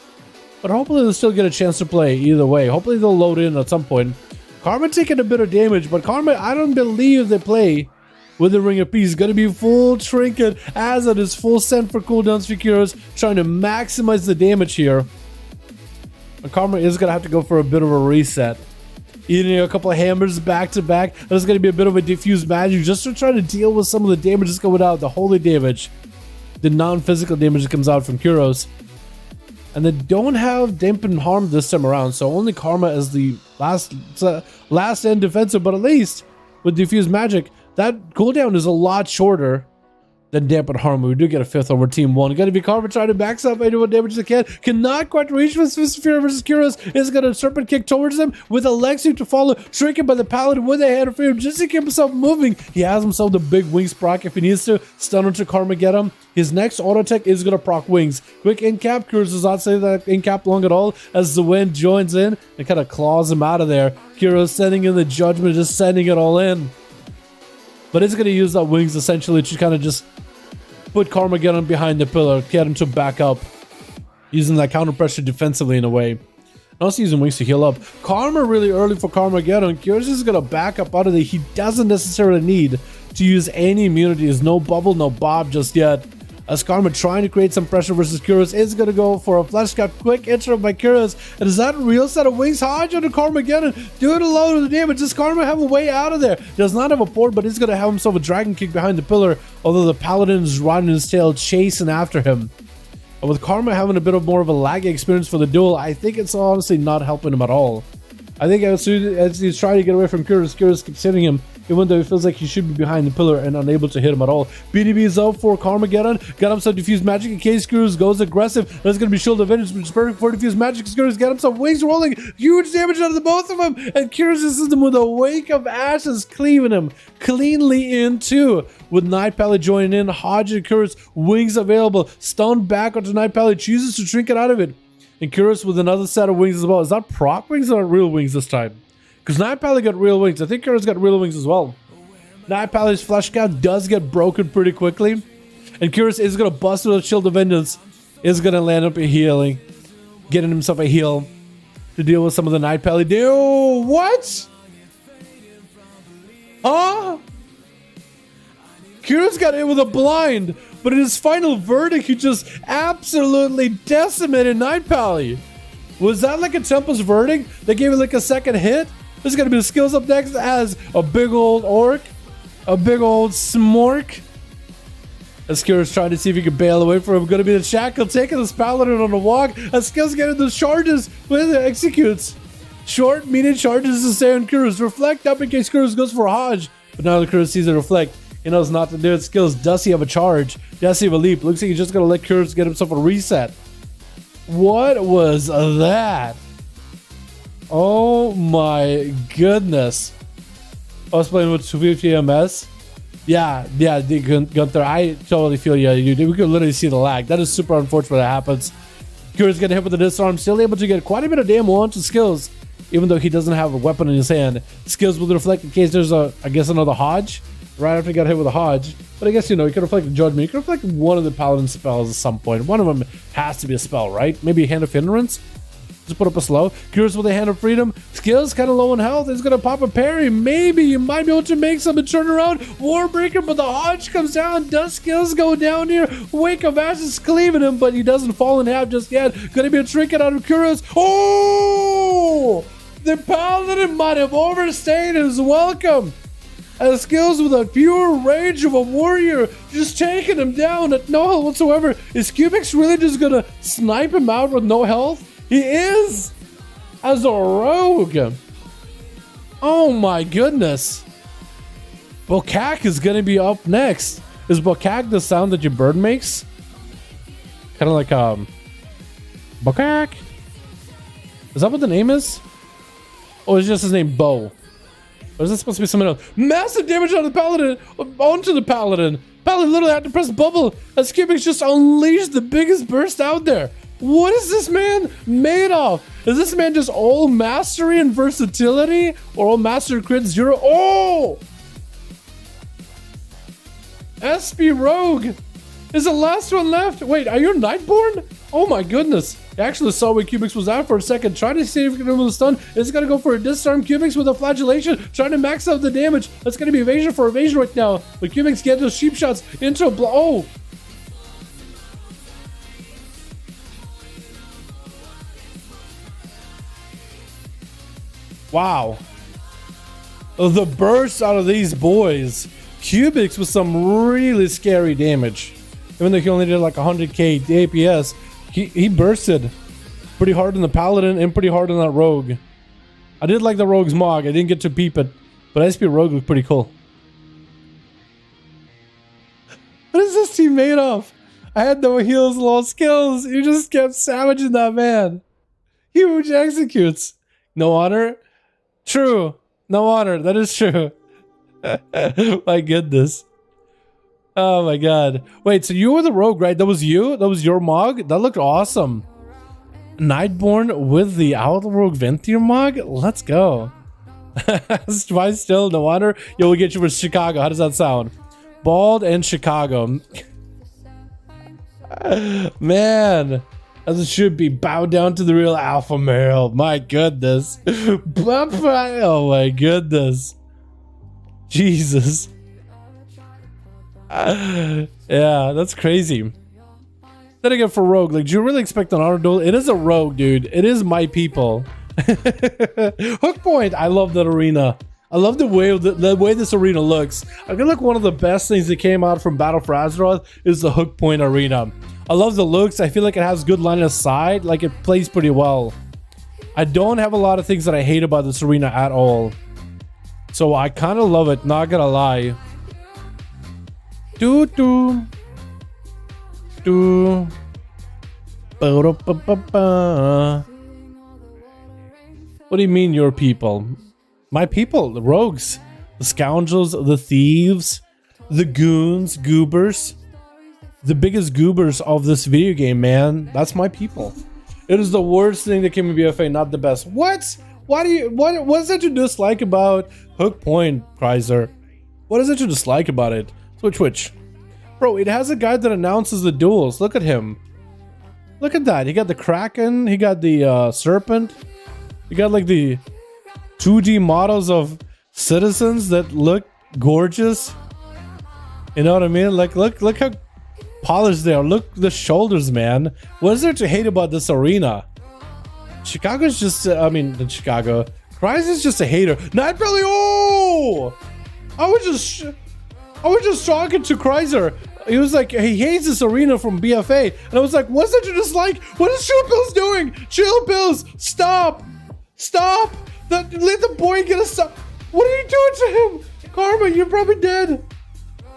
but hopefully they'll still get a chance to play either way. Hopefully they'll load in at some point. Karma taking a bit of damage, but Karma, I don't believe they play with the Ring of Peace. Gonna be full trinket as it is full send for cooldowns for Kuros, trying to maximize the damage here. But Karma is gonna have to go for a bit of a reset. Eating a couple of hammers back to back. There's gonna be a bit of a diffused magic just to try to deal with some of the damage that's going out, the holy damage. The non-physical damage that comes out from Kuros. And they don't have dampen harm this time around, so only Karma as the last end defensive, but at least with diffused magic, that cooldown is a lot shorter than dampen harm. We do get a 5th over team 1. Gonna be Karma trying to back up anyone damage they can. Cannot quite reach with Sphere versus Kuros. Is gonna serpent kick towards him with a leg sweep to follow. Trinket by the paladin with a hand of freedom just to keep himself moving. He has himself the big wings proc if he needs to. Stun into Karma get him. His next auto tech is gonna proc wings. Quick in cap. Kuros does not say that in cap long at all as the wind joins in and kind of claws him out of there. Kuros sending in the judgment, just sending it all in. But he's gonna use that wings essentially to kind of just put Carmageddon behind the pillar, get him to back up, using that counter pressure defensively in a way. And also using wings to heal up. Karma really early for Carmageddon. Kuros is gonna back up out of there. He doesn't necessarily need to use any immunities. No bubble, no bob just yet. As Karma trying to create some pressure versus Kuros is gonna go for a flesh cut. Quick interrupt by Kuros. And is that a real set of wings? Hodge onto Carmageddon. Doing a load of the damage. Does Karma have a way out of there? Does not have a port, but he's gonna have himself a dragon kick behind the pillar. Although the paladin is riding his tail, chasing after him. And with Karma having a bit of more of a laggy experience for the duel, I think it's honestly not helping him at all. I think as he's trying to get away from Kuros, Kuros keeps hitting him, even though he feels like he should be behind the pillar and unable to hit him at all. BDB is out for Carmageddon. Got himself diffused magic in case Kuros goes aggressive. That's going to be Shield of Vengeance, which is perfect for diffused magic. Kuros got himself wings rolling. Huge damage out of the both of them. And Kuros is them with a wake of ashes, cleaving him cleanly in two. With Night Pally joining in, Hodge and Kuros, wings available. Stunned back onto Night Pally, chooses to trinket out of it. And Kuros with another set of wings as well. Is that proc wings or real wings this time? Because Night Pally got real wings. I think Kuros got real wings as well. Night Pally's flesh count does get broken pretty quickly. And Kuros is going to bust with a Shield of Vengeance. Is going to land up a healing. Getting himself a heal to deal with some of the Night Pally. Dude, what? Huh? Kuros got hit with a blind. But in his final verdict, he just absolutely decimated Night Pally. Was that like a Temple's verdict? They gave it like a second hit? There's going to be the skills up next as a big old orc. A big old smork. As Kuros trying to see if he can bail away from him. Going to be the shackle taking this paladin on the walk. As skills getting those charges with it executes. Short, medium charges to stay on Kuros. Reflect up in case Kuros goes for a Hodge. But now the Kuros sees it reflect. He knows not to do it. Skills. Does he have a charge? Does he have a leap? Looks like he's just going to let Kuros get himself a reset. What was that? Oh my goodness. I was playing with 250 MS. Yeah, Gunther, I totally feel you. We could literally see the lag. That is super unfortunate that happens. Kuros getting hit with the disarm. Still able to get quite a bit of damage onto skills. Even though he doesn't have a weapon in his hand. Skills will reflect in case there's I guess another Hodge. Right after he got hit with a Hodge. But I guess, he could reflect the judgment. You could reflect one of the paladin spells at some point. One of them has to be a spell, right? Maybe a Hand of Hindrance? Just put up a slow. Curious with a hand of freedom. Skills kind of low in health. He's gonna pop a parry. Maybe you might be able to make something turn around. Warbreaker, but the Hodge comes down. Does skills go down here? Wake of Ash is cleaving him, but he doesn't fall in half just yet. Gonna be a trinket out of Curious. Oh! The Paladin might have overstayed his welcome. As skills with a pure rage of a warrior, just taking him down at no health whatsoever. Is Cubix really just gonna snipe him out with no health? He is! As a rogue! Oh my goodness! Bokak is gonna be up next. Is Bokak the sound that your bird makes? Kind of like, Bokak? Is that what the name is? Or is just his name Bo? Or is this supposed to be something else? Massive damage on the Paladin! Onto the Paladin! Paladin literally had to press bubble as Cubix just unleashed the biggest burst out there. What is this man made of? Is this man just all mastery and versatility? Or all mastery crit 0? Oh! SP Rogue is the last one left. Wait, are you Nightborn? Oh my goodness. I actually saw where Cubix was at for a second. Trying to see if he can remove the stun. It's gonna go for a disarm. Cubix with a flagellation. Trying to max out the damage. That's gonna be evasion for evasion right now. But Cubix gets those sheep shots into a blow. Oh! Wow. The burst out of these boys. Cubix with some really scary damage. Even though he only did like 100k APS, he bursted pretty hard on the Paladin and pretty hard on that Rogue. I did like the Rogue's Mog. I didn't get to peep it, but SP Rogue looked pretty cool. What is this team made of? I had no heals, low skills. You just kept savaging that man. Huge executes. No honor? True. No honor. That is true. My goodness. Oh my god. Wait, so you were the Rogue, right? That was you? That was your Mog? That looked awesome. Nightborn with the Outrogue Ventier Mog? Let's go. Why still no honor? Yo, we'll get you for Chicago. How does that sound? Bald and Chicago. Man. As it should be. Bow down to the real alpha male. My goodness. Oh my goodness. Jesus. Yeah, that's crazy. Then again, for Rogue, like, do you really expect an auto duel? It is a Rogue, dude. It is my people. Hook point. I love that arena. I love the way this arena looks. I feel like one of the best things that came out from Battle for Azeroth is the Hook point arena. I love the looks. I feel like it has good line of sight. Like, it plays pretty well. I don't have a lot of things that I hate about this arena at all. So I kind of love it, not gonna lie. What do you mean, your people? My people, the rogues, the scoundrels, the thieves, the goons, goobers. The biggest goobers of this video game, man. That's my people. It is the worst thing that came in BFA, not the best. What? Why do you, what's that you dislike about Hook Point, Kreiser? What is it you dislike about it? Switch. Bro, it has a guy that announces the duels. Look at him. Look at that. He got the Kraken. He got the Serpent. He got like the 2D models of citizens that look gorgeous. You know what I mean? Like, look how polished they are. Look the shoulders, man. What is there to hate about this arena? Chicago's just, I mean, the Chicago. Kreiser's just a hater. Nightbelly, oh! I was just talking to Kreiser. He was like, he hates this arena from BFA. And I was like, what's that you dislike? What is Chill Pills doing? Chill Pills, stop! Stop! Let the boy get a stop. What are you doing to him? Karma, you're probably dead.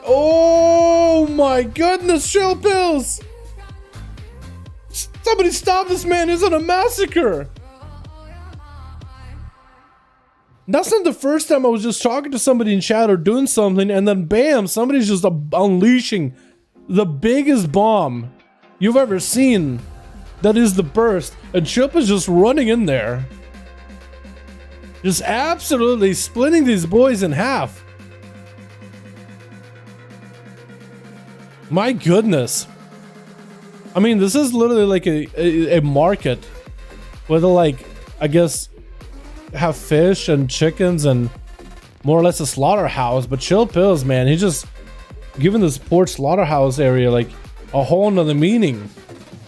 Oh my goodness, Chill Pills! Somebody stop this man, he's on a massacre! That's not the first time I was just talking to somebody in chat or doing something and then bam, somebody's just unleashing the biggest bomb you've ever seen. That is the burst. And Chip is just running in there. Just absolutely splitting these boys in half. My goodness. I mean, this is literally like a market where they like, I guess, have fish and chickens and more or less a slaughterhouse. But Chill Pills, man, he's just giving this port slaughterhouse area like a whole nother meaning.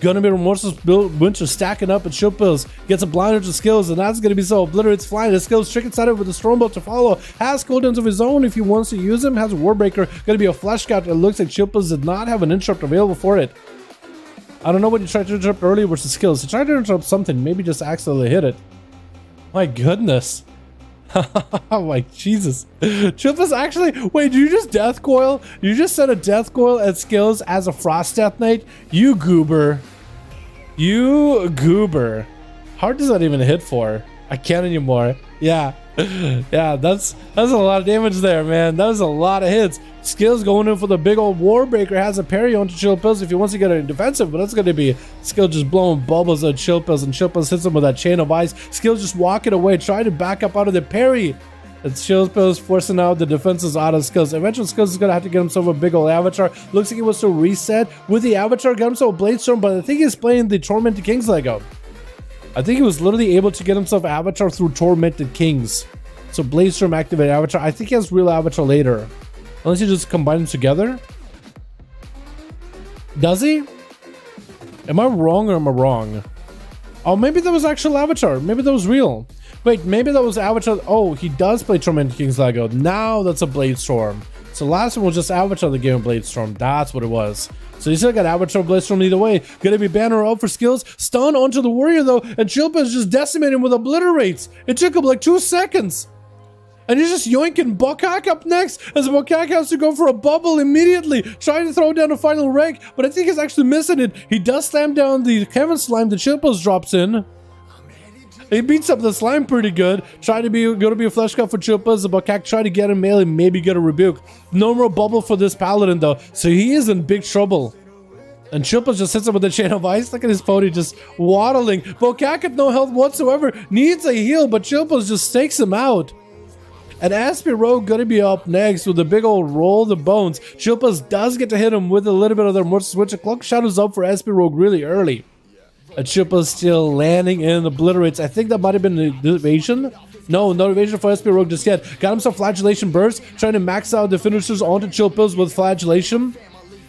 Gonna be remorseless winter stacking up at Chill Pills, gets a blinder to skills, and that's gonna be so obliterates flying his skills, trick inside it with a Stormbolt to follow, has cooldowns of his own if he wants to use them, has a Warbreaker, gonna be a flash scout. It looks like Chill Pills did not have an interrupt available for it. I don't know what you tried to interrupt earlier with the skills. He tried to interrupt something, maybe just accidentally hit it. My goodness. Oh my Jesus. Chill Pills actually, wait, did you just death coil? You just set a death coil at skills as a Frost Death Knight? You goober. You goober. How hard does that even hit for? I can't anymore. Yeah. Yeah, that's a lot of damage there, man. That was a lot of hits. Skills going in for the big old Warbreaker, has a parry onto Chill Pills if he wants to get a defensive, but that's going to be Skill just blowing bubbles at Chill Pills, and Chill Pills hits him with that chain of ice. Skill just walking away, trying to back up out of the parry. It's Chill Pills forcing out the defenses out of Skills. Eventually Skills is going to have to get himself a big old avatar. Looks like he wants to reset with the avatar, get himself a Blade Storm, but I think he's playing the Tormented Kings Lego. I think he was literally able to get himself avatar through Tormented Kings. So Blade Storm activated avatar. I think he has real avatar later. Unless you just combine them together. Does he? Am I wrong or am I wrong? Oh, maybe that was actual avatar. Maybe that was real. Wait, maybe that was avatar. Oh, he does play Tormented Kings Lego. Now that's a Blade Storm. So last one was just avatar the game of Blade Storm. That's what it was. So you still got avatar Blade Storm either way. Gonna be banner out for skills. Stun onto the warrior though. And Chill Pills just decimated him with obliterates. It took him like 2 seconds. And he's just yoinking Bokak up next as Bokak has to go for a bubble immediately, trying to throw down a final rank, but I think he's actually missing it. He does slam down the Kevin Slime, the Chill Pills drops in. He beats up the slime pretty good. Going to be a flesh cut for Chill Pills. The Bokak try to get him melee, maybe get a rebuke. No more bubble for this paladin though, so he is in big trouble. And Chill Pills just hits him with a chain of ice. Look at his pony just waddling. Bokak with no health whatsoever, needs a heal, but Chill Pills just stakes him out. And Aspie Rogue gonna be up next with a big old roll the bones. Chill Pills does get to hit him with a little bit of their Mortal Switch. A Cloak Shadow's up for Aspie Rogue really early. A Chill Pills still landing in obliterates. I think that might have been the evasion. No evasion for Aspie Rogue just yet. Got himself Flagellation Burst, trying to max out the finishers onto Chill Pills with Flagellation,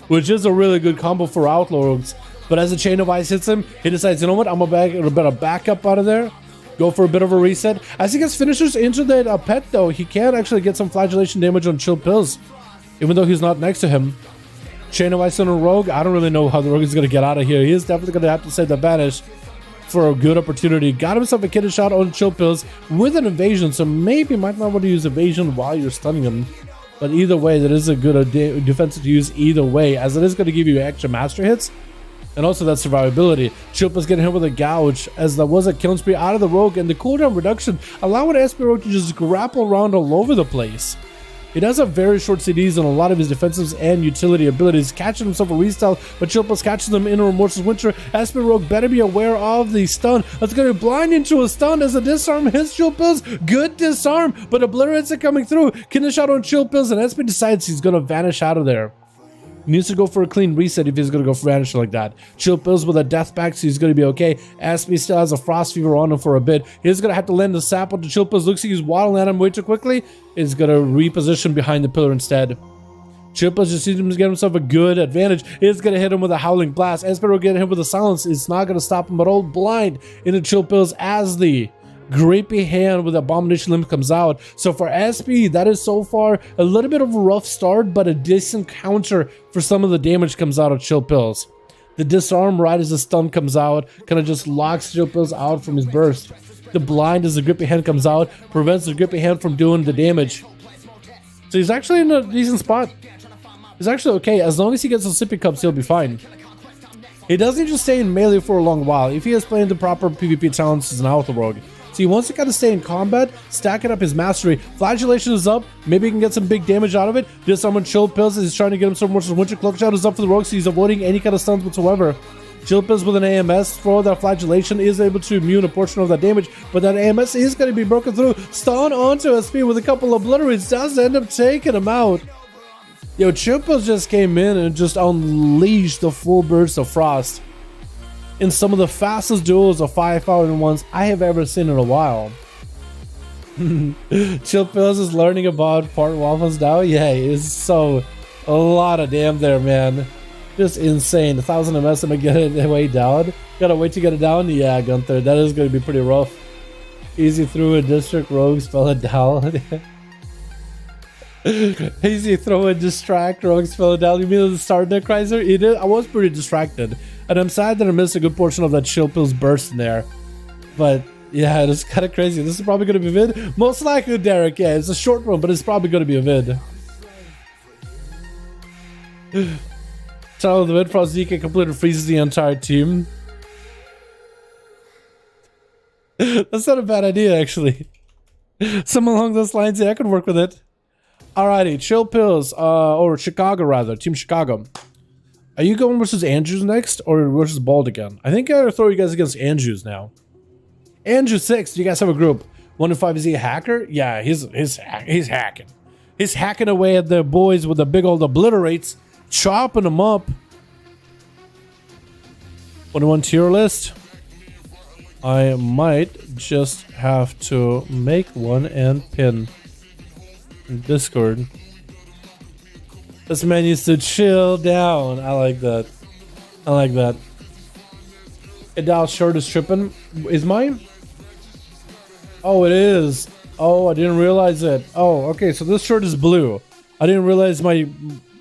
which is a really good combo for Outlaws. But as the Chain of Ice hits him, he decides, you know what, I'm gonna back up out of there. Go for a bit of a reset. As he gets finishers into that pet though, he can actually get some flagellation damage on Chill Pills, even though he's not next to him. Chain of Ice on a Rogue. I don't really know how the Rogue is going to get out of here. He is definitely going to have to save the banish for a good opportunity. Got himself a kidney shot on Chill Pills with an evasion, so maybe might not want to use evasion while you're stunning him. But either way, that is a good defensive to use either way, as it is going to give you extra master hits. And also that survivability. Chill Pills getting hit with a gouge, as that was a killing spree out of the Rogue, and the cooldown reduction allowing Aspie Rogue to just grapple around all over the place. He does have very short CDs on a lot of his defensives and utility abilities, catching himself a restyle, but Chill Pills catches them in a Remorseless Winter. Aspie Rogue better be aware of the stun. That's going to be blind into a stun as a disarm hits Chill Pills. Good disarm, but obliterates it coming through. Kidney shot on Chill Pills, and Aspie decides he's going to vanish out of there. He needs to go for a clean reset if he's going to go for vanish like that. Chill Pills with a death back, so he's going to be okay. Aspie still has a Frost Fever on him for a bit. He's going to have to land the sap onto Chill Pills. Looks like he's waddling at him way too quickly. He's going to reposition behind the pillar instead. Chill Pills just needs to get himself a good advantage. He's going to hit him with a Howling Blast. Aspie will get him with a Silence. It's not going to stop him, but all blind into Chill Pills as the Grapey Hand with Abomination Limb comes out. So for Aspie, that is so far a little bit of a rough start, but a decent counter for some of the damage comes out of Chill Pills. The disarm right as the stun comes out kind of just locks Chill Pills out from his burst. The blind as the Grippy Hand comes out prevents the Grippy Hand from doing the damage. So he's actually in a decent spot. He's actually okay. As long as he gets the sippy cups, he'll be fine. He doesn't just stay in melee for a long while if he is playing the proper PvP talents as an Outlaw Rogue. So he wants to kind of stay in combat, stacking up his mastery. Flagellation is up. Maybe he can get some big damage out of it. Disarm on Chill Pills as he's trying to get him some more Winter. Cloak Shadow is up for the Rogue, so he's avoiding any kind of stuns whatsoever. Chill Pills with an AMS for that Flagellation is able to immune a portion of that damage, but that AMS is going to be broken through. Stun onto SP with a couple of obliterates. Does end up taking him out. Yo, Chill Pills just came in and just unleashed the full burst of Frost. in some of the fastest duels of 5v5 I have ever seen in a while. Chill Pills is learning about part waffles now. Yeah, it's so a lot of damn there, man. Just insane. 1,000 MS to get it way down. Gotta wait to get it down. Yeah, Gunther, that is gonna be pretty rough. Easy through a district rogue, spell it down. Easy throw and distract rogue, spell it down. You mean the start there, Chrysler? It is. I was pretty distracted, and I'm sad that I missed a good portion of that Chill Pills burst in there. But yeah, it's kind of crazy. This is probably gonna be a vid. Most likely, Derek. Yeah, it's a short one, but it's probably gonna be a vid. Child of the Mid Frost DK completely freezes the entire team. That's not a bad idea, actually. Something along those lines, yeah, I could work with it. Alrighty, Chill Pills, or Chicago rather, Team Chicago. Are you going versus Andrews next, or versus Bald again? I think I gotta throw you guys against Andrews now. Andrew 6, do you guys have a group? 1V5, is he a hacker? Yeah, he's hacking. He's hacking away at the boys with the big old obliterates, chopping them up. 21 tier list. I might just have to make one and pin in Discord. This man needs to chill down. I like that. I like that. Idal's shirt is tripping. Is mine? Oh, it is. Oh, I didn't realize it. Oh, okay. So this shirt is blue. I didn't realize my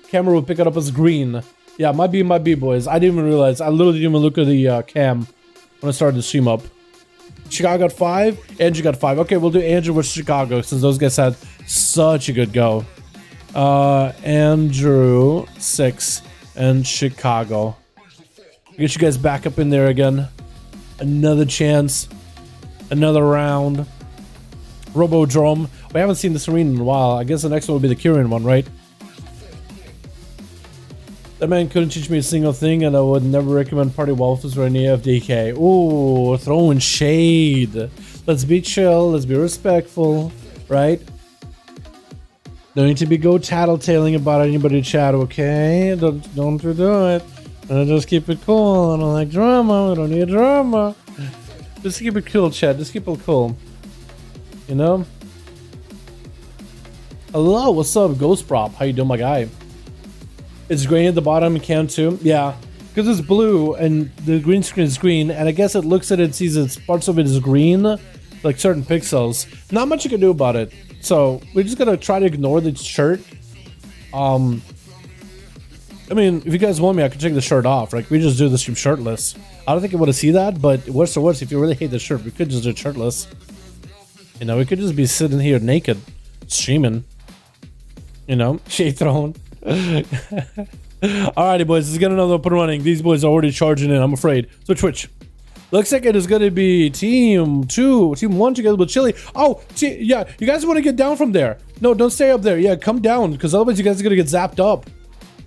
camera would pick it up as green. Yeah, might be, boys. I didn't even realize. I literally didn't even look at the cam when I started to stream up. Chicago got 5. Andrew got 5. Okay, we'll do Andrew with Chicago since those guys had such a good go. Andrew 6 and Chicago. Get you guys back up in there again. Another chance. Another round. Robodrome. We haven't seen this arena in a while. I guess the next one will be the Kyrian one, right? That man couldn't teach me a single thing, and I would never recommend Party Waffles or any FDK. Ooh, throwing shade. Let's be chill. Let's be respectful, right? Don't need to be tattletaling about anybody, chat. Okay, don't do it. Just keep it cool. I don't like drama. We don't need drama. Just keep it cool, chat. Just keep it cool. You know. Hello, what's up, Ghost Prop? How you doing, my guy? It's green at the bottom, you can too. Yeah, because it's blue and the green screen is green, and I guess it looks at it, sees it's parts of it is green, like certain pixels. Not much you can do about it. So we're just gonna try to ignore the shirt. I mean, if you guys want me, I can take the shirt off. Like, we just do the stream shirtless. I don't think you want to see that, but worse or worse, if you really hate the shirt, we could just do it shirtless. You know, we could just be sitting here naked, streaming. You know, shade thrown. Alrighty, boys, let's get another up and running. These boys are already charging in, I'm afraid. So Twitch. Looks like it is going to be team 2, team 1 together with Chili. Oh, yeah, you guys want to get down from there. No, don't stay up there. Yeah, come down, because otherwise you guys are going to get zapped up.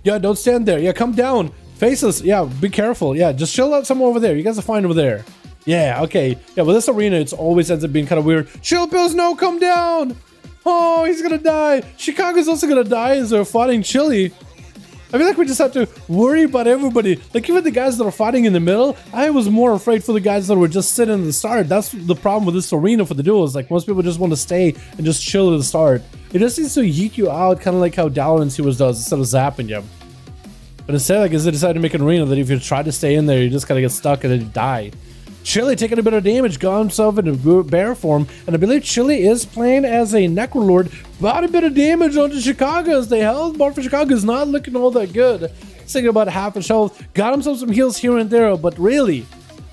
Yeah, don't stand there. Yeah, come down. Faces. Yeah, be careful. Yeah, just chill out somewhere over there. You guys are fine over there. Yeah, okay. Yeah, well, this arena, it's always ends up being kind of weird. Chill Pills, no, come down. Oh, he's going to die. Chicago's also going to die as they're fighting Chili. I feel like we just have to worry about everybody. Like, even the guys that are fighting in the middle, I was more afraid for the guys that were just sitting in the start. That's the problem with this arena for the duels. Like, most people just want to stay and just chill at the start. It just needs to yeet you out, kind of like how Dalaran does, instead of zapping you. But instead, like, they decided to make an arena that if you try to stay in there, you just kind of get stuck and then you die. Chili taking a bit of damage, got himself into bear form, and I believe Chili is playing as a Necrolord. About a bit of damage onto Chicago as the health bar for Chicago is not looking all that good. Thinking about half his health, got himself some heals here and there, but really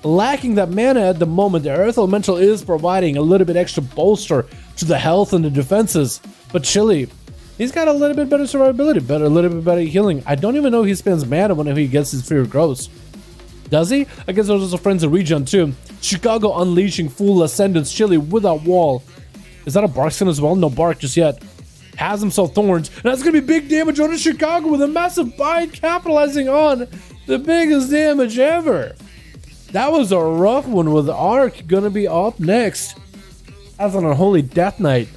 lacking that mana at the moment. The Earth Elemental is providing a little bit extra bolster to the health and the defenses, but Chili, he's got a little bit better survivability, a little bit better healing. I don't even know if he spends mana whenever he gets his Fear Grows. Does he? I guess those are friends of Regen too. Chicago unleashing full ascendance. Chili without wall. Is that a bark skin as well? No bark just yet. Has himself thorns. And that's going to be big damage on Chicago with a massive bind, capitalizing on the biggest damage ever. That was a rough one with Ark going to be up next. As on a Holy Death Knight.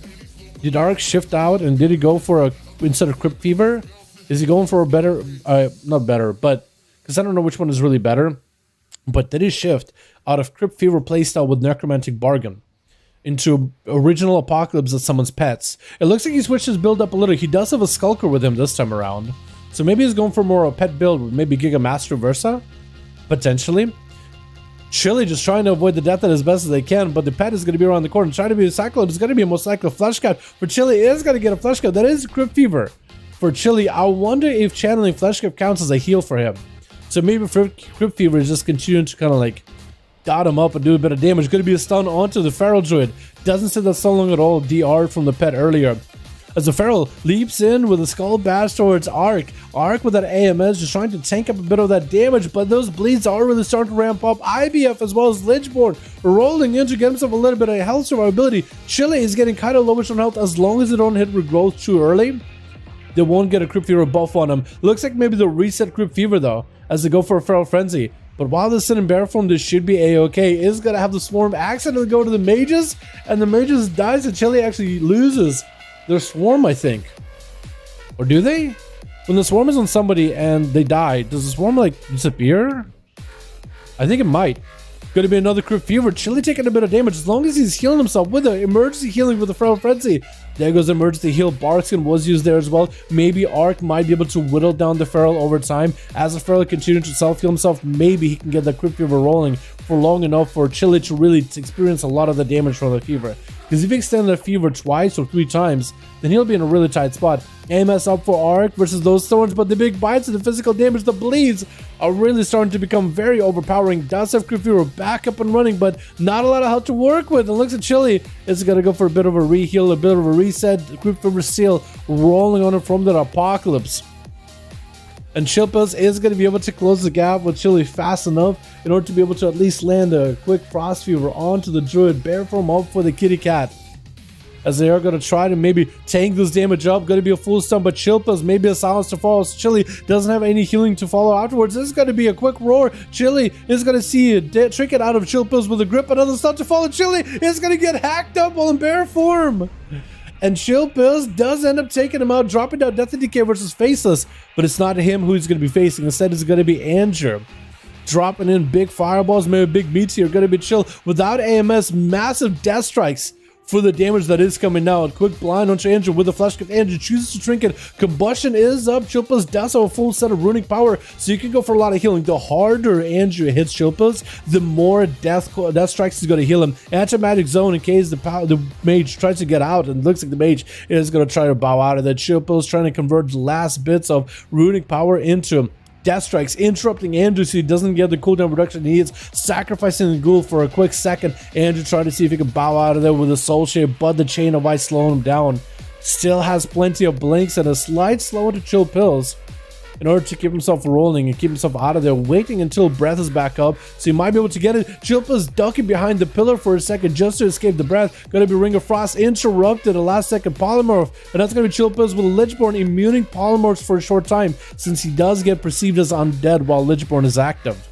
Did Ark shift out and did he go for a, instead of Crypt Fever? Is he going for a better, not better, but because I don't know which one is really better. But did he shift out of Crypt Fever playstyle with Necromantic Bargain into original Apocalypse that summons pets? It looks like he switched his build up a little. He does have a Skulker with him this time around. So maybe he's going for more of a pet build with maybe Giga Master Versa? Potentially. Chili just trying to avoid the death as best as they can, but the pet is going to be around the corner. Trying to be a Cyclone. It's going to be most likely a Flesh Cat. For Chili, is going to get a Flesh Cat. That is Crypt Fever. For Chili, I wonder if channeling Flesh Cat counts as a heal for him. So maybe Crypt Fever is just continuing to kind of like dot him up and do a bit of damage. Going to be a stun onto the Feral Druid. Doesn't sit that so long at all. DR from the pet earlier. As the Feral leaps in with a Skull Bash towards Arc. Arc with that AMS just trying to tank up a bit of that damage, but those bleeds are really starting to ramp up. IBF as well as Lichborn rolling in to get himself a little bit of health survivability. Chile is getting kind of lowish on health. As long as they don't hit regrowth too early, they won't get a Crypt Fever buff on him. Looks like maybe they'll reset Crypt Fever though, as they go for a Feral Frenzy. But while this is in bear form, this should be a-okay. Is going to have the Swarm accidentally go to the Mages, and the Mages dies, and Chile actually loses their Swarm, I think. Or do they? When the Swarm is on somebody and they die, does the Swarm like disappear? I think it might. Gonna be another Crypt Fever. Chili taking a bit of damage as long as he's healing himself with the emergency healing with the Feral Frenzy. There goes emergency heal. Barkskin was used there as well. Maybe Arc might be able to whittle down the Feral over time. As the Feral continues to self-heal himself, maybe he can get the Crypt Fever rolling for long enough for Chili to really experience a lot of the damage from the Fever. Because if he extends the Fever twice or 3 times, then he'll be in a really tight spot. AMS up for Arc versus those Thorns, but the big bites and the physical damage, the bleeds are really starting to become very overpowering. Does have Crypt Fever back up and running, but not a lot of health to work with. And looks at Chili is going to go for a bit of a reheal, a bit of a reset. Crypt Fever still rolling on him from that Apocalypse. And Chilpills is going to be able to close the gap with Chili fast enough in order to be able to at least land a quick Frost Fever onto the Druid. Bear form up for the Kitty Cat, as they are going to try to maybe tank this damage up. Going to be a full stun, but Chilpills maybe a silence to follow. Chili doesn't have any healing to follow afterwards. This is going to be a quick roar. Chili is going to see a trinket out of Chilpills with a grip. Another stun to follow. Chili is going to get hacked up while in bear form. And Chilpills does end up taking him out, dropping down Death and Decay versus Faceless. But it's not him who he's going to be facing. Instead, it's going to be Andrew. Dropping in big fireballs, maybe big meteor. Going to be Chill without AMS. Massive death strikes for the damage that is coming now. A quick blind onto Andrew with the flash gift. Andrew chooses to trinket. Combustion is up. Chilpills does have a full set of runic power, so you can go for a lot of healing. The harder Andrew hits Chilpills, the more death strikes is going to heal him. Antimagic zone in case the mage tries to get out, and it looks like the mage is going to try to bow out of that. Chilpills trying to convert the last bits of runic power into death strikes, interrupting Andrew so he doesn't get the cooldown reduction he needs, sacrificing the ghoul for a quick second. Andrew trying to see if he can bow out of there with a soul shape, but the chain of ice slowing him down. Still has plenty of blinks and a slight slow to Chilpills in order to keep himself rolling and keep himself out of there, waiting until breath is back up, so he might be able to get it. Chilpills ducking behind the pillar for a second just to escape the breath. Gonna be Ring of Frost interrupted, a last second polymorph, and that's gonna be Chilpills with Lichborn immuning polymorphs for a short time, since he does get perceived as undead while Lichborn is active.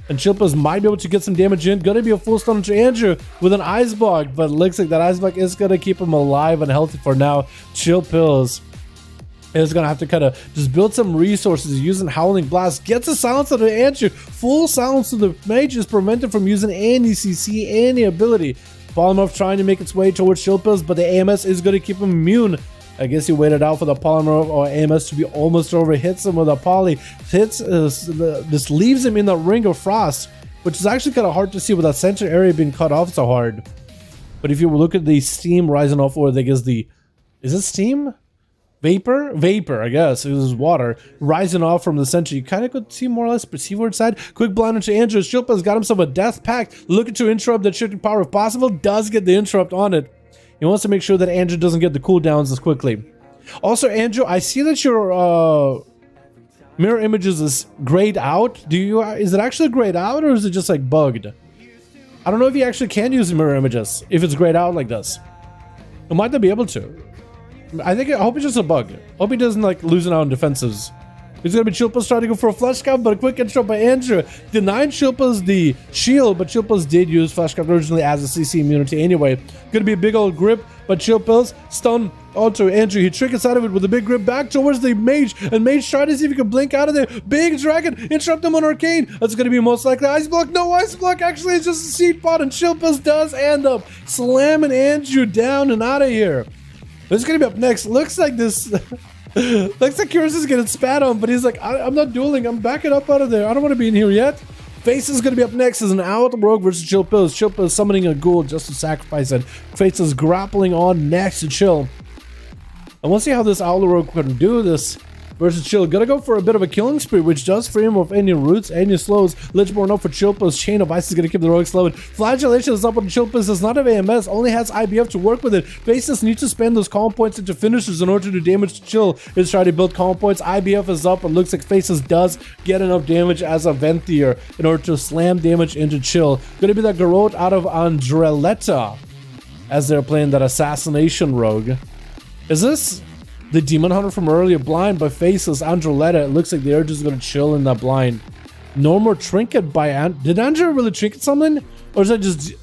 And Chilpills might be able to get some damage in. Gonna be a full stun to Andrew with an Ice Block, but it looks like that Ice Block is gonna keep him alive and healthy for now. Chilpills is going to have to kind of just build some resources using Howling Blast. Gets a silence out of Andrew. Full silence to the mage is prevented from using any CC, any ability. Polymorph trying to make its way towards Chilpills, but the AMS is going to keep him immune. I guess he waited out for the Polymorph or AMS to be almost over. Hits him with a poly. Just leaves him in the Ring of Frost, which is actually kind of hard to see with that center area being cut off so hard. But if you look at the steam rising off, or I guess is it steam? Vapor, I guess. It was water rising off from the center. You kind of could see more or less perceive where it's at. Quick blind into Andrew. Chilpills got himself a death pact, looking to interrupt that shifting power if possible. Does get the interrupt on it. He wants to make sure that Andrew doesn't get the cooldowns as quickly. Also, Andrew, I see that your mirror images is grayed out. Is it actually grayed out, or is it just like bugged? I don't know if you actually can use the mirror images if it's grayed out like this. You might not be able to. I hope it's just a bug. Hope he doesn't like losing out on defensives. He's gonna be Chilpills trying to go for a flash cap, but a quick interrupt by Andrew denying Chilpills the shield, but Chilpills did use flash cap originally as a CC immunity anyway. Gonna be a big old grip, but Chilpills stun onto Andrew. He trickets out of it with a big grip back towards the mage, and mage trying to see if he can blink out of there. Big dragon, interrupt him on arcane. That's going to be most likely ice block. No ice block, actually it's just a seed pod, and Chill Pills does end up slamming Andrew down and out of here. Who's going to be up next? Looks like this... looks like Curse is getting spat on, but he's like, I'm not dueling. I'm backing up out of there. I don't want to be in here yet. Face is going to be up next as an out rogue versus Chill Pills. Chill Pills summoning a ghoul just to sacrifice it. Face is grappling on next to Chill. And we'll see how this Owl Rogue can do this versus Chill. Gotta go for a bit of a killing spree, which does free him of any roots, any slows. Lichborn up for Chill Pills. Chain of Ice is gonna keep the rogue slowed. Flagellation is up on Chill Pills. Does not have AMS, only has IBF to work with it. Faces needs to spend those calm points into finishers in order to do damage to Chill. Is trying to build calm points. IBF is up, and looks like Faces does get enough damage as a Venthier in order to slam damage into Chill. Gonna be that Garrote out of Andreletta as they're playing that assassination rogue. Is this the Demon Hunter from earlier? Blind by Faceless Androletta. It looks like they're just gonna chill in that blind. No more trinket by did Andrew really trinket something? Or is that just...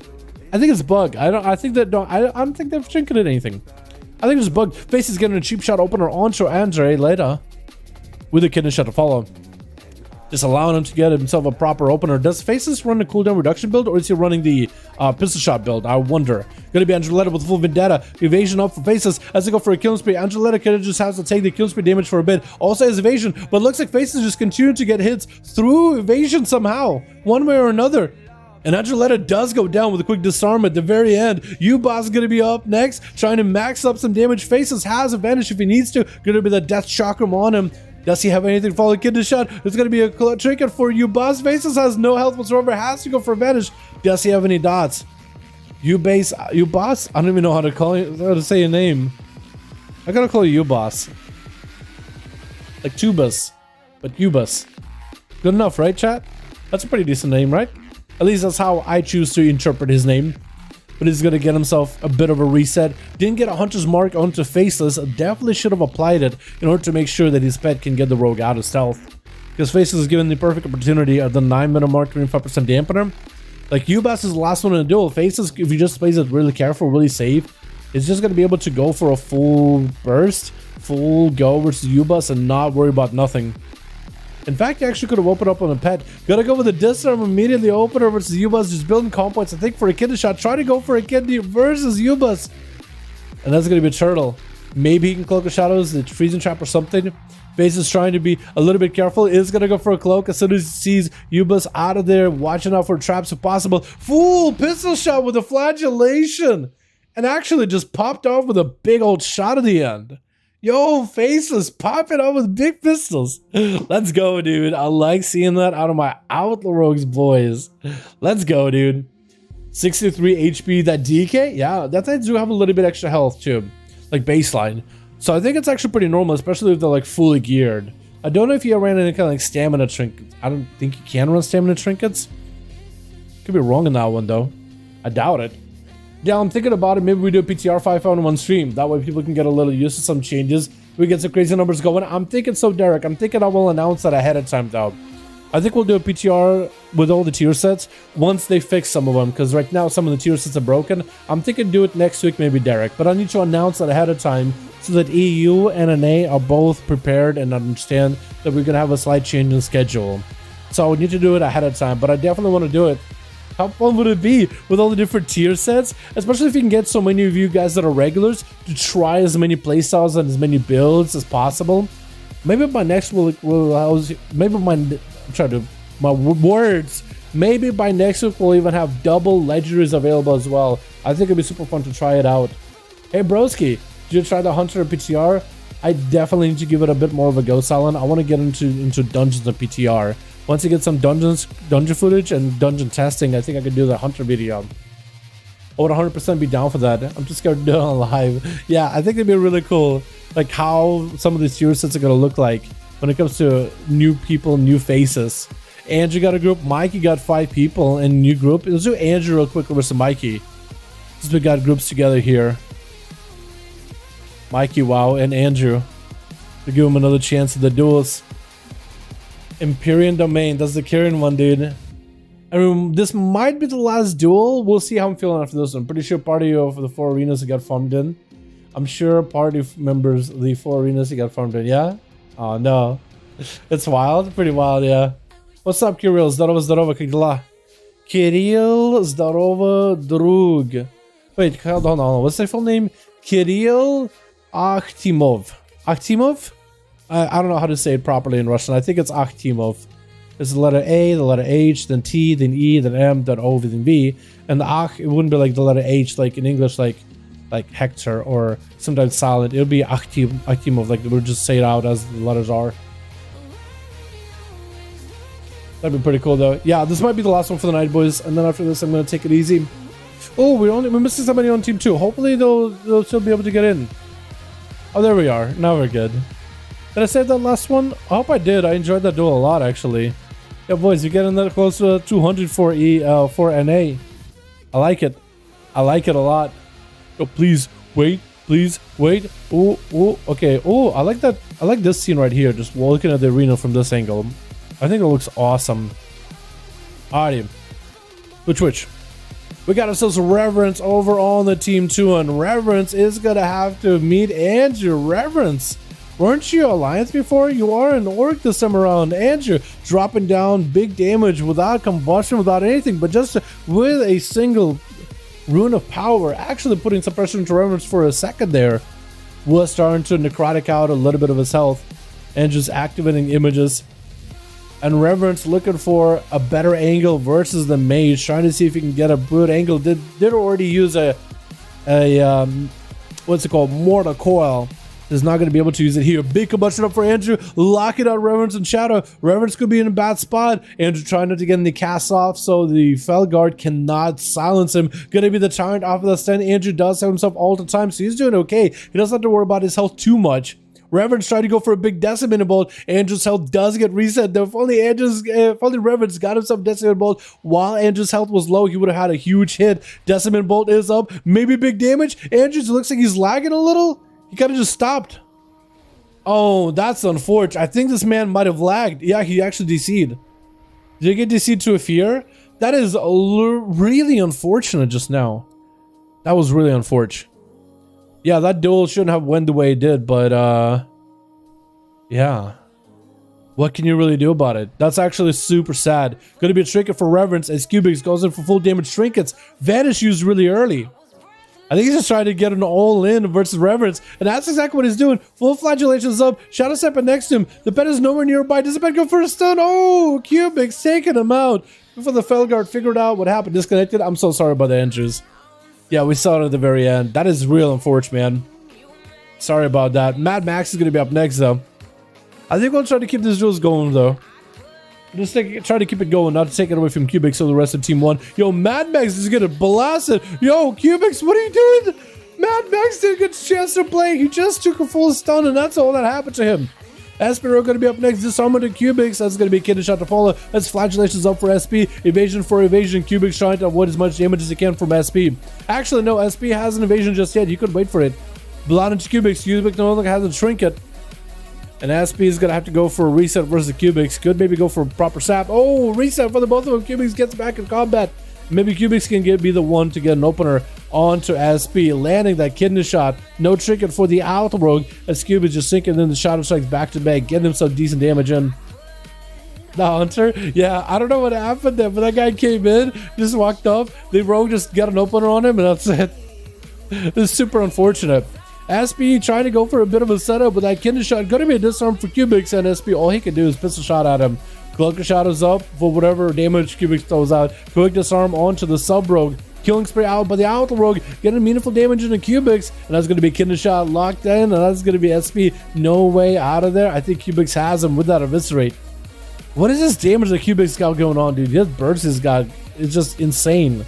I think it's bug. I don't think they've trinketed anything. I think it's bug. Face is getting a cheap shot opener onto Andre later. With a kidney shot to follow. Just allowing him to get himself a proper opener. Does Faces run the cooldown reduction build, or is he running the pistol shot build? I wonder. Gonna be Angeletta with full vendetta. Evasion up for Faces as they go for a killing spree. Angeletta kind of just has to take the kill spree damage for a bit. Also has evasion, but looks like Faces just continue to get hits through evasion somehow, one way or another. And Angeletta does go down with a quick disarm at the very end. U-Boss is going to be up next, trying to max up some damage. Faces has advantage if he needs to. Going to be the death chakram on him. Does he have anything to follow kidney shot? There's going to be a trinket for U-Boss. Faces has no health whatsoever. Has to go for advantage. Does he have any dots? U-Boss? I don't even know how to call you, how to say your name. I gotta call you U-Boss. Like Tubas, but U-Boss. Good enough, right, chat? That's a pretty decent name, right? At least that's how I choose to interpret his name. But he's gonna get himself a bit of a reset. Didn't get a Hunter's Mark onto Faceless. Definitely should have applied it in order to make sure that his pet can get the rogue out of stealth. Because Faceless is given the perfect opportunity at the 9-minute mark, 25% dampener. Like, U-Boss is the last one in the duel. Faceless, if he just plays it really careful, really safe, is just gonna be able to go for a full burst, full go versus U-Boss and not worry about nothing. In fact, he actually could have opened up on a pet. Gotta go with a disarm immediately. Opener versus U-Bus. Just building comp points, I think, for a kidney shot. Try to go for a kidney versus U-Bus. And that's gonna be a turtle. Maybe he can cloak the shadows, the freezing trap or something. Base is trying to be a little bit careful. Is gonna go for a cloak as soon as he sees U-Bus out of there. Watching out for traps if possible. Full pistol shot with a flagellation. And actually just popped off with a big old shot at the end. Yo, Faceless popping up with big pistols. Let's go, dude. I like seeing that out of my Outlaw Rogues boys. Let's go, dude. 63 HP, that DK? Yeah, that they do have a little bit extra health too. Like baseline. So I think it's actually pretty normal, especially if they're like fully geared. I don't know if you ran any kind of like stamina trinkets. I don't think you can run stamina trinkets. Could be wrong in that one though. I doubt it. Yeah, I'm thinking about it. Maybe we do a PTR 5v1 stream. That way people can get a little used to some changes. We get some crazy numbers going. I'm thinking so, Derek. I'm thinking I will announce that ahead of time, though. I think we'll do a PTR with all the tier sets once they fix some of them. Because right now, some of the tier sets are broken. I'm thinking do it next week, maybe, Derek. But I need to announce that ahead of time so that EU and NA are both prepared and understand that we're going to have a slight change in schedule. So I need to do it ahead of time. But I definitely want to do it. How fun would it be with all the different tier sets? Especially if you can get so many of you guys that are regulars to try as many playstyles and as many builds as possible. Maybe by next week maybe my words. Maybe by next week we'll even have double legendaries available as well. I think it'd be super fun to try it out. Hey broski, did you try the Hunter PTR? I definitely need to give it a bit more of a go, Silent. I want to get into dungeons and PTR. Once you get some dungeon footage and dungeon testing, I think I could do the Hunter video. I would 100% be down for that. I'm just scared to do it on live. Yeah, I think it'd be really cool. Like how some of these tier sets are going to look like when it comes to new people, new faces. Andrew got a group. Mikey got 5 people in a new group. Let's do Andrew real quick versus Mikey. Since we got groups together here. Mikey, wow, and Andrew. To give him another chance at the duels. Empyrean Domain, that's the Kyrian one, dude. I mean, this might be the last duel. We'll see how I'm feeling after this one. I'm pretty sure part of the 4 arenas got farmed in. I'm sure party members leave 4 arenas he got farmed in. Yeah? Oh no. It's wild. Pretty wild, yeah. What's up, Kirill? Zdorova, как дела? Kirill, здорово, друг. Wait, hold on. What's their full name? Kirill Akhtimov. Akhtimov? I don't know how to say it properly in Russian. I think it's Akhtimov. It's the letter A, the letter H, then T, then E, then M, then O, then V. And the Akh, it wouldn't be like the letter H, like in English, like Hector, or sometimes silent. It would be Akhtimov, like we'll just say it out as the letters are. That'd be pretty cool though. Yeah, this might be the last one for the night, boys. And then after this, I'm gonna take it easy. Oh, we're missing somebody on team 2. Hopefully they'll still be able to get in. Oh, there we are. Now we're good. Did I save that last one? I hope I did. I enjoyed that duel a lot, actually. Yeah, boys, you're getting that close to 200 for NA. I like it. I like it a lot. Oh, please wait. Please wait. Oh, okay. Oh, I like that. I like this scene right here. Just looking at the arena from this angle. I think it looks awesome. Alrighty. Which? We got ourselves Reverence over on the team 2, and Reverence is gonna have to meet Andrew. Reverence, weren't you Alliance before? You are an Orc this time around. Andrew, dropping down big damage without combustion, without anything, but just with a single rune of power, actually putting some pressure into Reverence for a second there. Was starting to necrotic out a little bit of his health. Andrew's activating images. And Reverence looking for a better angle versus the mage, trying to see if he can get a good angle. Did already use a what's it called, mortar coil. Is not going to be able to use it here. Big combustion up for Andrew, locking out Reverence and Shadow. Reverence could be in a bad spot. Andrew trying not to get any cast off, so the Felguard cannot silence him. Gonna be the Tyrant off of the stand. Andrew does have himself all the time, so he's doing okay. He doesn't have to worry about his health too much. Reverence tried to go for a big Decimator Bolt. Andrew's health does get reset though. If only Reverence got himself Decimator Bolt while Andrew's health was low, he would have had a huge hit. Decimator Bolt is up. Maybe big damage. Andrew's looks like he's lagging a little. He kind of just stopped. Oh, that's unfortunate. I think this man might have lagged. Yeah, he actually DC'd. Did he get DC'd to a fear? That is really unfortunate just now. That was really unfortunate. Yeah, that duel shouldn't have went the way it did, but yeah. What can you really do about it? That's actually super sad. Gonna be a trinket for Reverence as Cubics goes in for full damage trinkets. Vanish used really early. I think he's just trying to get an all-in versus Reverence, and that's exactly what he's doing. Full flagellations up, Shadow Step next to him. The pet is nowhere nearby. Does the pet go for a stun? Oh, Cubics taking him out. Before the Felguard figured out what happened, disconnected. I'm so sorry about the Andrews. Yeah, we saw it at the very end. That is real unfortunate, man. Sorry about that. Mad Max is going to be up next, though. I think we'll try to keep these duels going, though. Just try to keep it going, not to take it away from Cubics or the rest of Team 1. Yo, Mad Max is going to blast it. Yo, Cubics, what are you doing? Mad Max didn't get a chance to play. He just took a full stun, and that's all that happened to him. Espero going to be up next. Disarmament to Cubics. That's going to be a kidney shot to follow. That's Flagellations up for SP. Evasion for evasion. Cubics trying to avoid as much damage as he can from SP. Actually, no, SP has an evasion just yet. You could wait for it. Blood into Cubics. Cubics no longer has a trinket. And SP is going to have to go for a reset versus Cubics. Could maybe go for a proper sap. Oh, reset for the both of them. Cubics gets back in combat. Maybe Cubics can be the one to get an opener onto SP, landing that kidney shot. No trinket for the out rogue as Cubics just sinking in the Shadow Strikes back to back, getting himself decent damage in. The Hunter, yeah, I don't know what happened there, but that guy came in, just walked up, the rogue just got an opener on him, and that's it. It's super unfortunate. SP trying to go for a bit of a setup with that kidney shot. Going to be a disarm for Cubics, and SP, all he can do is pistol shot at him. Cloaker Shadow's up for whatever damage Cubics throws out. Quick disarm onto the sub-rogue. Killing spree out by the out rogue. Getting meaningful damage into Cubics. And that's going to be kidney shot locked in. And that's going to be SP. No way out of there. I think Cubics has him with that eviscerate. What is this damage that Cubics got going on, dude? His burst has got, it's just insane.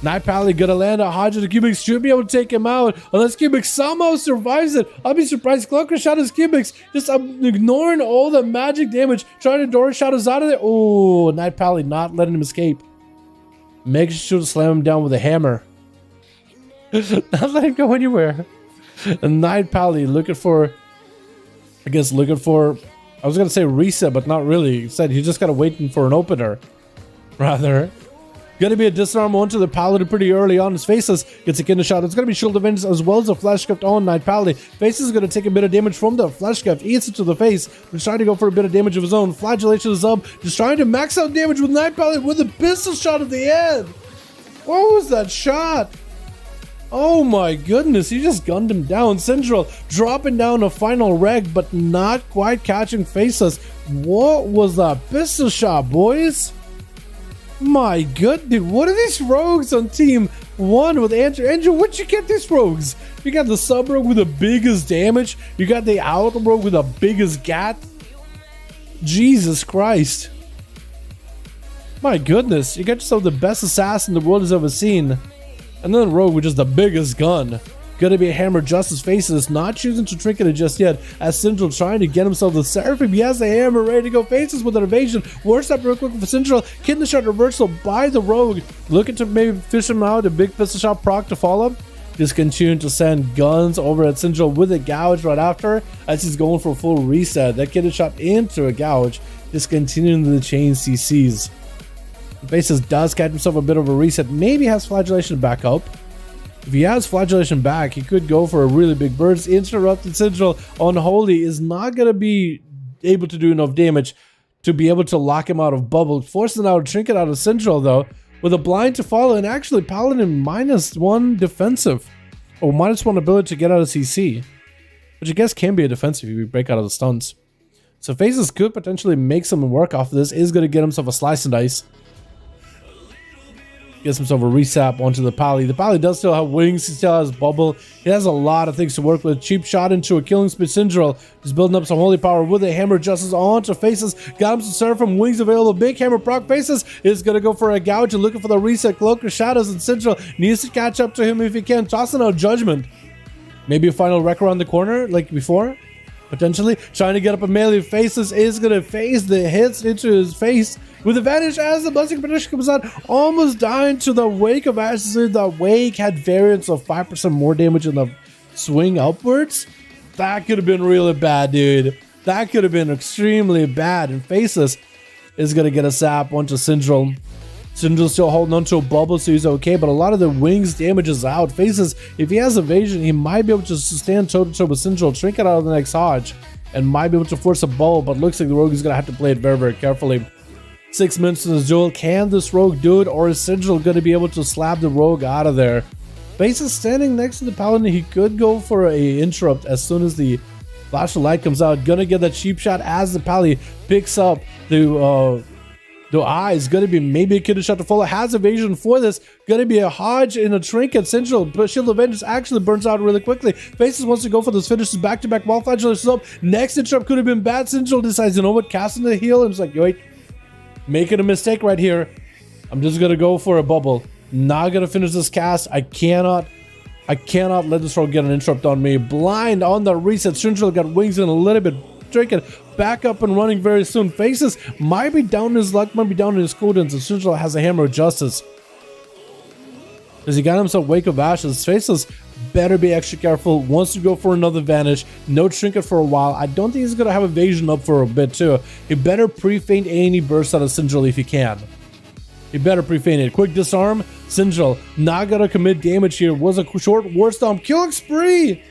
Night Pally gonna land a Hodge. The Cubics should be able to take him out unless Cubics somehow survives it. I'll be surprised. Cloaker Shadow's Cubics just ignoring all the magic damage, trying to door Shadows out of there. Oh, Night Pally not letting him escape. Makes sure to slam him down with a hammer. Not letting him go anywhere. And Night Pally looking for, I was gonna say reset, but not really. He said he just gotta waiting for an opener, rather. Gonna be a disarm onto the Paladin pretty early on. His Faceless gets a kidney shot. It's gonna be Shield of Vengeance as well as a Flash Gift on Night Paladin. Faceless is gonna take a bit of damage from the Flash Gift, eats it to the face, but trying to go for a bit of damage of his own. Flagellation is up, just trying to max out damage with Night Paladin with a pistol shot at the end. What was that shot? Oh my goodness, he just gunned him down. Central dropping down a final reg, but not quite catching Faceless. What was that pistol shot, boys? My goodness, what are these rogues on team 1 with Andrew? Andrew, where'd you get these rogues? You got the sub rogue with the biggest damage. You got the out rogue with the biggest gat. Jesus Christ. My goodness, you got yourself the best assassin the world has ever seen. And then rogue with just the biggest gun. Gonna be a hammer Justice Faces, not choosing to trinket it just yet, as Central trying to get himself the Seraphim. He has the hammer ready to go. Faces with an evasion. Worst up real quick for Central. Kidney shot reversal by the rogue. Looking to maybe fish him out. A big pistol shot proc to follow. Just continuing to send guns over at Central with a gouge right after, as he's going for a full reset. That kidney shot into a gouge. Just continuing the chain CCs. Faces does catch himself a bit of a reset. Maybe has Flagellation back up. If he has Flagellation back, he could go for a really big burst. Interrupted Central Unholy is not going to be able to do enough damage to be able to lock him out of bubble. Forcing out a trinket out of Central, though, with a blind to follow. And actually, Paladin -1 defensive. Or -1 ability to get out of CC. Which I guess can be a defensive if you break out of the stuns. So Faces could potentially make some work off of this. Is going to get himself a slice and dice. Gets himself a resap onto the Pally. The Pally does still have wings. He still has bubble. He has a lot of things to work with. Cheap shot into a killing speed. Syndrome just building up some holy power with a hammer justice onto Faces. Got him some Seraphim wings available. Big hammer proc. Faces is going to go for a gouge and looking for the reset. Cloak of Shadows, and Syndrome needs to catch up to him if he can. Tossing out Judgment. Maybe a final wreck around the corner like before. Potentially trying to get up a melee. Faces is going to face the hits into his face with advantage as the Blessing Prediction comes out. Almost dying to the Wake of Ashes. The Wake had variance of 5% more damage in the swing upwards. That could have been really bad, dude. That could have been extremely bad. And Faces is going to get a sap onto Syndrome. Syndrome's still holding onto a bubble, so he's okay, but a lot of the wings damage is out. Faces, if he has evasion, he might be able to stand toe-to-toe with Syndrome, trinket out of the next Hodge, and might be able to force a bubble, but looks like the rogue is going to have to play it very, very carefully. 6 minutes in this duel. Can this rogue do it, or is Syndrome going to be able to slap the rogue out of there? Faces standing next to the Paladin. He could go for a interrupt as soon as the flash of light comes out. Gonna get that cheap shot as the Pally picks up the eye is going to be maybe a kidney shot to follow. Has evasion for this. Going to be a Hodge in a trinket. Central, but Shield of Vengeance actually burns out really quickly. Faces wants to go for those finishes back-to-back while Flagellation is up. Next interrupt could have been bad. Central decides, you know what, casting the heal. And it's like, wait, making a mistake right here. I'm just going to go for a bubble. Not going to finish this cast. I cannot let this rogue get an interrupt on me. Blind on the reset. Central got wings in a little bit. Trinket back up and running very soon. Faces might be down in his luck, might be down in his cooldowns, and Central has a hammer of justice. Because he got himself Wake of Ashes. Faces better be extra careful. Wants to go for another vanish. No trinket for a while. I don't think he's going to have evasion up for a bit too. He better pre-feint any burst out of Central if he can. He better pre-feint it. Quick disarm. Central not going to commit damage here. Was a short war stomp. Killing spree!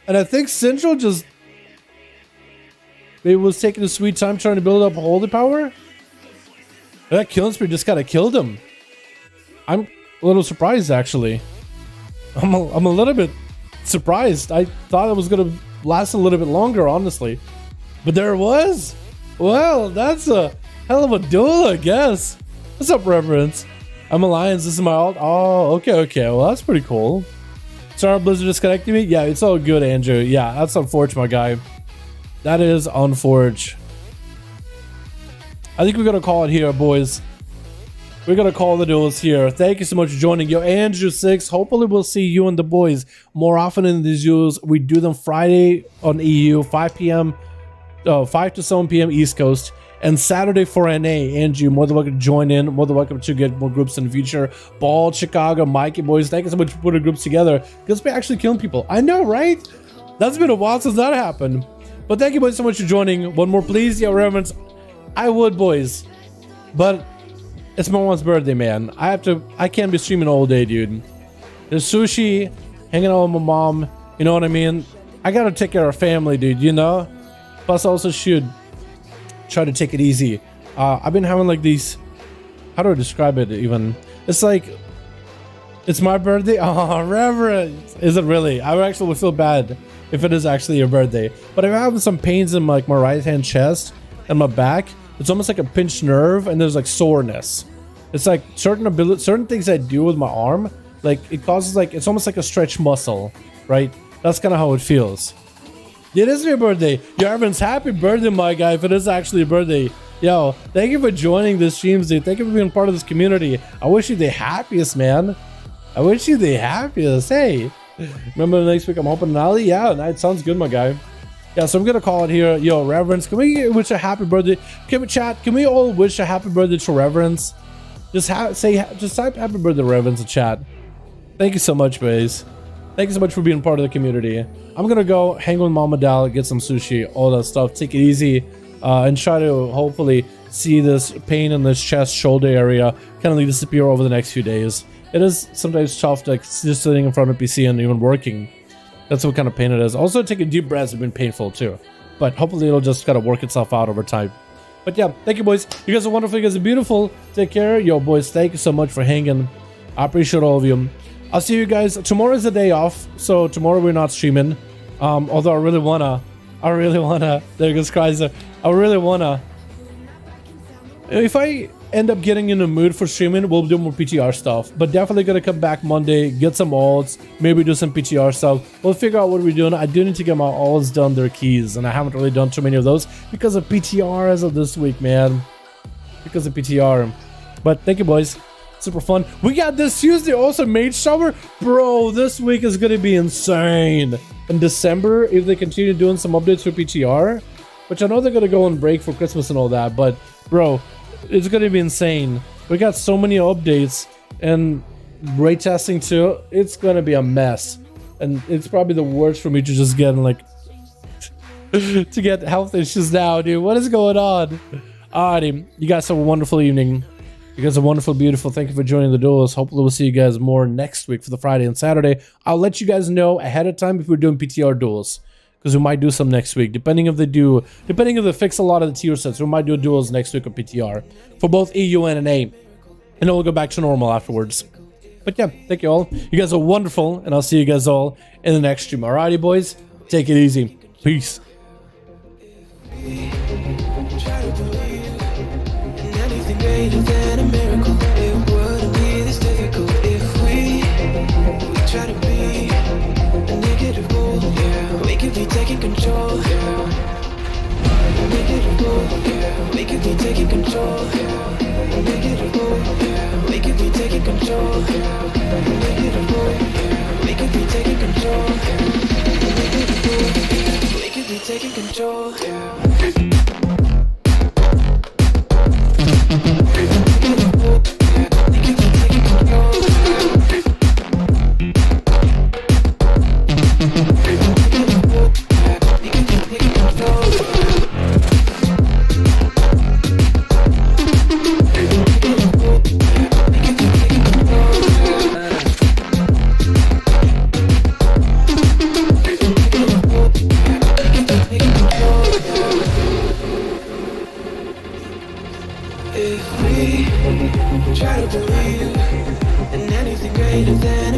And I think Central just maybe was taking a sweet time trying to build up holy power. That killing spree just kind of killed him. I'm a little surprised, actually. I'm a little bit surprised. I thought it was going to last a little bit longer, honestly. But there it was. Well, that's a hell of a duel, I guess. What's up, Reverence? I'm Alliance. This is my alt. Oh, okay. Well, that's pretty cool. Sorry, Blizzard disconnected me. Yeah, it's all good, Andrew. Yeah, that's unfortunate, my guy. That is unforged. I think we're going to call it here, boys. We're going to call the duels here. Thank you so much for joining. Yo, Andrew6. Hopefully, we'll see you and the boys more often in these duels. We do them Friday on EU, 5 to 7 p.m. East Coast. And Saturday for NA. Andrew, more than welcome to join in. More than welcome to get more groups in the future. Bald, Chicago, Mikey, boys. Thank you so much for putting groups together. Because we're actually killing people. I know, right? That's been a while since that happened. But thank you boys so much for joining. One more please, yeah, Reverence. I would, boys. But it's my mom's birthday, man. I can't be streaming all day, dude. There's sushi, hanging out with my mom, you know what I mean? I gotta take care of family, dude, you know? Plus, I also should try to take it easy. I've been having like these, how do I describe it even? It's like, it's my birthday. Oh, reverence. Is it really? I actually would feel bad if it is actually your birthday. But I'm having some pains in like my right hand chest and my back. It's almost like a pinched nerve, and there's like soreness. It's like certain things I do with my arm, like it causes like, it's almost like a stretch muscle, right? That's kind of how it feels. It is your birthday. Yo, everyone's happy birthday, my guy, if it is actually your birthday. Yo, thank you for joining this streams, dude. Thank you for being part of this community. I wish you the happiest, man. I wish you the happiest. Hey, remember next week I'm opening an alley? Yeah, that sounds good, my guy. Yeah, so I'm gonna call it here. Yo, Reverence, can we wish a happy birthday? Can we chat? Can we all wish a happy birthday to Reverence? Just type happy birthday, Reverence, in chat. Thank you so much, guys. Thank you so much for being part of the community. I'm gonna go hang with Mama Dal, get some sushi, all that stuff. Take it easy, and try to hopefully see this pain in this chest, shoulder area kind of disappear over the next few days. It is sometimes tough, like just sitting in front of PC and even working. That's what kind of pain it is. Also, taking deep breaths has been painful too, but hopefully it'll just kind of work itself out over time. But yeah, thank you, boys. You guys are wonderful. You guys are beautiful. Take care. Yo, boys, thank you so much for hanging. I appreciate all of you. I'll see you guys. Tomorrow is the day off, so tomorrow we're not streaming. Although I really wanna. There goes Kaiser. I really wanna. If I end up getting in the mood for streaming, we'll do more PTR stuff. But definitely gonna come back Monday, get some alts, maybe do some PTR stuff. We'll figure out what we're doing. I do need to get my alts done, their keys, and I haven't really done too many of those because of PTR as of this week, man. Because of PTR. But thank you, boys. Super fun. We got this Tuesday also Mage Summer. Bro, this week is gonna be insane. In December, if they continue doing some updates for PTR, which I know they're gonna go on break for Christmas and all that, but bro, it's gonna be insane. We got so many updates and raid testing too. It's gonna be a mess, and it's probably the worst for me to just get like to get health issues now, dude. What is going on? Alrighty, you guys have a wonderful evening. You guys are wonderful, beautiful. Thank you for joining the duels. Hopefully we'll see you guys more next week for the Friday and Saturday. I'll let you guys know ahead of time if we're doing PTR duels, because we might do some next week, depending if they fix a lot of the tier sets. We might do duels next week of PTR for both EU and NA, and then we'll go back to normal afterwards. But yeah, thank you all. You guys are wonderful, and I'll see you guys all in the next stream. Alrighty, boys, take it easy. Peace. Greater than a miracle, it wouldn't be this difficult if we try to be a negative goal. Yeah, we could be taking control. Yeah, negative goal. Yeah, we could be taking control. Yeah, negative goal. Yeah, we could be taking control. Yeah, negative goal. Yeah, we could be taking control. Yeah, negative goal. Yeah, we could be taking control. Yeah. If we try to believe in anything greater than